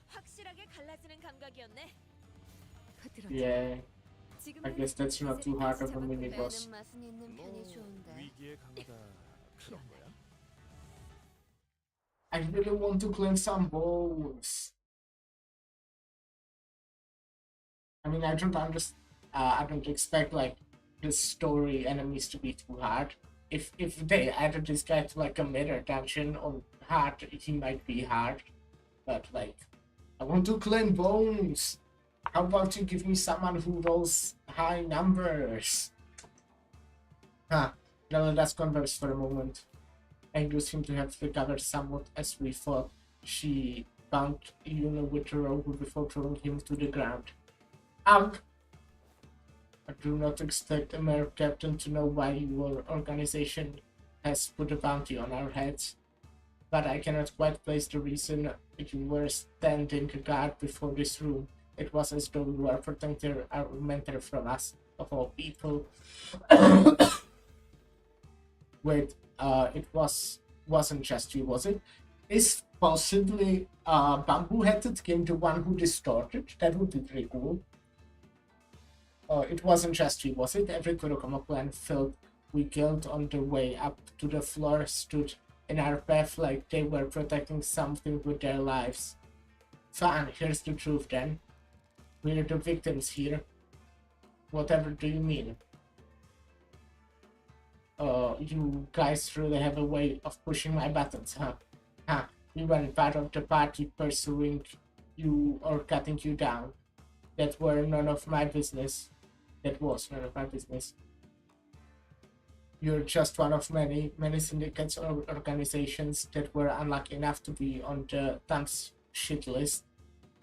확실하게 갈라지는 감각이었네. 흐드러져. Yeah, I 지금은 guess that's not too hard of a mini boss. 배는 맛은 있는 뭐 편이 좋은데. 위기에 강하다 그런 거야? I really want to claim some bones. I mean, I don't understand. I don't expect like the story enemies to be too hard. If they added this guy to like a mirror dungeon on hard, he might be hard. But like, I want to claim bones. How about you give me someone who rolls high numbers? Huh. Now let's converse for a moment. Angel seemed to have recovered somewhat as we thought. She bound Yuna with a rope before throwing him to the ground. Ugh! I do not expect a mere captain to know why your organization has put a bounty on our heads. But I cannot quite place the reason you were standing guard before this room. It was as though you were protecting our mentor from us, of all people. Wait, it wasn't just you, was it? Is Possibly bamboo-headed game, the one who distorted. That would be pretty cool. It wasn't just you, was it? Every Kurokoma clan felt we killed on the way up to the floor stood in our path like they were protecting something with their lives. Fine, here's the truth then. We're the victims here. Whatever do you mean? You guys really have a way of pushing my buttons, huh? Huh, we weren't part of the party pursuing you or cutting you down. That were none of my business. That was none of my business. You're just one of many syndicates or organizations that were unlucky enough to be on the Thumb's shit list.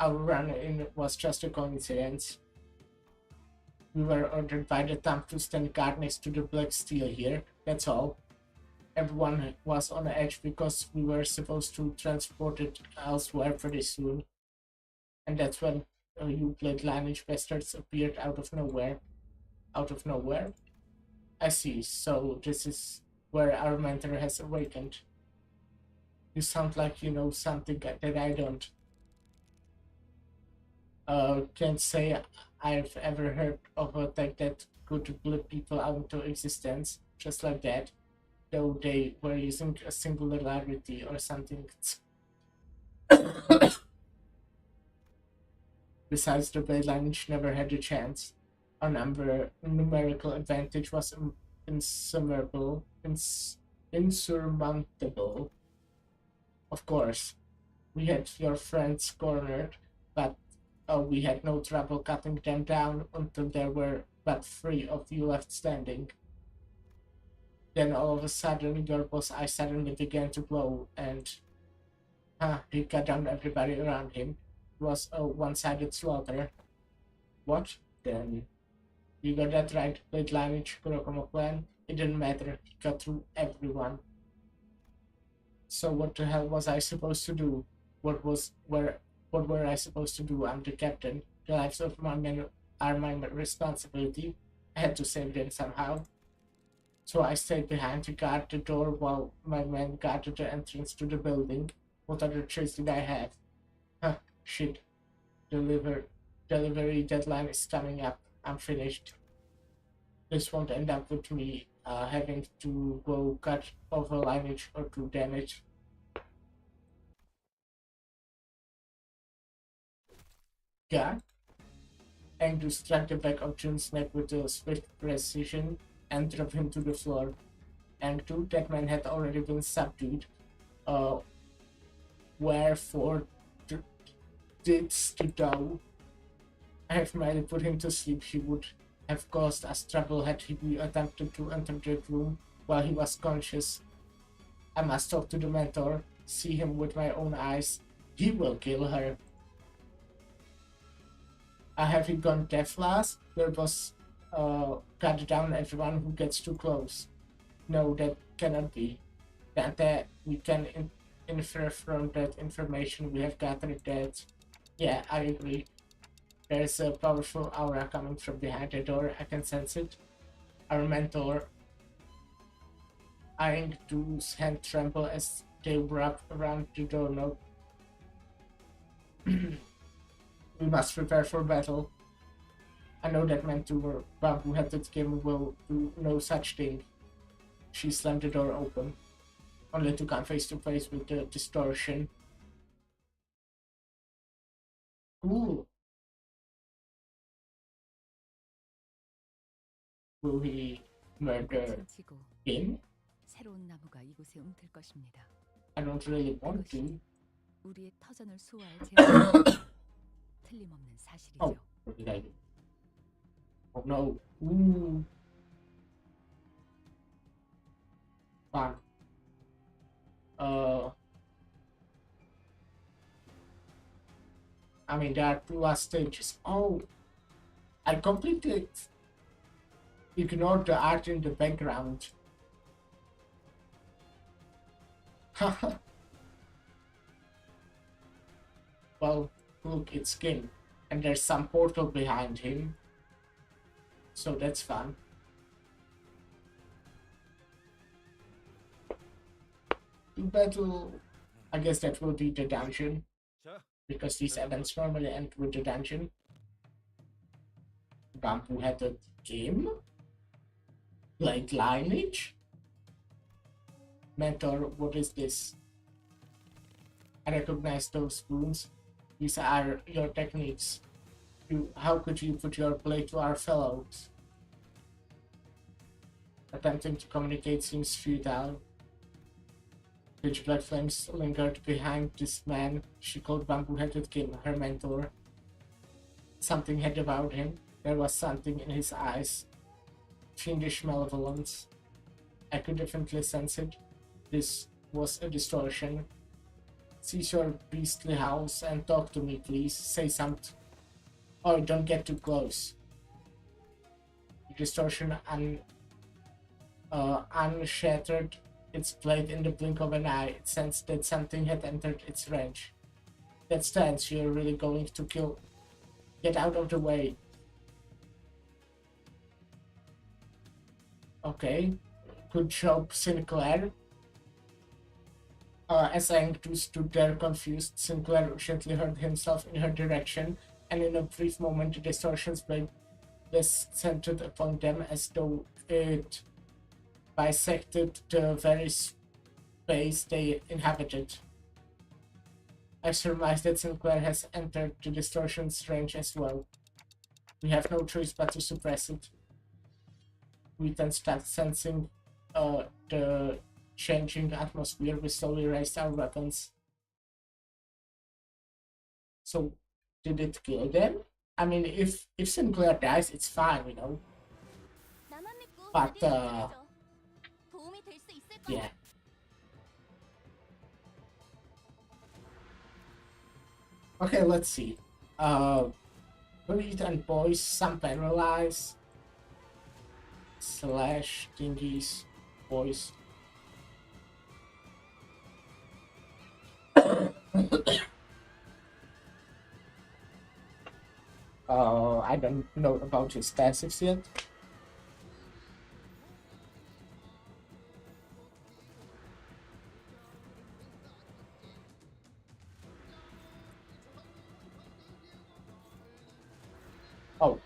Our run-in was just a coincidence. We were ordered by the Thumb to stand guard next to the black steel here, that's all. Everyone was on edge because we were supposed to transport it elsewhere pretty soon. And that's when you blade lineage bastards appeared out of nowhere. Out of nowhere? I see, so this is where our mentor has awakened. You sound like you know something that I don't. Can't say I've ever heard of a tech that could blip people out into existence, just like that, though they were using a singularity or something. Besides, the blade lineage never had a chance. Our numerical advantage was insurmountable. Of course, we had your friends cornered, but we had no trouble cutting them down until there were but 3 of you left standing. Then all of a sudden, your boss eye suddenly began to glow, and he cut down everybody around him. It was a one-sided slaughter. What? Then you got that right, late lineage, Kurokoma clan. It didn't matter, he cut through everyone. So what the hell was I supposed to do? What were I supposed to do? I'm the captain. The lives of my men are my responsibility. I had to save them somehow. So I stayed behind to guard the door while my men guarded the entrance to the building. What other choice did I have? Huh, shit. Delivery deadline is coming up. I'm finished. This won't end up with me having to go cut off a lineage or do damage. Yeah. And to strike the back of Jun's neck with a swift precision and drop him to the floor. And 2, that man had already been subdued. Wherefore didst thou have merely put him to sleep? He would have caused us trouble had he attempted to enter the room while he was conscious. I must talk to the mentor, see him with my own eyes. He will kill her. Have you gone deaf, lass? Your boss cut down everyone who gets too close. No, that cannot be. That we can infer from that information we have gathered that... Yeah, I agree. There's a powerful aura coming from behind the door. I can sense it. Our mentor, eyeing Du's hand tremble as they wrap around the doorknob. We must prepare for battle. I know that mentor bamboo-headed game will do no such thing. She slammed the door open, only to come face to face with the distortion. Ooh. Will he murder 치고 him? 새로운 나무가 이곳에 움틀 것입니다. I don't really want to. 우리의 터전을 수호할 제목은 틀림없는 사실이죠. Oh, what did I do? Oh no. Ooh. Fun. I mean, there are 2 last stages. Oh, I completely ignored the art in the background. Well, look, it's King, and there's some portal behind him, so that's fun. To battle. I guess that will be the dungeon, 자, because these events normally end with the dungeon. Bamboo-headed game? Blade lineage? Mentor, what is this? I recognize those wounds. These are your techniques. How could you put your blade to our fellows? Attempting to communicate seems futile. Pitch black flames lingered behind this man she called Bamboo-headed Kim, her mentor. Something had devoured him. There was something in his eyes. Fiendish malevolence. I could definitely sense it. This was a distortion. Cease your beastly howls and talk to me, please. Say something. Oh, don't get too close. The distortion unshattered its blade in the blink of an eye. It sensed that something had entered its range. That stands. You're really going to kill. Get out of the way. Okay. Good job, Sinclair. As Angdu stood there confused, Sinclair gently hurled himself in her direction, and in a brief moment the distortion's blade descended upon them as though it bisected the very space they inhabited. I surmise that Sinclair has entered the distortion's range as well. We have no choice but to suppress it. We then start sensing the changing atmosphere. We slowly raised our weapons. So, did it kill them? I mean, if Sinclair dies, it's fine, you know. But yeah. Okay, let's see. Bleed and boys, some paralyzed. Slash thingies, boys. I don't know about his passives yet. Oh.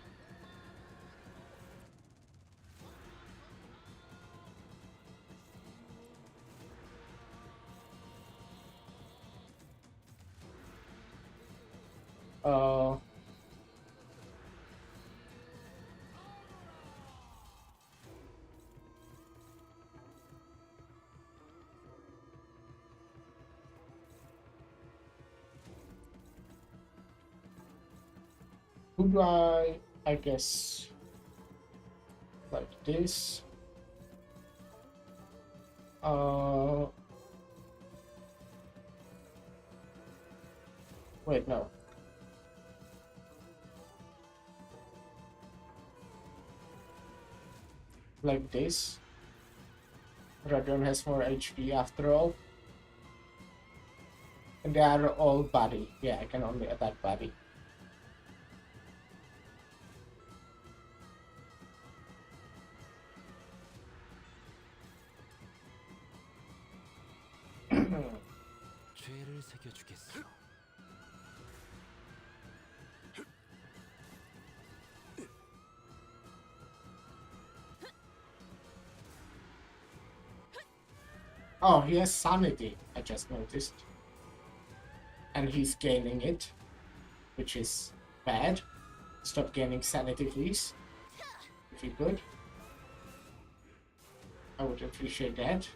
Who do I guess, like this. Wait, no. Like this. Radon has more HP after all. And they are all body. Yeah, I can only attack body. 죄를 새겨주겠어. Oh, he has sanity, I just noticed. And he's gaining it, which is bad. Stop gaining sanity, please. If you could. I would appreciate that.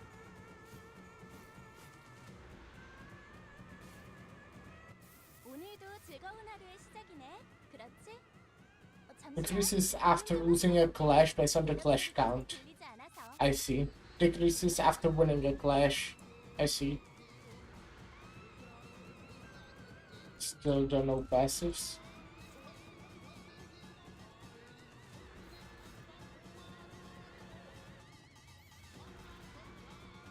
Decreases after losing a clash based on the clash count. I see. Decreases after winning a clash. I see. Still don't know passives.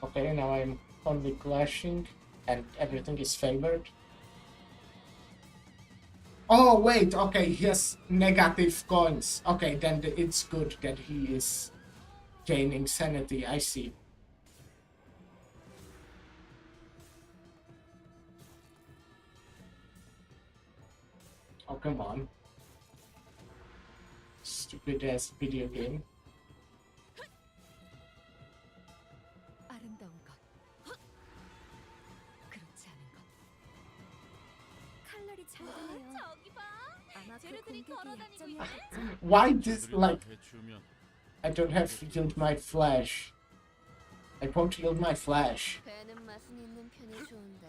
Okay, now I'm only clashing and everything is favored. Oh wait, okay, he has negative coins. Okay, then it's good that he is gaining sanity, I see. Oh, come on. Stupid ass video game. 아름다운 것. 그렇지 않은 것. 칼날이 잘 드네요. 저기 봐. 아마 그 쟤네들이 공격이 걸어다니고 있네. 약점이었겠죠? Why this, 그들이 like, 다 해치우면 I don't have to yield my flesh. I won't yield my flesh. 배는 맛은 있는 편이 좋은데.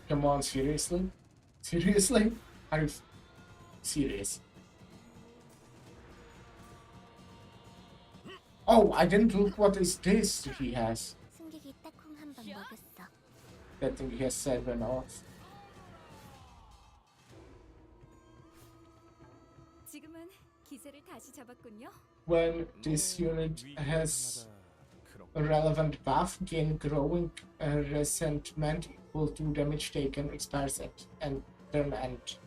Come on, seriously? Seriously? Are you serious? Oh, I didn't look what is this he has. 승객이 딱콩 한 방 먹였어. That thing he has 7 off. 지금은 기세를 다시 잡았군요. When this unit has a relevant buff, gain growing resentment equal to damage taken expires at and turn end.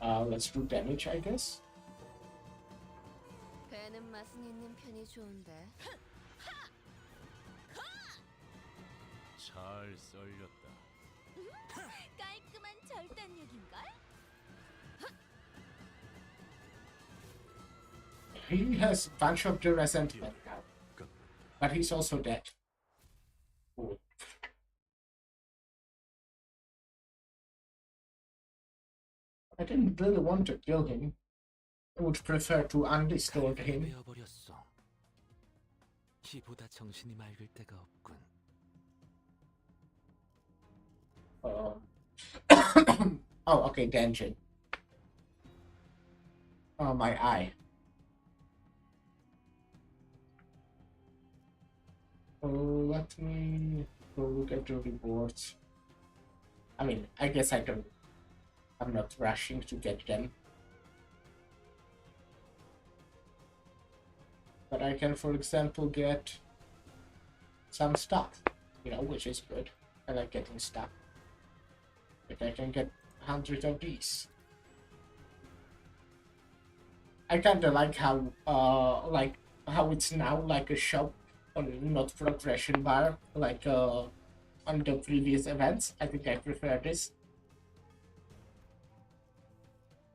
Let's do damage, I guess. 배는 맛은 있는 편이 좋은데. 잘 썰렸다. 깔끔한 절단력인걸? He has a bunch of the resentment now, but he's also dead. Cool. I didn't really want to kill him. I would prefer to undistort him. 베어버렸어. 이보다 정신이 맑을 때가 없군. Oh, okay, dungeon. Oh, my eye. Oh, let me go look at the rewards. I mean, I guess I'm not rushing to get them. But I can, for example, get some stuff, which is good. I like getting stuff. But I can get 100 of these. I kinda like how it's now like a shop, not progression bar, like on the previous events. I think I prefer this.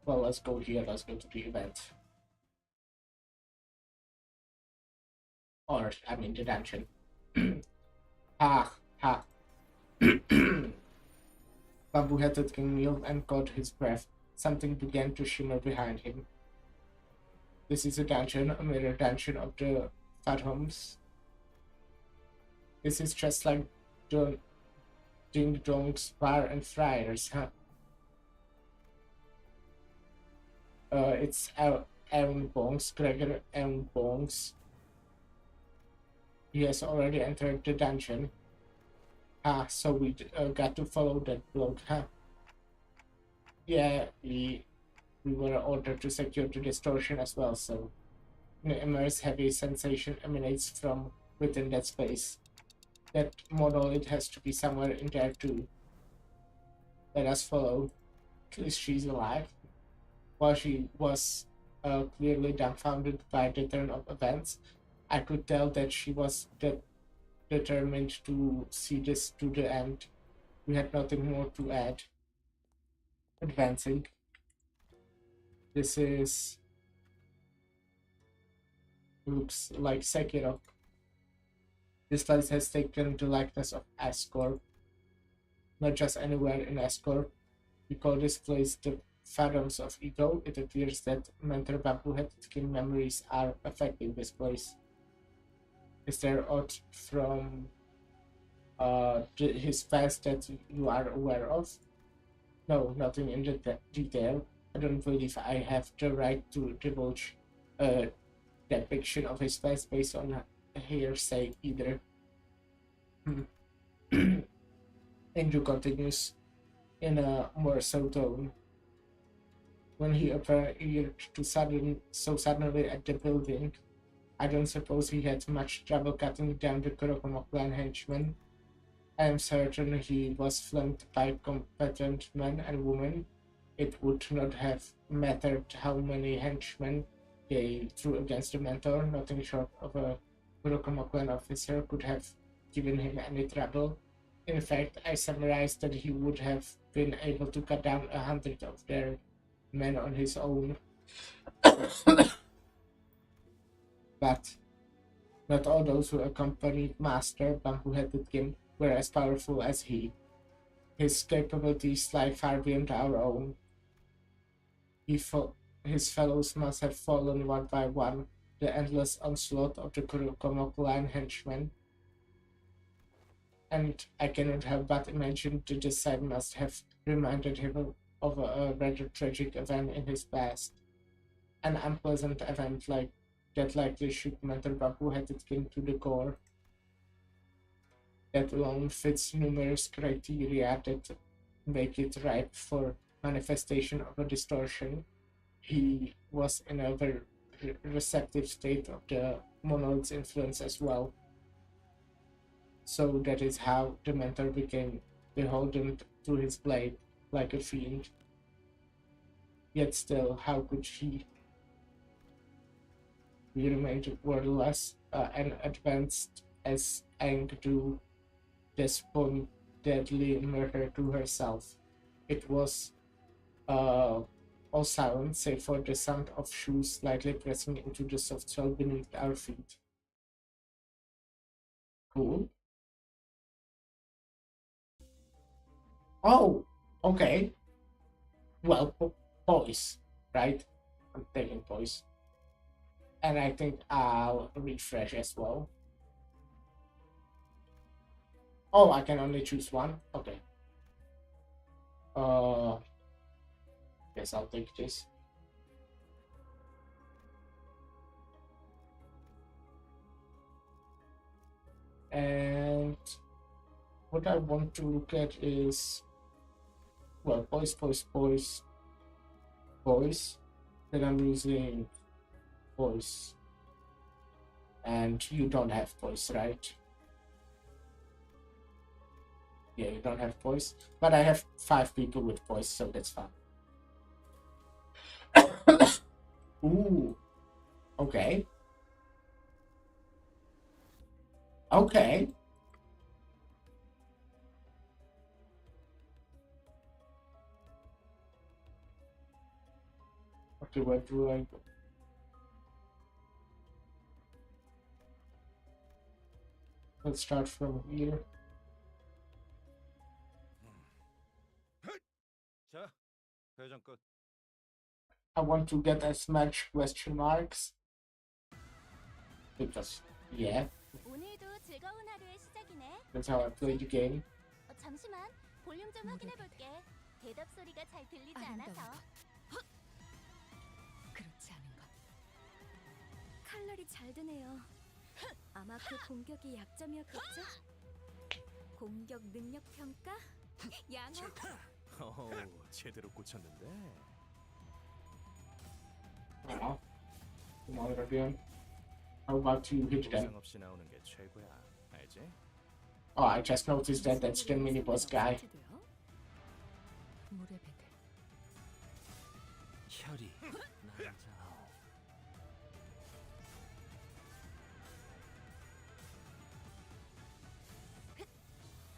Well, let's go here. Let's go to the event. Or, I mean, the dungeon. Ha! Bamboo-headed King kneeled and caught his breath. Something began to shimmer behind him. This is a dungeon, a mirror dungeon of the Phantoms. This is just like Ding Dong's bar and friars, huh? It's Aaron Bongs, Gregor Aaron Bongs. He has already entered the dungeon. So we got to follow that bloke, huh? Yeah, we were ordered to secure the distortion as well, so an immense heavy sensation emanates from within that space. That monolith has to be somewhere in there too. Let us follow. At least she's alive. While she was clearly dumbfounded by the turn of events, I could tell that she was determined to see this to the end. We had nothing more to add. Advancing. This looks like Sekiro. This place has taken the likeness of Asgore. Not just anywhere in Asgore. We call this place the Phantoms of Ego. It appears that mental bamboo-headed king memories are affecting this place. Is there aught from his past that you are aware of? No, nothing in the detail. I don't believe I have the right to divulge a depiction of his past based on hearsay either. Andrew continues in a more so tone. When he appeared so suddenly at the building, I don't suppose he had much trouble cutting down the Kurokoma clan henchmen. I am certain he was flanked by competent men and women. It would not have mattered how many henchmen they threw against the mentor. Nothing short of a Kurokomakuen officer could have given him any trouble. In fact, I summarized that he would have been able to cut down 100 of their men on his own. But not all those who accompanied Master Bamboo-Headed Kim were as powerful as he. His capabilities lie far beyond our own. His fellows must have fallen one by one. The endless onslaught of the Kurokomo clan henchmen, and I cannot help but imagine that the sight must have reminded him of a rather tragic event in his past. An unpleasant event like that likely shook Mentor Bamboo-Headed King to the core. That alone fits numerous criteria that make it ripe for manifestation of a distortion. He was in a very receptive state of the monolith's influence as well. So that is how the mentor became beholden to his blade, like a fiend. Yet still, how could he remain wordless and advanced as Aang do this deadly murder to herself? It was all silent save for the sound of shoes slightly pressing into the soft soil beneath our feet. Cool. Oh, okay. Well, boys, right? I'm taking boys. And I think I'll refresh as well. Oh, I can only choose one? Okay. Guess I'll take this. And what I want to look at is, well, boys. Then I'm using boys. And you don't have boys, right? Yeah, you don't have boys. But I have 5 people with boys, so that's fine. Ooh. Okay. Okay. Okay, where do I go? Let's start from here. 자, 회전 끝. I want to get as much question marks. Because, yeah, 오늘도 즐거운 하루의 시작이네. that's how I play the game. 잠시만, 볼륨 좀 확인해 볼게. 대답 소리가 잘 들리지 않아서. 그렇지 않은 것. 칼날이 잘 드네요. 아마 그 공격이 약점이었겠죠? 공격 능력 평가? 양호. 제대로 꽂혔는데. Oh, come on, again. How about you hit them? 부상 없이 나오는 게 최고야. 알지? Oh, I just noticed that that's the mini boss guy. 물의 배들. 혈이 남자.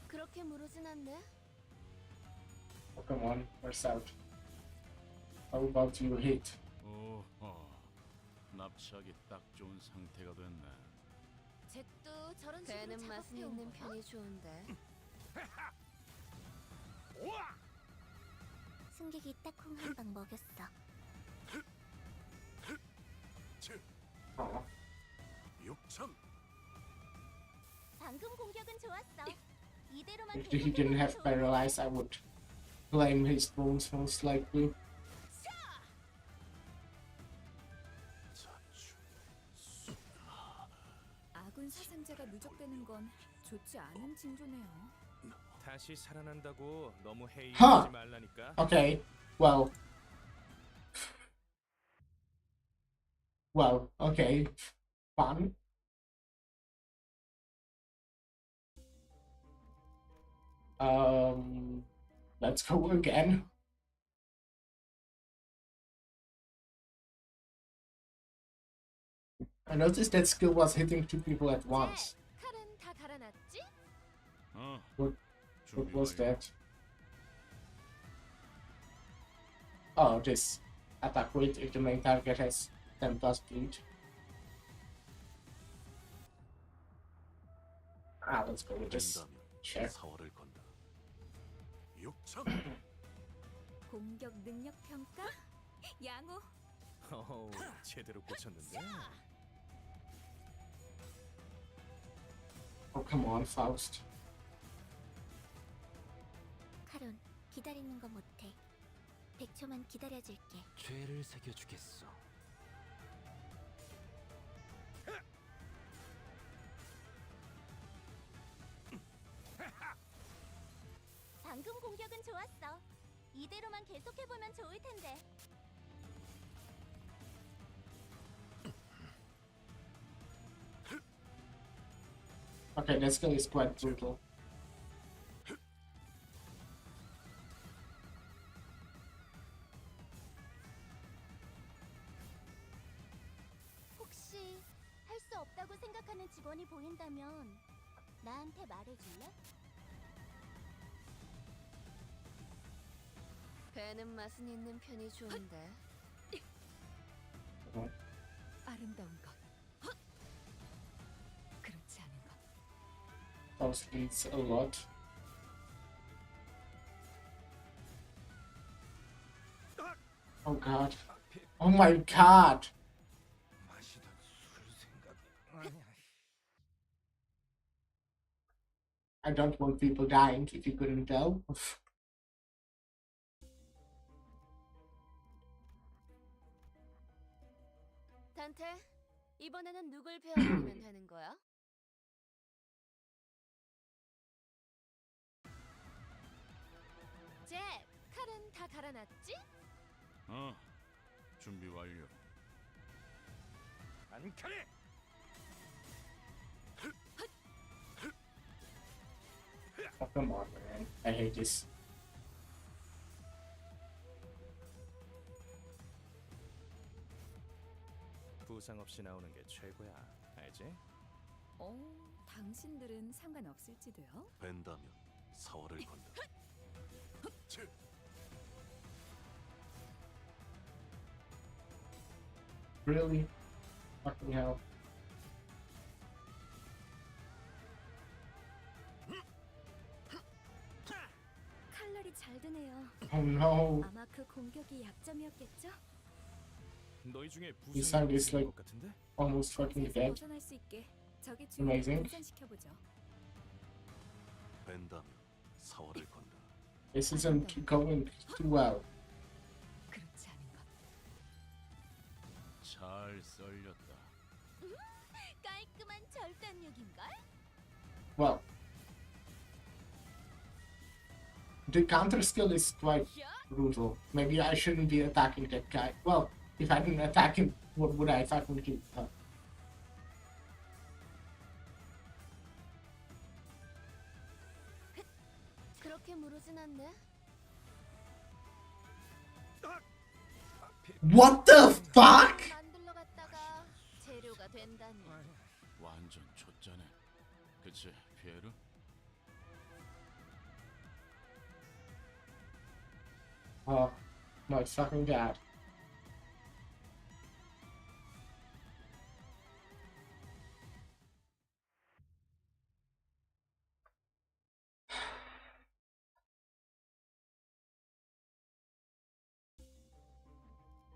그렇게 무르진 않네. Oh, come on, where's out? How about you hit? 납치하기 딱 좋은 상태가 됐네. 잭도 저런 식으로 되는 맛은 있는 편이 좋은데. 승객이 딱콩 한 방 먹였어. Oh, 육참. 방금 공격은 좋았어. 이대로만 if he didn't have paralyzed, I would blame his bones most likely. 아군 사상자가 누적되는 건 좋지 않은 징조네요. 다시 살아난다고 너무 Huh. 해이하지 말라니까. Okay, well, okay, fun. Let's go again. I noticed that skill was hitting 2 people at once. 칼은 다 갈아놨지? 어. What 준비 was 완료. that? Oh, this attack rate if the main target has 10 plus bleed. Let's go with this. 된다면 Sure. 사활을 건다. 육청. 공격 능력 평가? 양호. 제대로 꽂혔는데. Oh, come on, Faust. 카론, 기다리는 거 못해. 100초만 기다려줄게. 죄를 새겨주겠어. 방금 공격은 좋았어. 이대로만 계속해보면 좋을 텐데. Okay, that skill is quite brutal. 혹시 할 수 없다고 생각하는 직원이 보인다면 나한테 말해줄래? 배는 맛은 있는 편이 좋은데. 아름다운 것. 그렇지 않은 것. Faust needs a lot. Oh god. Oh my god! 마시던 술 생각이. I don't want people dying if you couldn't tell. 단테, 이번에는 누굴 베어버리면 되는 거야? 잭, 칼은 다 갈아놨지? 어. 준비 완료. 안 칼에. Oh, come on, man. I hate this. 부상 없이 나오는 게 최고야. 알지? 당신들은 상관없을지도요? 벤다면 사활을 건다. Really? Fucking hell. 칼날이 잘 드네요. Oh no. 아마 그 공격이 약점이었겠죠? 너희 중에 This sound is 부상이 like 것 같은데? almost fucking 공세에서 dead. 벗어날 수 있게 적의 Amazing. 주의를 분산시켜보죠. 벤다면 사활을 건다. This isn't going too well. 그렇지 않은 것. 잘 썰렸다. 깔끔한 절단력인걸? Well, the counter skill is quite brutal. Maybe I shouldn't be attacking that guy. Well, if I didn't attack him, what would I fucking do? 그렇게 무르진 않네. What the fuck? 만들러 갔다가 재료가 된다니. 완전 좆자네. 그치, 피에르? Oh, my fucking god.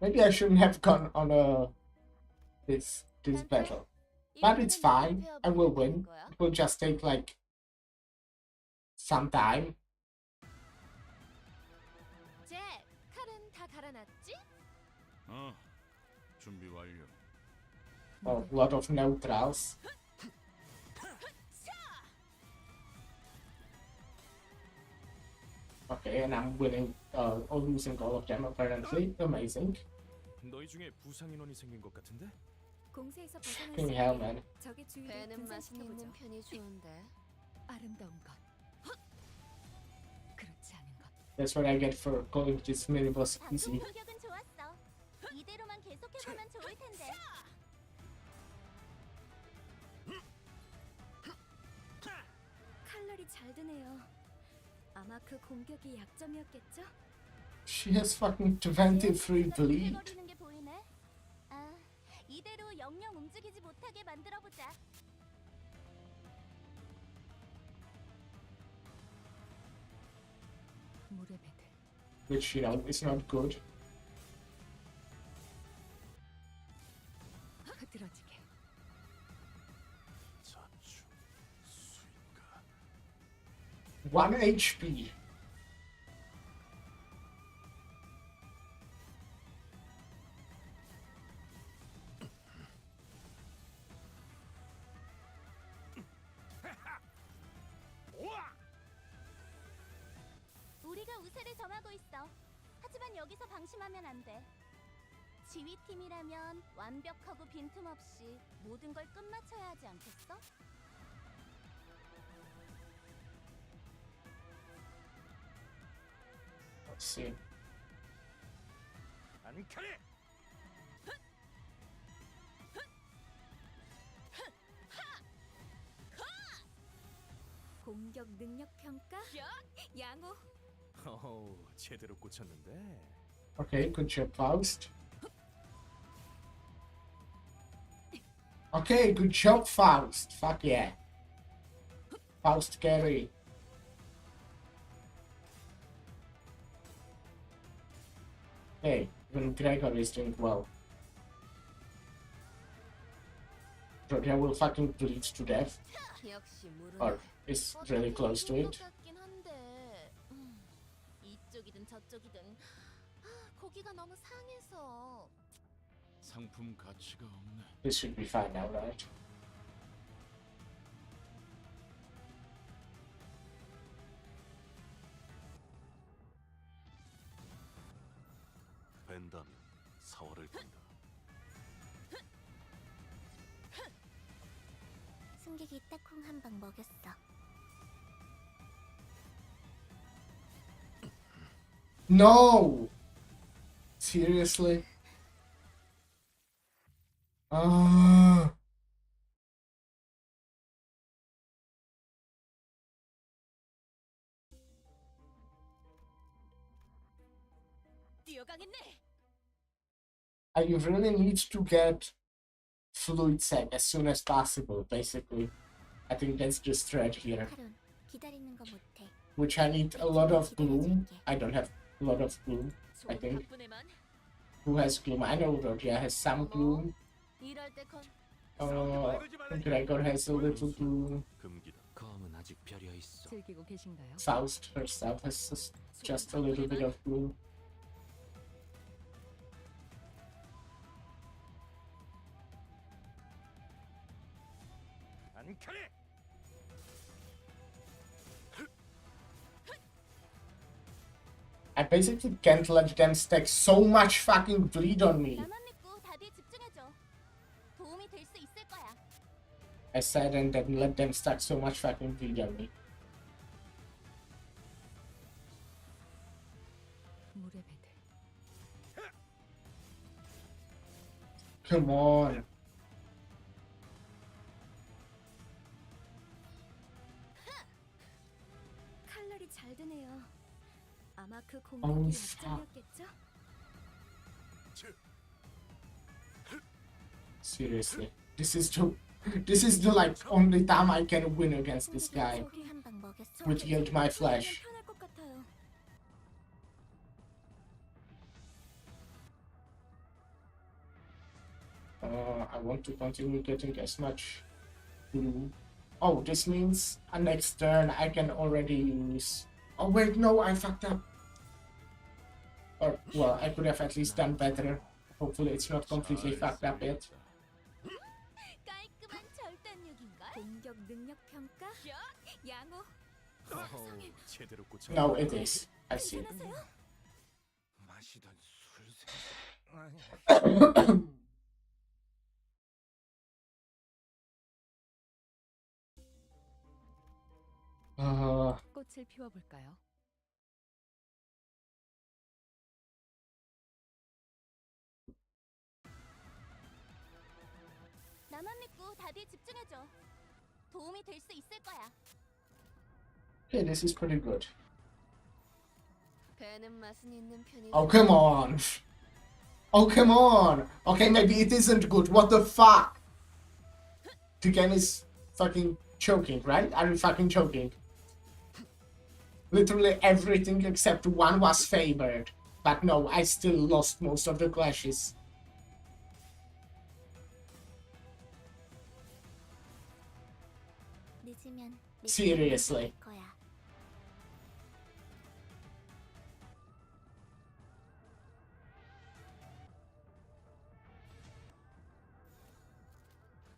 Maybe I shouldn't have gone on this battle. But it's fine. I will win. It will just take like some time. 잭, 칼은 다 갈아놨지? 어. 준비 완료. A lot of neutrals. Okay, and I'm winning or losing all of them apparently. Amazing. 너희 중에 부상 인원이 생긴 것 같은데? 공세에서 벗어날 수 Fucking hell, 있게 man. 적의 주의를 배는 맛은 있는 분산시켜보죠. 편이 좋은데. 아름다운 것. That's what I get for calling this minibus 방금 easy. 공격은 좋았어. 이대로만 계속해보면 좋을 텐데. 칼날이 잘 드네요. 아마 그 공격이 약점이었겠죠? She has fucking 23 bleed. 거리는 게 보이네. 아, 이대로 영영 움직이지 못하게 만들어 보자. 물의 배들. Which, you know, is not good. 흐드러지게. 자축, 수인가. 1 HP. 우리가 우세를 점하고 있어. 하지만 여기서 방심하면 안 돼. 지휘팀이라면 완벽하고 빈틈없이 모든 걸 끝마쳐야 하지 않겠어? Let's see. 안칼에 공격 능력 평가? 양호. 제대로 꽂혔는데. Okay, good job, Faust. Okay, good job, Faust. Fuck yeah. Faust carry. Okay, even Gregor is doing well. Georgia will fucking bleed to death. 역시 Or is really close to it. 같긴 한데, 이쪽이든 저쪽이든 고기가 너무 상해서. 상품 가치가 없네. This should be fine now, right? 벤다면 사활을 건다. 승객이 딱콩 한 방 먹였어. No! Seriously? Ah. 뛰어가겠네. I really need to get fluid sac as soon as possible, basically. I think that's the strat here. 카론, 기다리는 거 못해. Which I need a lot of gloom. I don't have a lot of gloom. I think. 덕분에만 Who has gloom? I know Rodia has some gloom. 이럴 때 건. Gregor has a little gloom. 금기다. 검은 아직 벼려 있어. 즐기고 계신가요? Faust herself has just a little bit of gloom. 안칼에 I basically can't let them stack so much fucking bleed on me. 나만 믿고 다들 집중해줘. 도움이 될 수 있을 거야. I said and then let them stack so much fucking bleed on me. 물의 배들. Come on. 칼날이 잘 드네요. 아마 그 Oh, 공격이 fuck. 약점이었겠죠? Seriously. This is the like only time I can win against this guy 소기 한 방 먹였어. with Yield My Flesh. 편할 것 같아요. I want to continue getting as much blue. Oh, this means next turn I can already use. Oh wait, no, I fucked up. Or well, I could have at least done better. Hopefully, it's not completely fucked up yet. 깔끔한 절단력인걸? 공격 능력 평가? 양호. 제대로 꽂혔. No, it is. I see. 괜찮으세요? 마시던 술 생각 아니 Uh, 꽃을 피워볼까요? 다들 집중해줘. 도움이 될 수 있을 거야. Okay, this is pretty good. 배는 맛은 있는 편이. Oh, come on. Oh, come on. Okay, maybe it isn't good. What the fuck? The game is fucking choking, right? Are you fucking joking? Literally everything except one was favored. But no, I still lost most of the clashes. 늦으면 Seriously. 거야.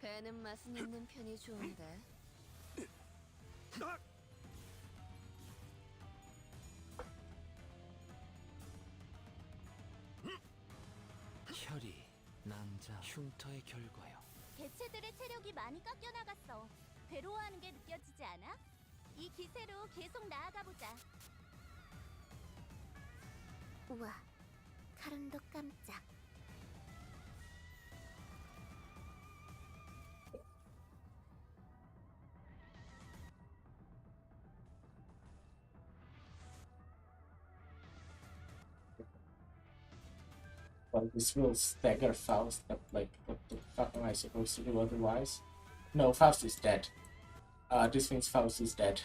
배는 맛은 있는 편이 좋은데. 혈이 남자 흉터의 결과요. 개체들의 체력이 많이 깎여 나갔어. 괴로워하는 게 느껴지지 않아? 이 기세로 계속 나아가 보자. 우와, 카른도 깜짝. Well, this will stagger Faust, but like, what the fuck am I supposed to do otherwise? No, Faust is dead. This means Faust is dead.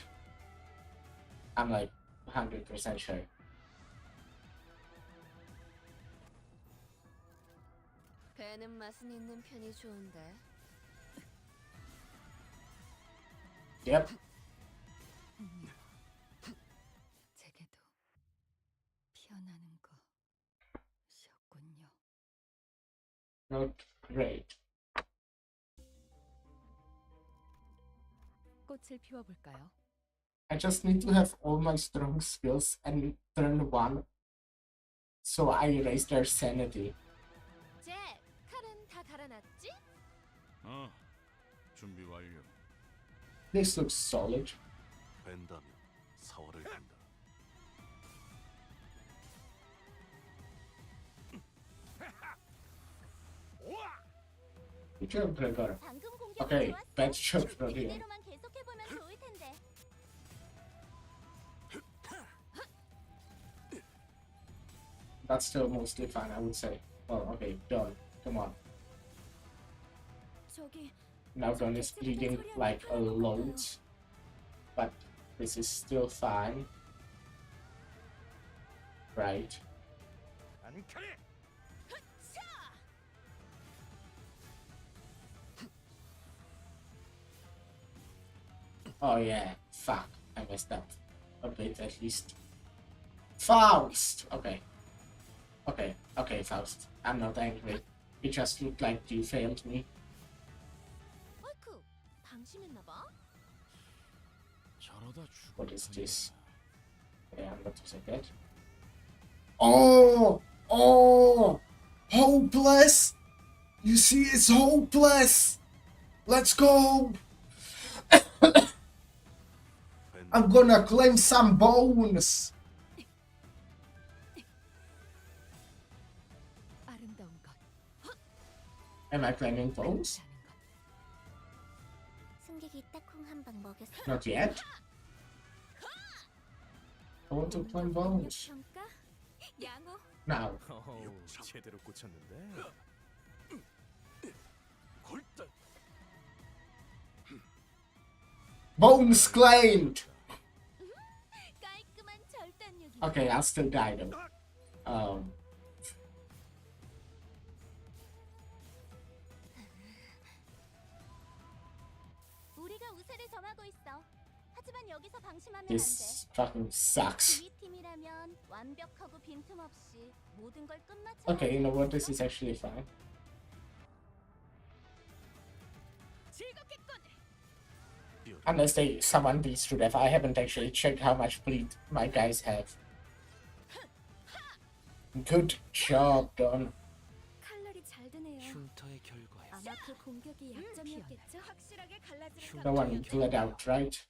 I'm like 100% sure. 배는 맛은 있는 편이 좋은데. Yep. 제게도 피어나는 거셨군요. Not great. 꽃을 피워볼까요? I just need to have all my strong skills and turn 1, so I erase their sanity. 잭, 칼은 다 갈아놨지? 준비 완료. This looks solid. 벤다면 사활을 간다. Good job, Gregor. 방금 공격이 Okay, 좋았어. bad job, Gregor. 이대로만 계속해보면 좋을 텐데. That's still mostly fine, I would say. Well, okay, done. Come on. 저기 Now Don is bleeding like a load, but this is still fine. Right. 안 칼에. Oh yeah, fuck. I messed up. A bit at least. Faust! Okay. Okay, Faust. I'm not angry. It just looked like you failed me. 어이쿠, 방심했나봐. 저러다 What is 죽을 this? Okay, I'm not using that. Oh! Oh! Hopeless! You see, it's hopeless! Let's go! I'm gonna claim some bones! 아름다운 것. Am I claiming bones? 승객이 딱콩 한 방 먹였어. Not yet. I want to claim bones. 평가? 양호. Now. 제대로 꽂혔는데. 골단. Bones claimed! 깔끔한 절단력이. Okay, I'll still die though. 우리가 우세를 점하고 있어. 하지만 여기서 방심하면 안 This 돼. fucking sucks. 우리 팀이라면 완벽하고 빈틈없이 모든 걸 끝마쳐. Okay, you know what? This is actually fine. 즐겁겠군. Unless they summon these to death. I haven't actually checked how much bleed my guys have. Good job, Don. 칼날이 잘 드네요. 흉터의 결과요. 아마 그 공격이 약점이었겠죠? 확실하게 갈라지는 No one bled out, right?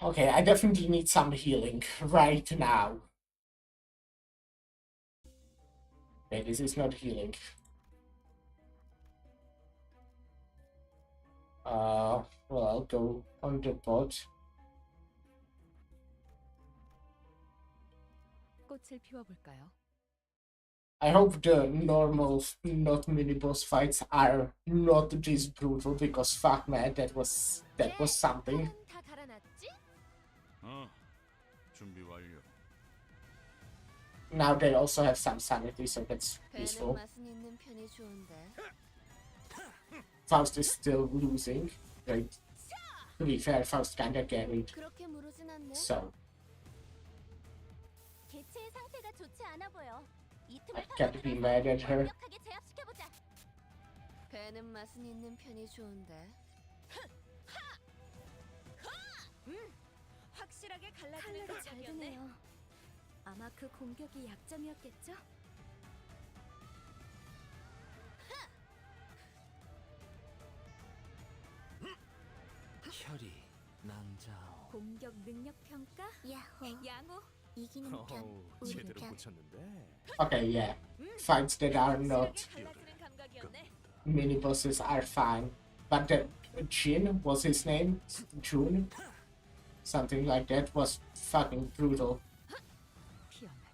Okay, I definitely need some healing right now. Okay, this is not healing. Well, I'll go on the boat. 꽃을 피워볼까요? I hope the normal, not mini boss fights are not this brutal because fuck man, that was something. 칼은 다 갈아놨지? 준비 완료. Now they also have some sanity, so that's 배는 useful. 맛은 있는 편이 좋은데. Faust is still losing, right? To be fair, Faust kinda carried, 그렇게 무르진 않네. so 개체의 상태가 좋지 않아 보여. 이 I 틈을 can't be mad at her. 완벽하게 제압시켜보자. 배는 맛은 있는 편이 좋은데. 확실하게 갈라지는 칼날이 잘 감각이었네. 드네요. 아마 그 공격이 약점이었겠죠? 혈이 낭자오. 공격 능력 평가? 야호. 양호. 이기는 편. 어우, 제대로 꽂혔는데. Okay, yeah. Fights that are not 확실하게 갈라지는 감각이었네. mini bosses are fine. But the Jin was his name? June? Something like that was fucking brutal. 피어나기.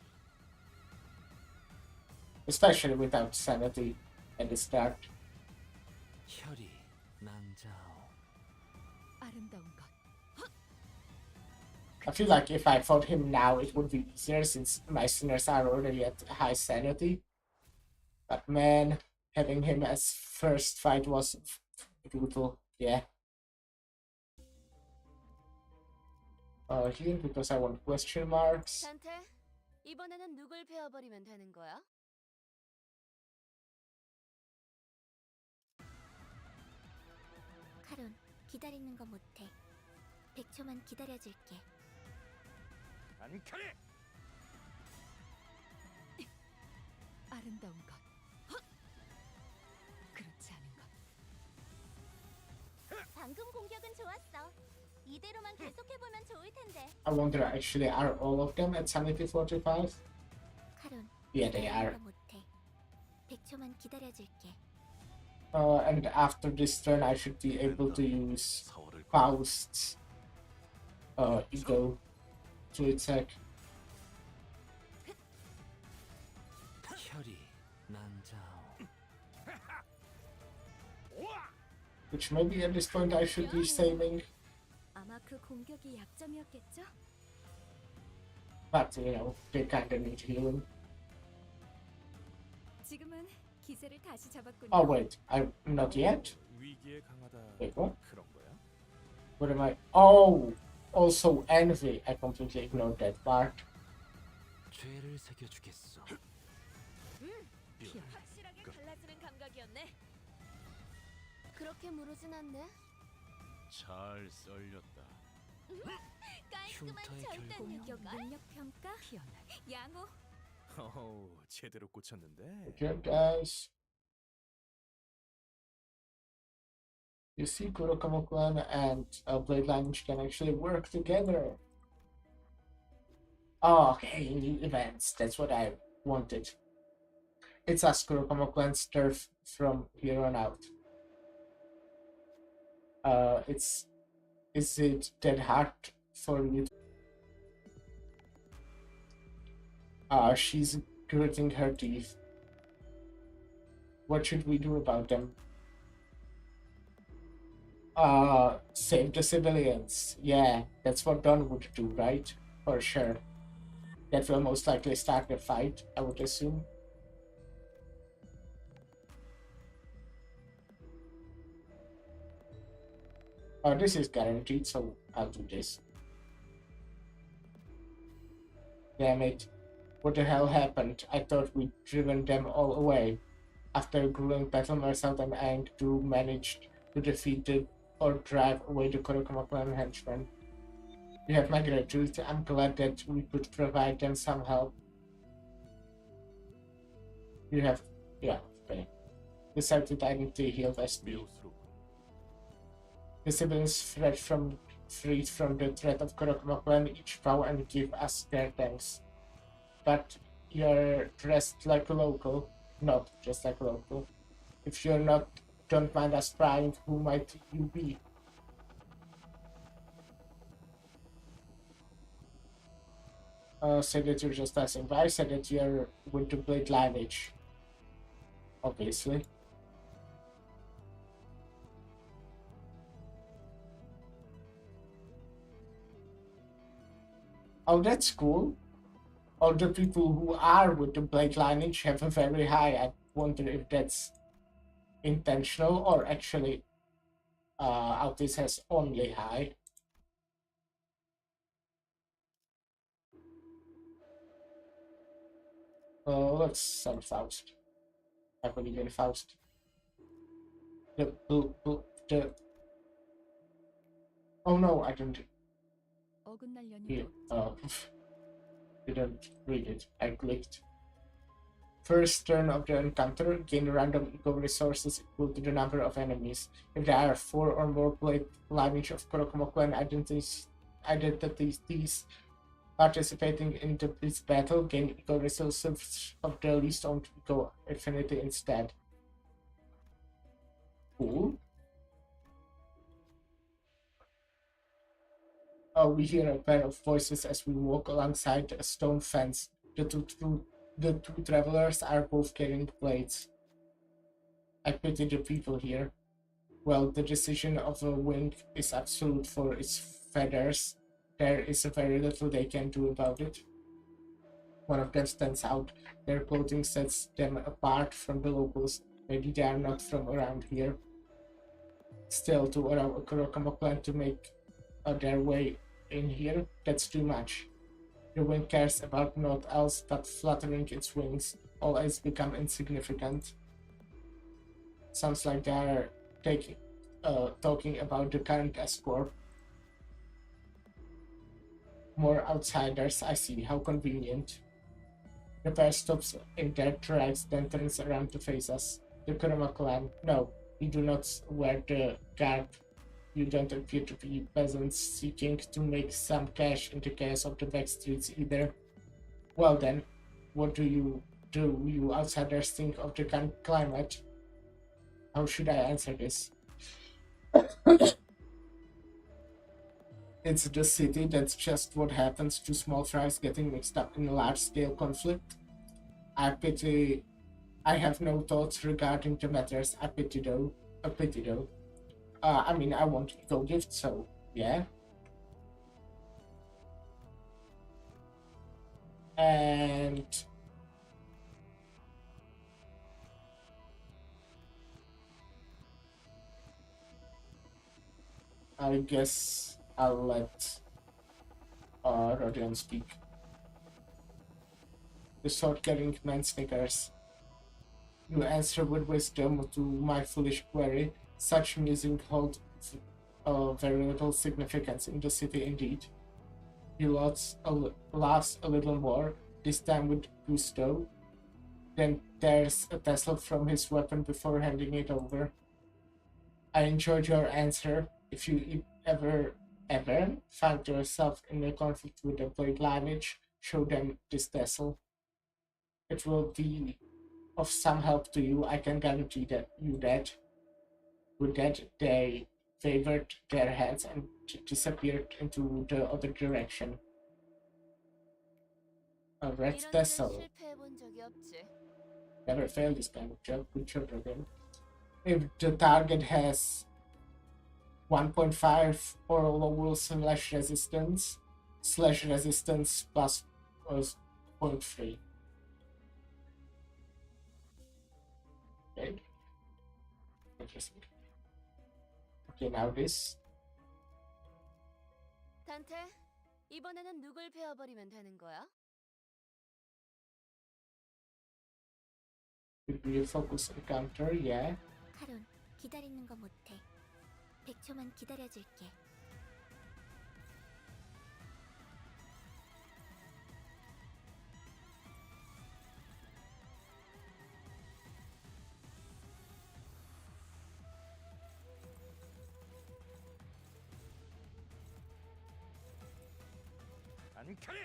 Especially without sanity at the start. 혈이 낭자오. 아름다운 것. I feel like if I fought him now, it would be easier since my sinners are already at high sanity. But man, having him as first fight was brutal. Yeah. Here, because I want question marks. 산테, 이번에는 누굴 베어버리면 되는 거야? 카론, 기다리는 거 못해. 100초만 기다려줄게. 안 칼에. 아름다운 것. 그렇지 않은 것. 방금 공격은 좋았어. 이대로만 계속해보면 좋을 텐데. I wonder actually, are all of them at sanity 45? 카론, Yeah, they are. 기다리는 거 못해. 100초만 기다려줄게. And after this turn, I should be able to use 사월을 Faust's ego to attack. 혈이 낭자오. Which maybe at this point I should be saving. 아마 그 공격이 약점이었겠죠? But, you know, they kinda need healing. 지금은 기세를 다시 잡았군요. Oh, wait, I'm not yet? 위기에 강하다. Wait, what? 그런 거야? What am I? Oh! Also envy. I completely ignored that part. 죄를 새겨주겠어. 피어나기. 확실하게 갈라지는 감각이었네. 그렇게 무르진 않네. 잘 썰렸다. 깔끔한 흉터의 절단 결국. 공격 능력 평가? 피어나기. 양호. 어우, 제대로 꽂혔는데. Here, guys. You see, Kurokamo-clan and Blade Lineage can actually work together. Oh, okay, new events. That's what I wanted. It's us, Kurokamo-clan's turf from here on out. Is it that hard for you? She's gritting her teeth. What should we do about them? Save the civilians. Yeah, that's what Don would do, right? For sure. That will most likely start the fight, I would assume. This is guaranteed, so I'll do this. Damn it. What the hell happened? I thought we'd driven them all away. After a grueling battle, Marcel and Aang managed to defeat or drive away the Kurokama clan henchmen. You have my gratitude. I'm glad that we could provide them some help. You have... yeah, okay. Decided I need to heal Westby. 미호스로 The siblings freed from the threat of Kurokama clan each bow and give us their thanks. But you're dressed like a local. Not just like a local. If you're not don't mind us prying. Who might you be? Said that you're just passing by. Said that you're with the blade lineage. Obviously. Oh, that's cool. All the people who are with the blade lineage have a very high. I wonder if that's intentional or actually Altis has only high. Let's sell Faust. I believe in Faust. The oh no, I didn't. 어긋날 Yeah, 연유도 didn't read it. I clicked. First turn of the encounter, gain random ego resources equal to the number of enemies. If there are 4 or more blade lineage of Kurokuma clan identities participating in this battle, gain ego resources of the least owned ego affinity instead. Cool. Oh, we hear a pair of voices as we walk alongside a stone fence. The two travelers are both carrying blades. I pity the people here. Well, the decision of a wing is absolute for its feathers. There is very little they can do about it. One of them stands out. Their clothing sets them apart from the locals. Maybe they are not from around here. Still, to allow a Kurokama clan to make their way in here, that's too much. The wing cares about naught else but fluttering its wings. All else become insignificant. Sounds like they're talking about the current escort. More outsiders, I see. How convenient. The pair stops in their tracks, then turns around to face us. The Kurama clan. No, you do not wear the garb. You don't appear to be peasants seeking to make some cash in the chaos of the back streets either. Well then, what do you outsiders think of the current climate? How should I answer this? It's the city, that's just what happens to small fries getting mixed up in a large-scale conflict. I have no thoughts regarding the matters. A pity though. I mean, I want to go gift, so yeah. And I guess I'll let Rodion speak. The sword-carrying man snickers. You answer with wisdom to my foolish query. Such musing hold very little significance in the city indeed. He laughs a little more, this time with gusto, then tears a tassel from his weapon before handing it over. I enjoyed your answer. If you ever find yourself in a conflict with a blade lineage, show them this tassel. It will be of some help to you, I can guarantee that. With that, they wavered their heads and disappeared into the other direction. A red tassel. Never failed this kind of job. Good job again. If the target has 1.5 or lower /resistance plus 0.3. Okay. Interesting. Okay, now this. 단테, 이번에는 누굴 베어버리면 되는 거야? Could be a focus encounter, yeah. 카론, 기다리는 거 못해. 100초만 기다려줄게. 안 가네.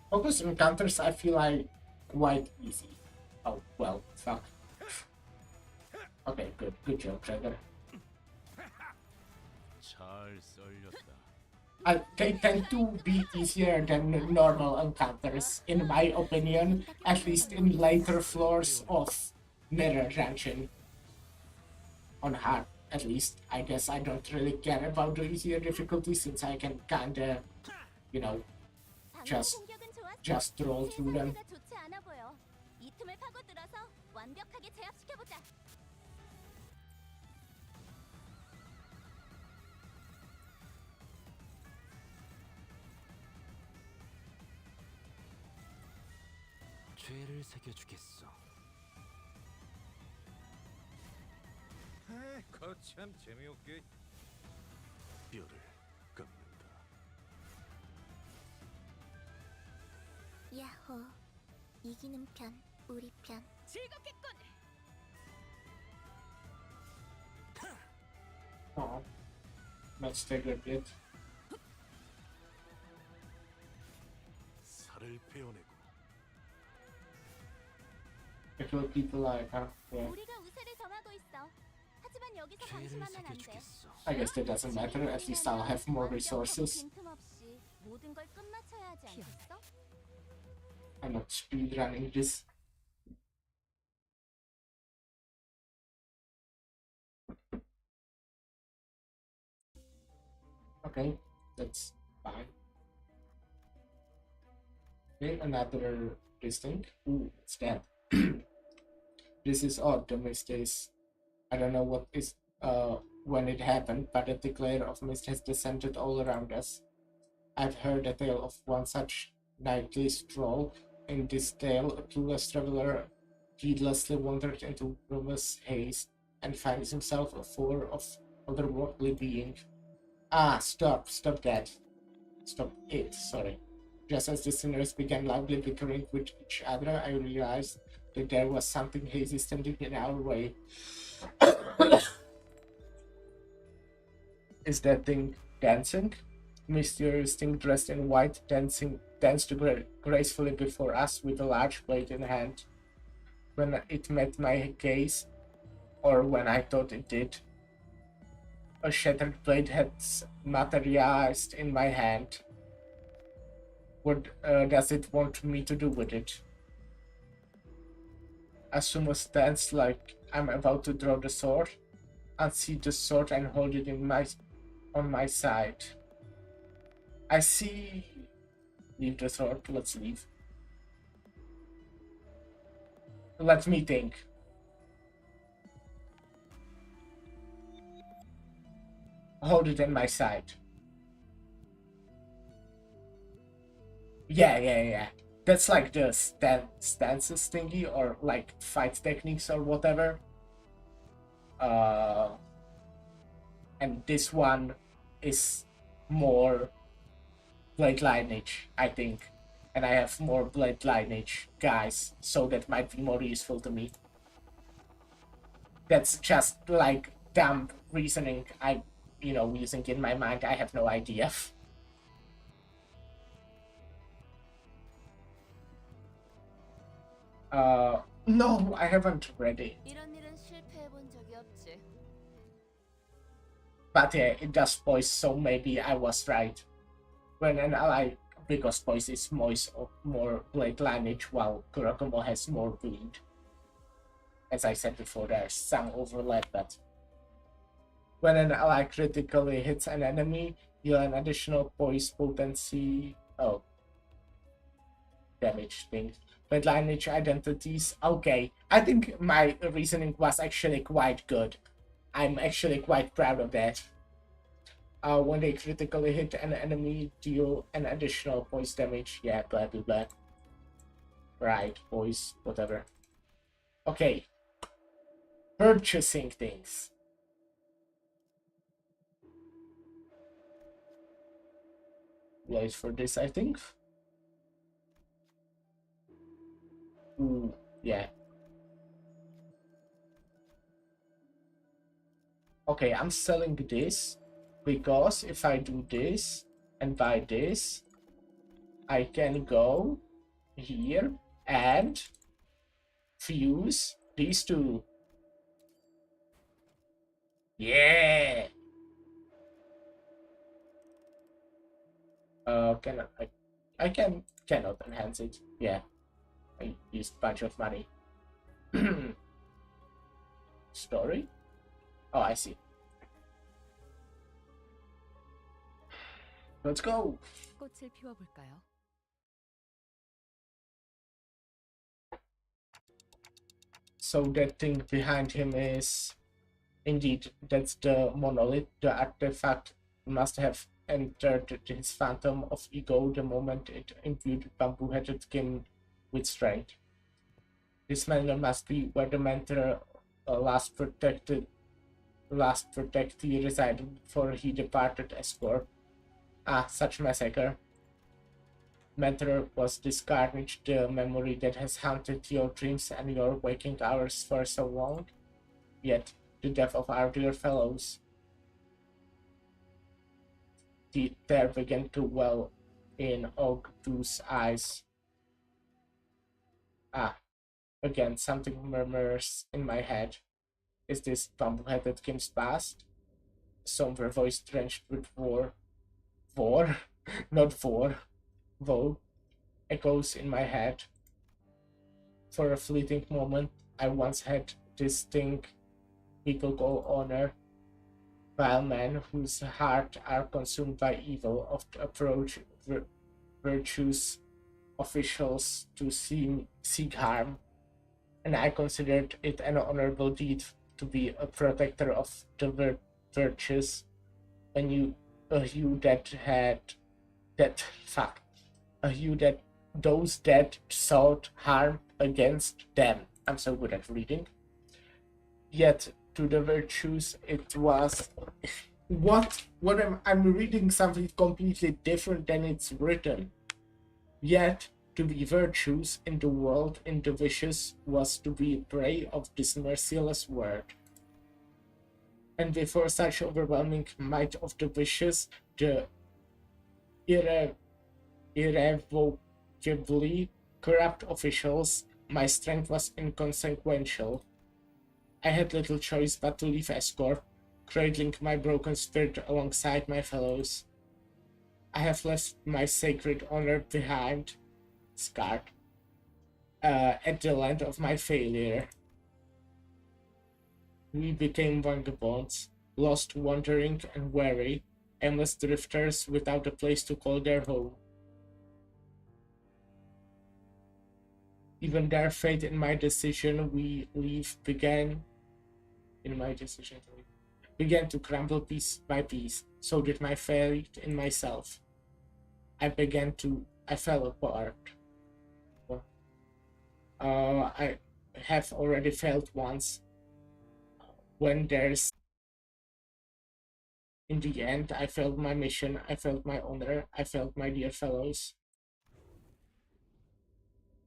Focus encounters I feel like quite easy. Oh, well, fuck. Okay, good job, Trevor. 잘 썰렸다. They tend to be easier than normal encounters, in my opinion, at least in later floors of Mirror Junction. On hard, at least. I guess I don't really care about the easier difficulty since I can kinda, you know, just 공격은 좋았어. roll through them. 상태가 좋지 않아 보여. 이 틈을 파고들어서 완벽하게 제압시켜보자. 죄를 새겨주겠어. 거참 재미없게. 뼈를 깎는다. 야호. 이기는 편, 우리 편. 즐겁겠군. Oh, let's take a bit. 살을 베어내고 It will keep alive, huh? Yeah. 우리가 우세를 점하고 있어. 하지만 여기서 죄를 방심하면 안 돼. 새겨주겠어. I guess that doesn't matter. At least I'll have more resources. 빈틈없이 모든 걸 끝마쳐야 하지 않겠어? I'm not speedrunning this. Okay, that's fine. Okay, another distinct. Ooh, what's that? This is odd. The mist is. I don't know what is when it happened, but a thick layer of mist has descended all around us. I've heard a tale of one such nightly stroll. In this tale, a clueless traveler heedlessly wandered into rumorous haze and finds himself a full of otherworldly being. Ah, stop that. Stop it, sorry. Just as the sinners began loudly bickering with each other, I realized that there was something hazy standing in our way. Is that thing dancing? Mysterious thing dressed in white danced gracefully before us with a large blade in hand. When it met my gaze, or when I thought it did, a shattered blade had materialized in my hand. What does it want me to do with it? Assume a stance like I'm about to draw the sword, unsheath the sword and hold it on my side. I see. Leave the sword. Let's leave. Let me think. Hold it in my side. Yeah. That's like the stances thingy, or like fight techniques or whatever. And this one is more blade lineage, I think. And I have more blade lineage guys, so that might be more useful to me. That's just like dumb reasoning I'm, using in my mind. I have no idea. No, I haven't read it. 이런 일은 실패해본 적이 없지. But yeah, it does poise, so maybe I was right. When an ally, because poise is more blade lineage, while Kurakumo has more bleed. As I said before, there's some overlap, but when an ally critically hits an enemy, deal an additional poise potency. Oh, damage thing. Blade lineage identities. Okay, I think my reasoning was actually quite good. I'm actually quite proud of that. When they critically hit an enemy, deal an additional poise damage. Yeah, blah blah blah. Right, poise, whatever. Okay. Purchasing things. Wait for this, I think. Ooh, yeah. Okay, I'm selling this because if I do this and buy this, I can go here and fuse these two. Yeah. I cannot enhance it. Yeah, I used a bunch of money. Story? Oh, I see. Let's go. 꽃을 피워볼까요? So that thing behind him is indeed, that's the monolith. The artifact must have entered his phantom of ego the moment it imbued bamboo-headed Kim with strength. This manor must be where the mentor last protectee resided before he departed Escort. Ah, such massacre. Mentor was this carnage, the memory that has haunted your dreams and your waking hours for so long? Yet, the death of our dear fellows. The tear began to well in Ogdu's eyes. Ah, again, something murmurs in my head. Is this bamboo-headed Kim's past? A somber voice drenched with war. War? Not vor. Woe. Echoes in my head. For a fleeting moment, I once had this thing people call honor. Vile men whose hearts are consumed by evil oft approach virtuous officials to seek harm, and I considered it an honorable deed to be a protector of the virtuous, a hue that those that sought harm against them. I'm so good at reading. Yet to the virtues it was I'm reading something completely different than it's written. Yet to be virtues in the world in the vicious was to be prey of this merciless word. And before such overwhelming might of the vicious, the irrevocably corrupt officials, my strength was inconsequential. I had little choice but to leave Escort, cradling my broken spirit alongside my fellows. I have left my sacred honor behind, scarred, at the land of my failure. We became vagabonds, lost, wandering, and weary, aimless drifters without a place to call their home. Even their fate in my decision began to crumble piece by piece. So did my faith in myself. I fell apart. I have already failed once. When there's in the end, I failed my mission, I failed my honor, I failed my dear fellows.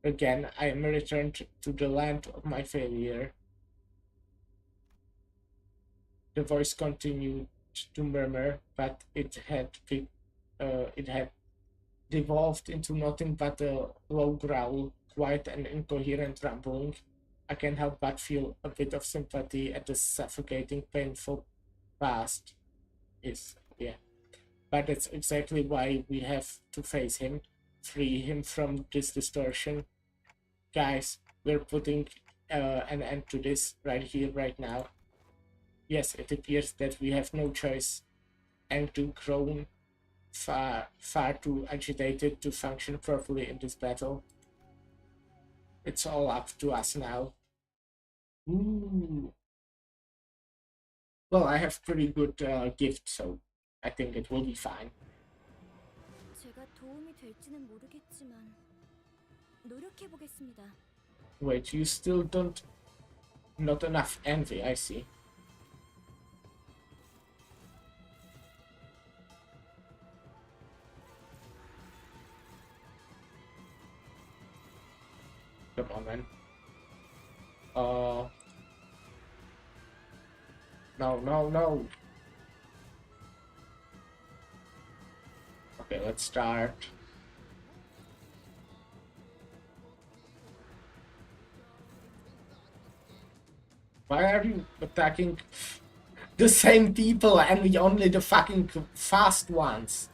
Again, I am returned to the land of my failure. The voice continued to murmur, but it had devolved into nothing but a low growl, quiet and incoherent rumbling. I can't help but feel a bit of sympathy at the suffocating, painful past. But that's exactly why we have to face him, free him from this distortion. Guys, we're putting an end to this right here, right now. Yes, it appears that we have no choice, and to grown far too agitated to function properly in this battle. It's all up to us now. Ooh. Well, I have pretty good gift, so I think it will be fine. 제가 도움이 될지는 모르겠지만 노력해 보겠습니다. Wait, you still don't... Not enough envy, I see. Come on, man. No. Okay, let's start. Why are you attacking the same people and only the fucking fast ones?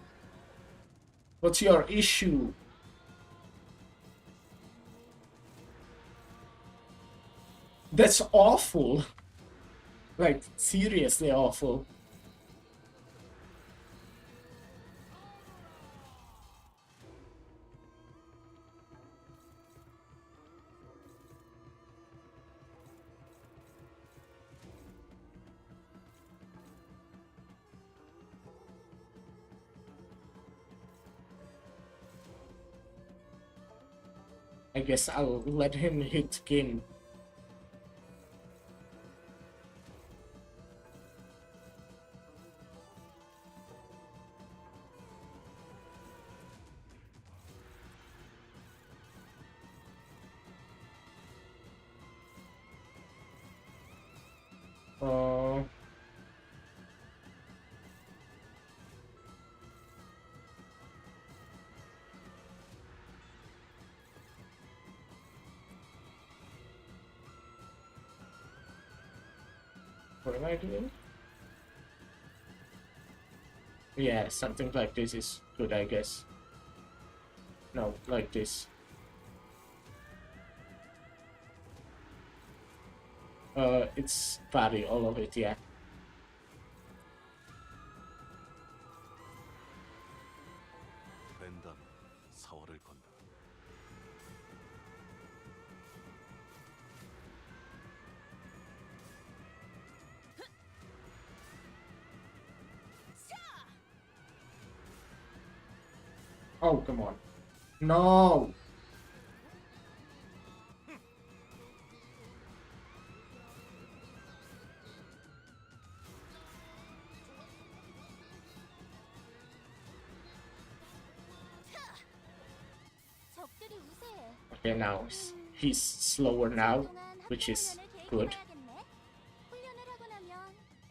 What's your issue? That's awful. Like, seriously awful. I guess I'll let him hit Kim. Uh, what am I doing? Yeah, something like this is good, I guess. No, like this. It's party, all of it, yeah. 랜담 사활을 건다. Oh, come on. No! 적들이 우세해. Okay, now he's slower now, which is good. 훈련을 하고 나면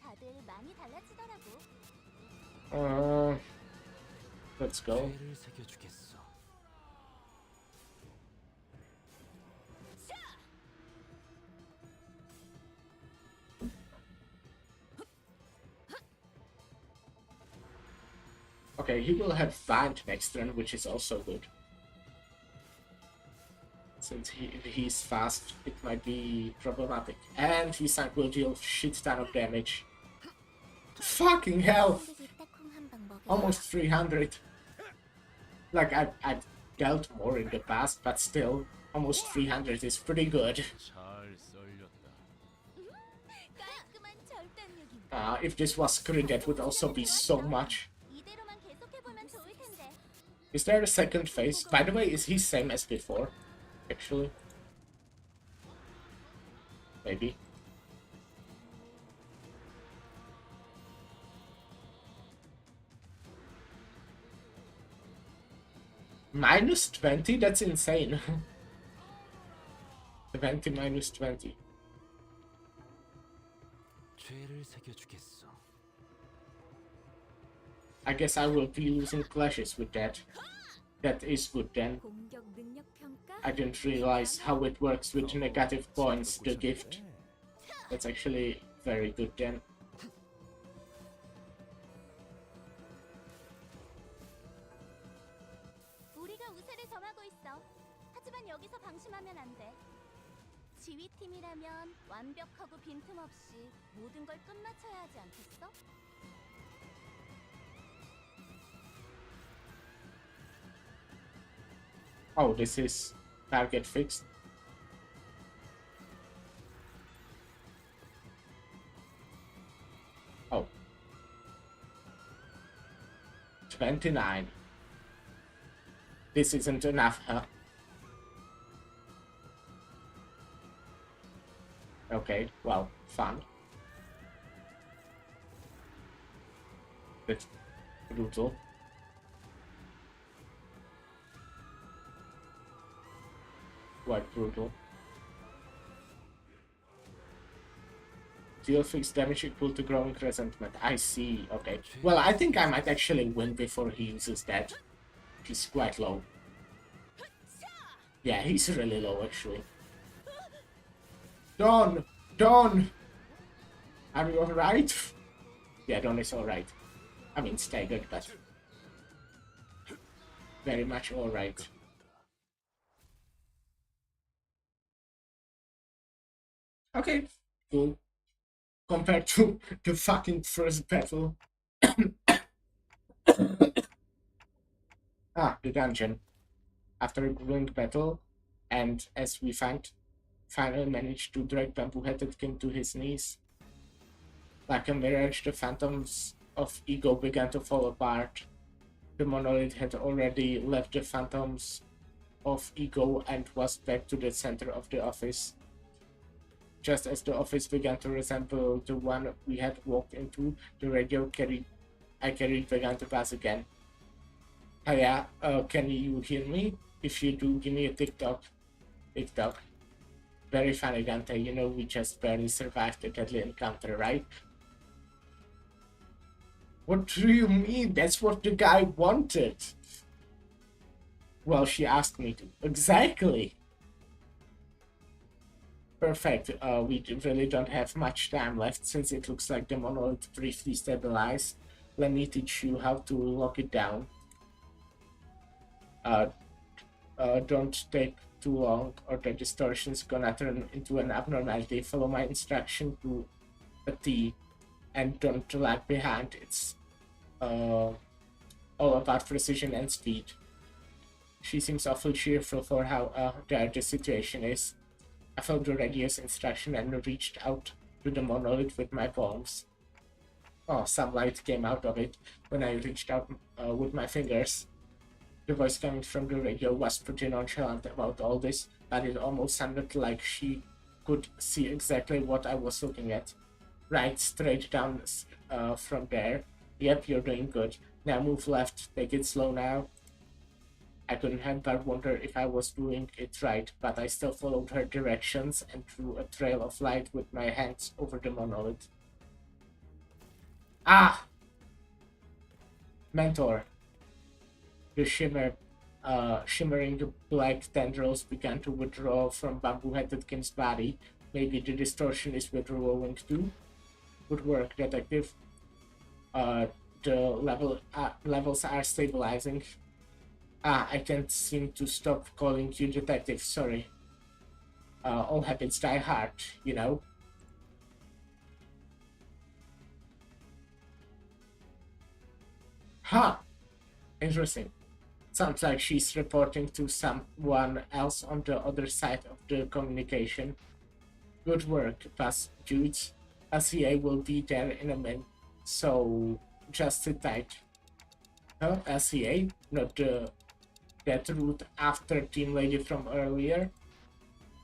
다들 많이 달라지더라고. Let's go. 죄를 새겨주겠어. Okay, he will have Vant next turn, which is also good. Since he's fast, it might be problematic. And his tank will deal shit ton of damage. Fucking hell! Almost 300. Like, I've dealt more in the past, but still, almost 300 is pretty good. 잘 썰렸다. 깔끔한 절단력이. If this was crit, that would also be so much. 이대로만 계속해보면 좋을 텐데. Is there a second phase? By the way, is he same as before? Actually? Maybe. Minus 20? That's insane. 20 minus 20. 죄를 새겨주겠어. I guess I will be losing clashes with that. That is good then. 공격 능력 평가. I didn't realize how it works with negative points, the gift. That's actually very good then. 우리가 우세를 점하고 있어. 하지만 여기서 방심하면 안 돼. 지휘팀이라면 완벽하고 빈틈없이 모든 걸 끝마쳐야 하지 않겠어? Oh, this is target fixed. Oh. 29. This isn't enough, huh? Okay, well, fun. Bit brutal. Quite brutal. Deal fixed damage equal to growing resentment. I see. Okay. Well, I think I might actually win before he uses that. He's quite low. Yeah, he's really low actually. Dawn! Dawn! Are you alright? Yeah, Don is alright. I mean, staggered, but very much alright. Okay, cool. Compared to the fucking first battle. The dungeon. After a grueling battle, and as we finally managed to drag Bamboo-Headed King to his knees. Like a mirage, the phantoms of ego began to fall apart. The monolith had already left the phantoms of ego and was back to the center of the office. Just as the office began to resemble the one we had walked into, the radio I carried began to buzz again. Hiya, can you hear me? If you do, give me a TikTok. TikTok. Very funny, Gante. You know we just barely survived the deadly encounter, right? What do you mean? That's what the guy wanted. Well, she asked me to. Exactly. Perfect. We really don't have much time left since it looks like the monolith briefly stabilized. Let me teach you how to lock it down. Don't take too long or the distortion's gonna turn into an abnormality. Follow my instruction to a T and don't lag behind. It's all about precision and speed. She seems awfully cheerful for how dire the situation is. I followed the radio's instruction and reached out to the monolith with my palms. Oh, some light came out of it when I reached out with my fingers. The voice coming from the radio was pretty nonchalant about all this, but it almost sounded like she could see exactly what I was looking at. Right, straight down from there. Yep, you're doing good. Now move left, take it slow now. I couldn't help but wonder if I was doing it right, but I still followed her directions and drew a trail of light with my hands over the monolith. Ah! Mentor. The shimmering black tendrils began to withdraw from Bamboo-Headed King's body. Maybe the distortion is withdrawing too? Good work, detective. The levels are stabilizing. I can't seem to stop calling you detective, sorry. All habits die hard, you know? Huh! Interesting. Sounds like she's reporting to someone else on the other side of the communication. Good work, Buzz Dudes. LCA will be there in a minute, so just sit tight. Huh? LCA? Not that route after team lady from earlier?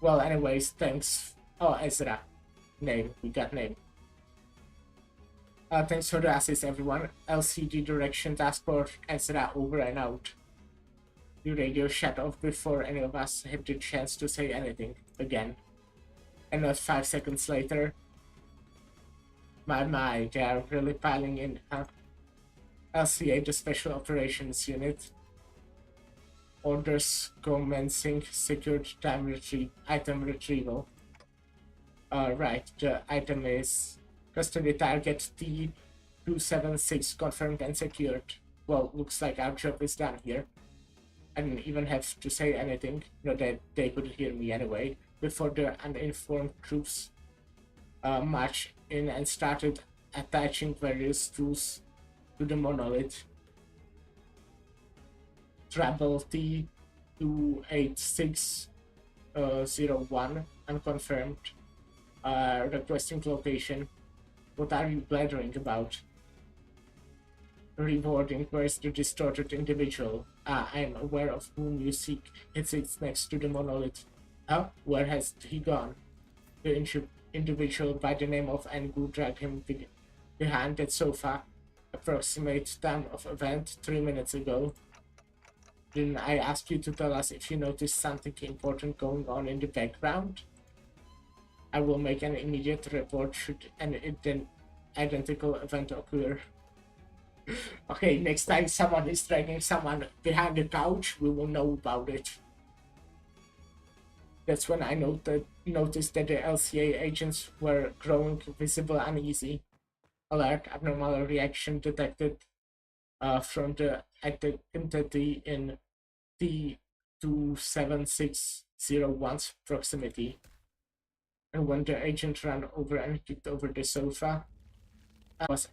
Well, anyways, thanks. Oh, Ezra. Name. We got name. Thanks for the assist, everyone. LCD Direction Task Force Ezra over and out. The radio shut off before any of us had the chance to say anything again. And not 5 seconds later. My, they are really piling in, huh? LCA, the Special Operations Unit. Orders commencing secured item retrieval. Right, the item is custody target T276 confirmed and secured. Well, looks like our job is done here. I didn't even have to say anything, not that they could hear me anyway, before the uninformed troops marched in and started attaching various tools to the monolith. Trouble T28601 unconfirmed. Requesting location. What are you blathering about? Rewarding, where's the distorted individual? I'm aware of whom you seek. It sits next to the monolith. Huh? Where has he gone? The individual by the name of Angu dragged him behind that sofa. Approximate time of event 3 minutes ago. Didn't I ask you to tell us if you noticed something important going on in the background? I will make an immediate report should an identical event occur. Okay, next time someone is dragging someone behind the couch, we will know about it. That's when I noticed that the LCA agents were growing visible uneasy. Alert, abnormal reaction detected from the entity in T27601's proximity. And when the agent ran over and kicked over the sofa, I was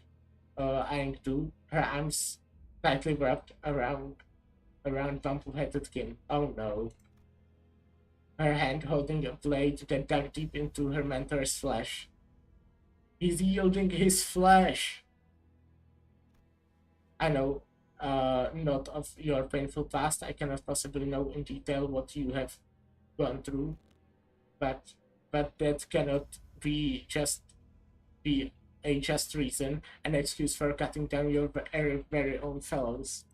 eyeing too, her arms tightly wrapped around bamboo-headed Kim. Oh no. Her hand holding a blade that dug deep into her mentor's flesh. He's yielding his flesh! I know not of your painful past. I cannot possibly know in detail what you have gone through, but that cannot be a just reason, an excuse for cutting down your very own fellows.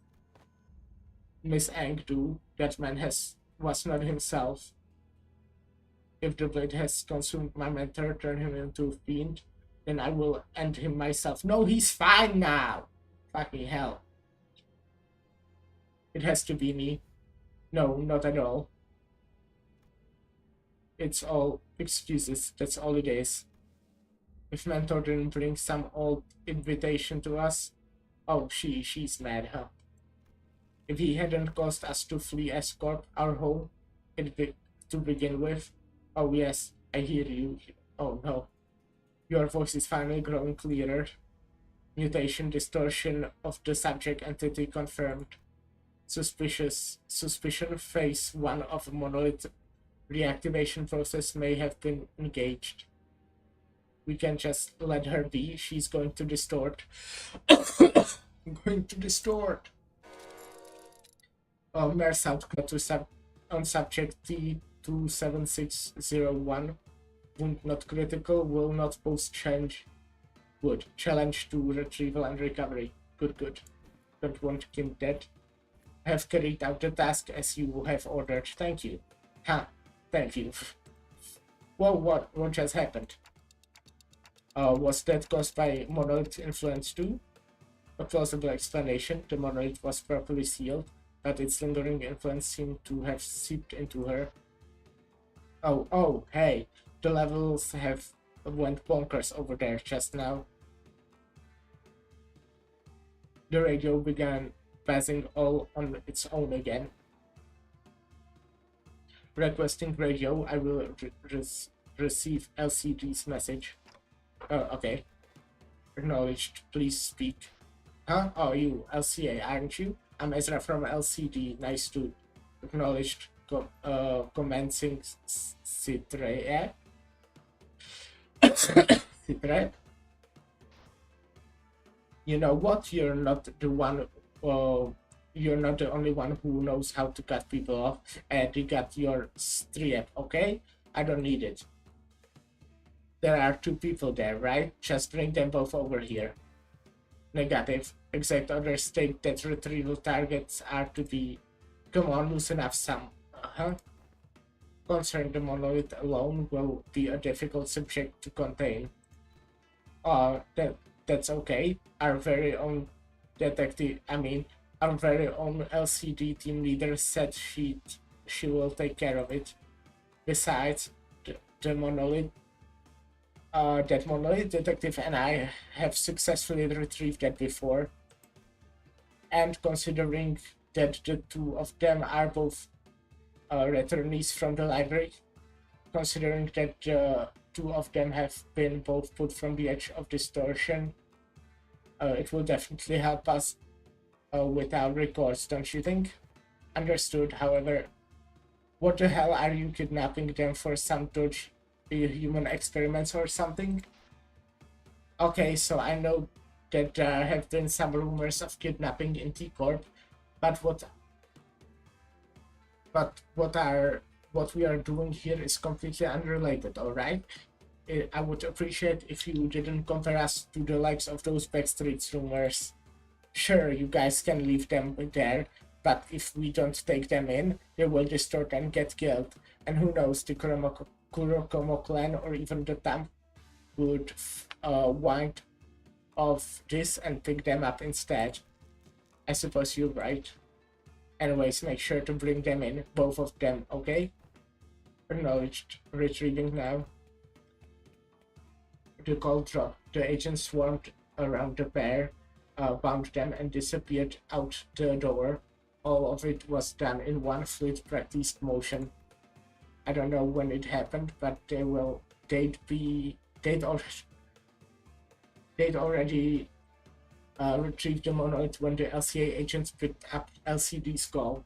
Miss Angdu, that man was not himself. If the blade has consumed my mentor, turn him into a fiend, then I will end him myself. No, he's fine now! Fucking hell. It has to be me. No, not at all. It's all excuses, that's all it is. If Mentor didn't bring some old invitation to us, oh, she's mad, huh? If he hadn't caused us to flee Escorp, our home, to begin with, oh yes, I hear you. Oh no. Your voice is finally growing clearer. Mutation distortion of the subject entity confirmed. Suspicion phase 1 of monolith reactivation process may have been engaged. We can just let her be. She's going to distort. Going to distort. Mer's outcome on subject T27601. Wound not critical, will not pose change. Good. Challenge to retrieval and recovery. Good. Don't want him dead. Have carried out the task as you have ordered. Thank you. Thank you. Whoa, what just happened? Was that caused by monolith influence too? A plausible explanation. The monolith was properly sealed, but its lingering influence seemed to have seeped into her. Oh, hey. The levels have went bonkers over there just now. The radio began buzzing all on its own again. Requesting radio, I will receive LCD's message. Okay. Acknowledged, please speak. Huh? Oh, you, LCA, aren't you? I'm Ezra from LCD, nice to acknowledged, commencing Citre. Citre? You know what? You're not the only one who knows how to cut people off, and you got your strip, okay? I don't need it. There are 2 people there, right? Just bring them both over here. Negative. Exact orders state that retrieval targets are to be... Come on, loosen up some. Concerning the monolith alone will be a difficult subject to contain. That's okay. Our very own LCD team leader said she will take care of it. Besides, the monolith, that monolith detective and I have successfully retrieved that before. And considering that the 2 of them are both returnees from the library, considering that the 2 of them have been both put from the edge of distortion, it will definitely help us with our records, don't you think? Understood. However, what the hell are you kidnapping them for? Some dodgy human experiments or something? Okay, so I know that there have been some rumors of kidnapping in T-Corp, but what we are doing here is completely unrelated, alright? I would appreciate if you didn't compare us to the likes of those backstreet rumors. Sure, you guys can leave them there, but if we don't take them in, they will distort and get killed. And who knows, the Kurokomo clan or even the Tam would wind off this and pick them up instead. I suppose you're right. Anyways, make sure to bring them in, both of them, okay? Acknowledged. Retrieving now. The call dropped. The agents swarmed around the pair, bound them, and disappeared out the door. All of it was done in one fluid, practiced motion. I don't know when it happened, but they'd already retrieved the monoid when the LCA agents picked up LCD's call.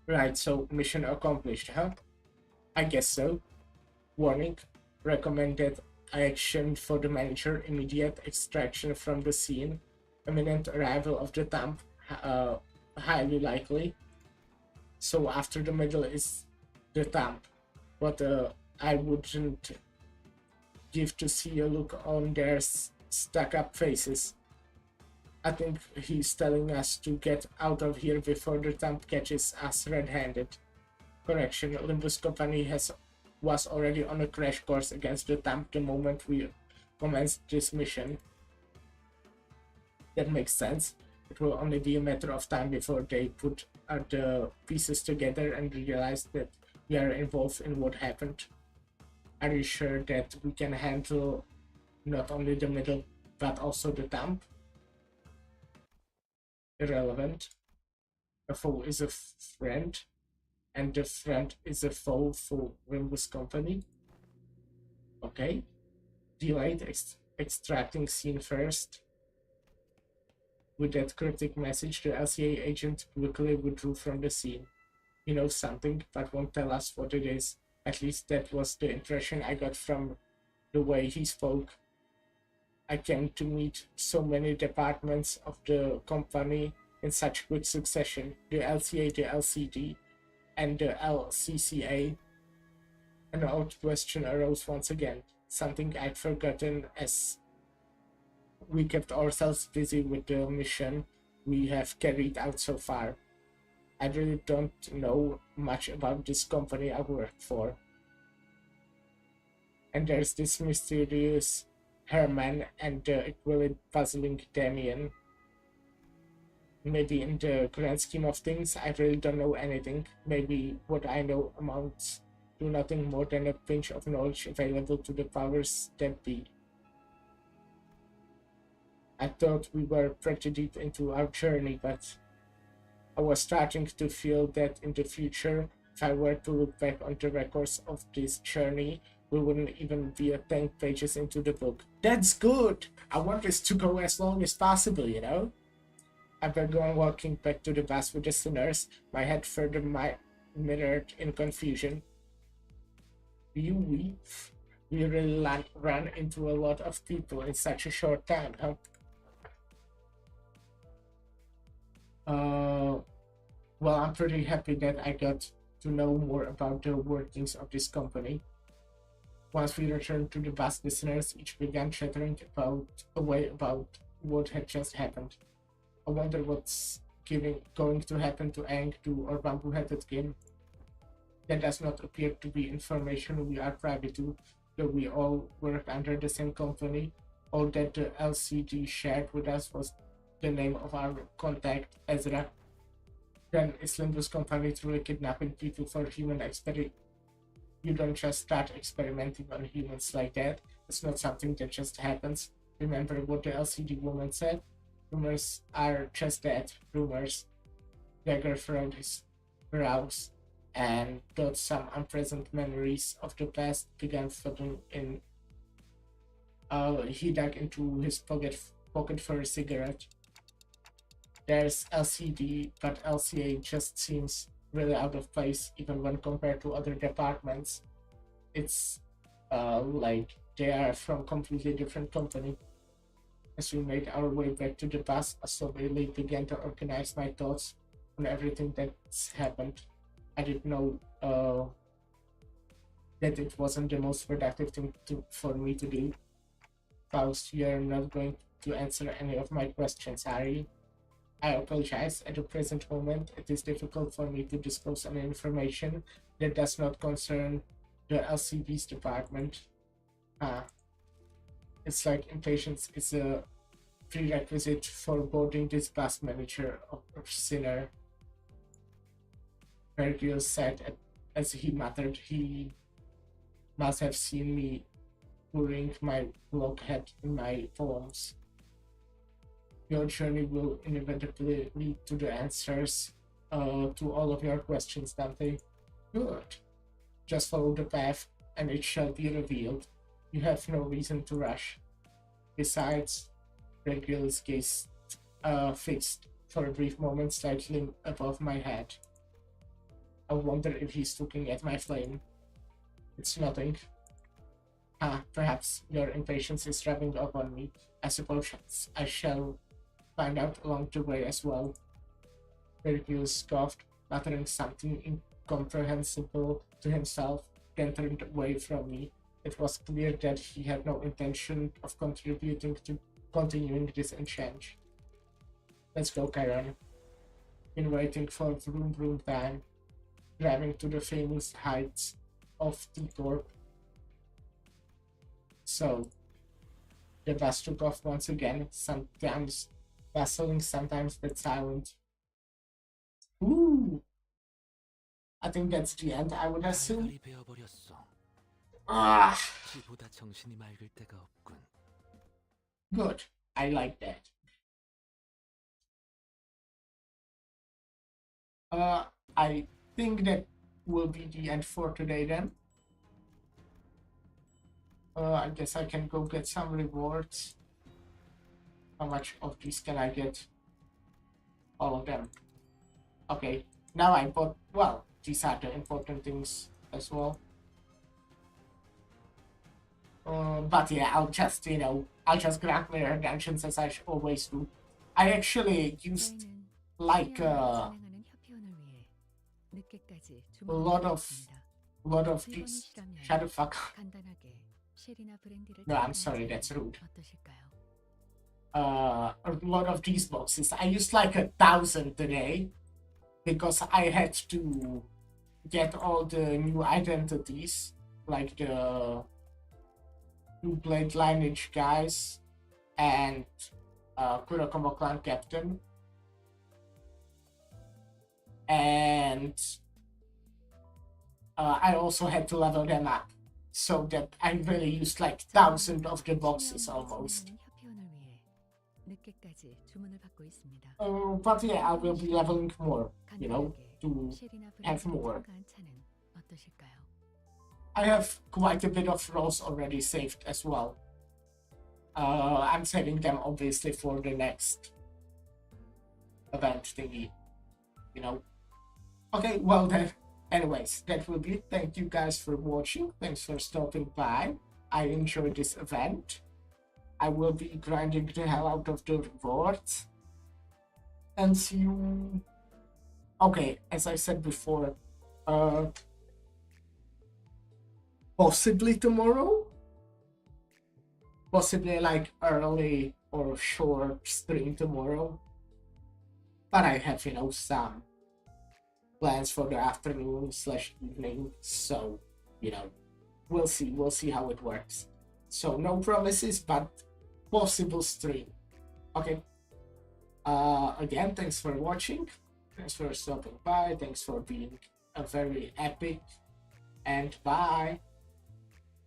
Right, so mission accomplished, huh? I guess so. Warning. Recommended action for the manager: immediate extraction from the scene. Imminent arrival of the dump, highly likely. So after the middle is the dump. But I wouldn't give to see a look on their stuck-up faces. I think he's telling us to get out of here before the dump catches us red-handed. Correction, Olympus Company was already on a crash course against the dump the moment we commenced this mission. That makes sense. It will only be a matter of time before they put the pieces together and realize that we are involved in what happened. Are you sure that we can handle not only the middle but also the dump? Irrelevant. A foe is a friend, and the friend is a foe for Olympus Company. Okay. Delayed extracting scene first. With that cryptic message, the LCA agent quickly withdrew from the scene. He knows something, but won't tell us what it is. At least that was the impression I got from the way he spoke. I came to meet so many departments of the company in such quick succession. The LCA, the LCD, and the LCCA. An old question arose once again. Something I'd forgotten as we kept ourselves busy with the mission we have carried out so far. I really don't know much about this company I work for. And there's this mysterious Herman and the equally puzzling Damien. Maybe in the grand scheme of things, I really don't know anything. Maybe what I know amounts to nothing more than a pinch of knowledge available to the powers that be. I thought we were pretty deep into our journey, but I was starting to feel that in the future, if I were to look back on the records of this journey, we wouldn't even be 10 pages into the book. That's good! I want this to go as long as possible, you know? I began walking back to the bus with the sinners, my head further mirrored in confusion. We really ran into a lot of people in such a short time, huh? Well, I'm pretty happy that I got to know more about the workings of this company. Once we returned to the bus, listeners each began chattering away about what had just happened. I wonder what's going to happen to Aang, to our bamboo-headed Kim. That does not appear to be information we are privy to, though we all work under the same company. All that the LCD shared with us was the name of our contact, Ezra. Then is Olympus Company truly kidnapping people for human experiment? You don't just start experimenting on humans like that. It's not something that just happens. Remember what the LCD woman said? Rumors are just that, rumors. Dagger furrowed his brows, and thought some unpleasant memories of the past began flooding in. He dug into his pocket for a cigarette. There's LCD, but LCA just seems really out of place, even when compared to other departments. It's like they are from completely different company. As we made our way back to the bus, I slowly began to organize my thoughts on everything that's happened. I didn't know that it wasn't the most productive thing for me to do. Faust, you're not going to answer any of my questions, are you? I apologize. At the present moment, it is difficult for me to disclose any information that does not concern the LCB's department. It's like impatience is a prerequisite for boarding this bus, manager or sinner. Vergil said as he muttered. He must have seen me pouring my blockhead in my poems. Your journey will inevitably lead to the answers to all of your questions, Dante. Good. Just follow the path, and it shall be revealed. You have no reason to rush. Besides, Regulus gaze fixed for a brief moment slightly above my head. I wonder if he's looking at my flame. It's nothing. Perhaps your impatience is rubbing off on me. I suppose I shall find out along the way as well. Regulus scoffed, muttering something incomprehensible to himself, then turned away from me. It was clear that he had no intention of contributing to continuing this exchange. Let's go, Chiron. Been waiting for vroom vroom time, driving to the famous heights of T-Corp. So, the bus took off once again, sometimes bustling, sometimes but silent. Ooh! I think that's the end, I would assume. 갈갈이 베어버렸어. Ah! 지보다 정신이 맑을 때가 없군. Good. I like that. I think that will be the end for today then. I guess I can go get some rewards. How much of these can I get? All of them. Okay. Now I bought, well, these are the important things as well. But yeah, I'll just, I'll just grant my redemptions as I always do. I actually used like a lot of these. Shut the fuck up. No, I'm sorry, that's rude. A lot of these boxes. I used like 1,000 today because I had to get all the new identities, like the two blade lineage guys and Kurokamo clan captain, and I also had to level them up, so that I really used like 1,000 of the boxes almost. But yeah, I will be leveling more, to have more. I have quite a bit of rolls already saved as well. I'm saving them obviously for the next event thingy, Okay, well then, anyways, that will be it. Thank you guys for watching. Thanks for stopping by. I enjoyed this event. I will be grinding the hell out of the rewards. And see you... Okay, as I said before, possibly tomorrow? Possibly like early or short stream tomorrow. But I have, some plans for the afternoon/evening, so, we'll see how it works. So no promises, but possible stream. Okay. Again, thanks for watching. Thanks for stopping by. Thanks for being a very epic. And bye.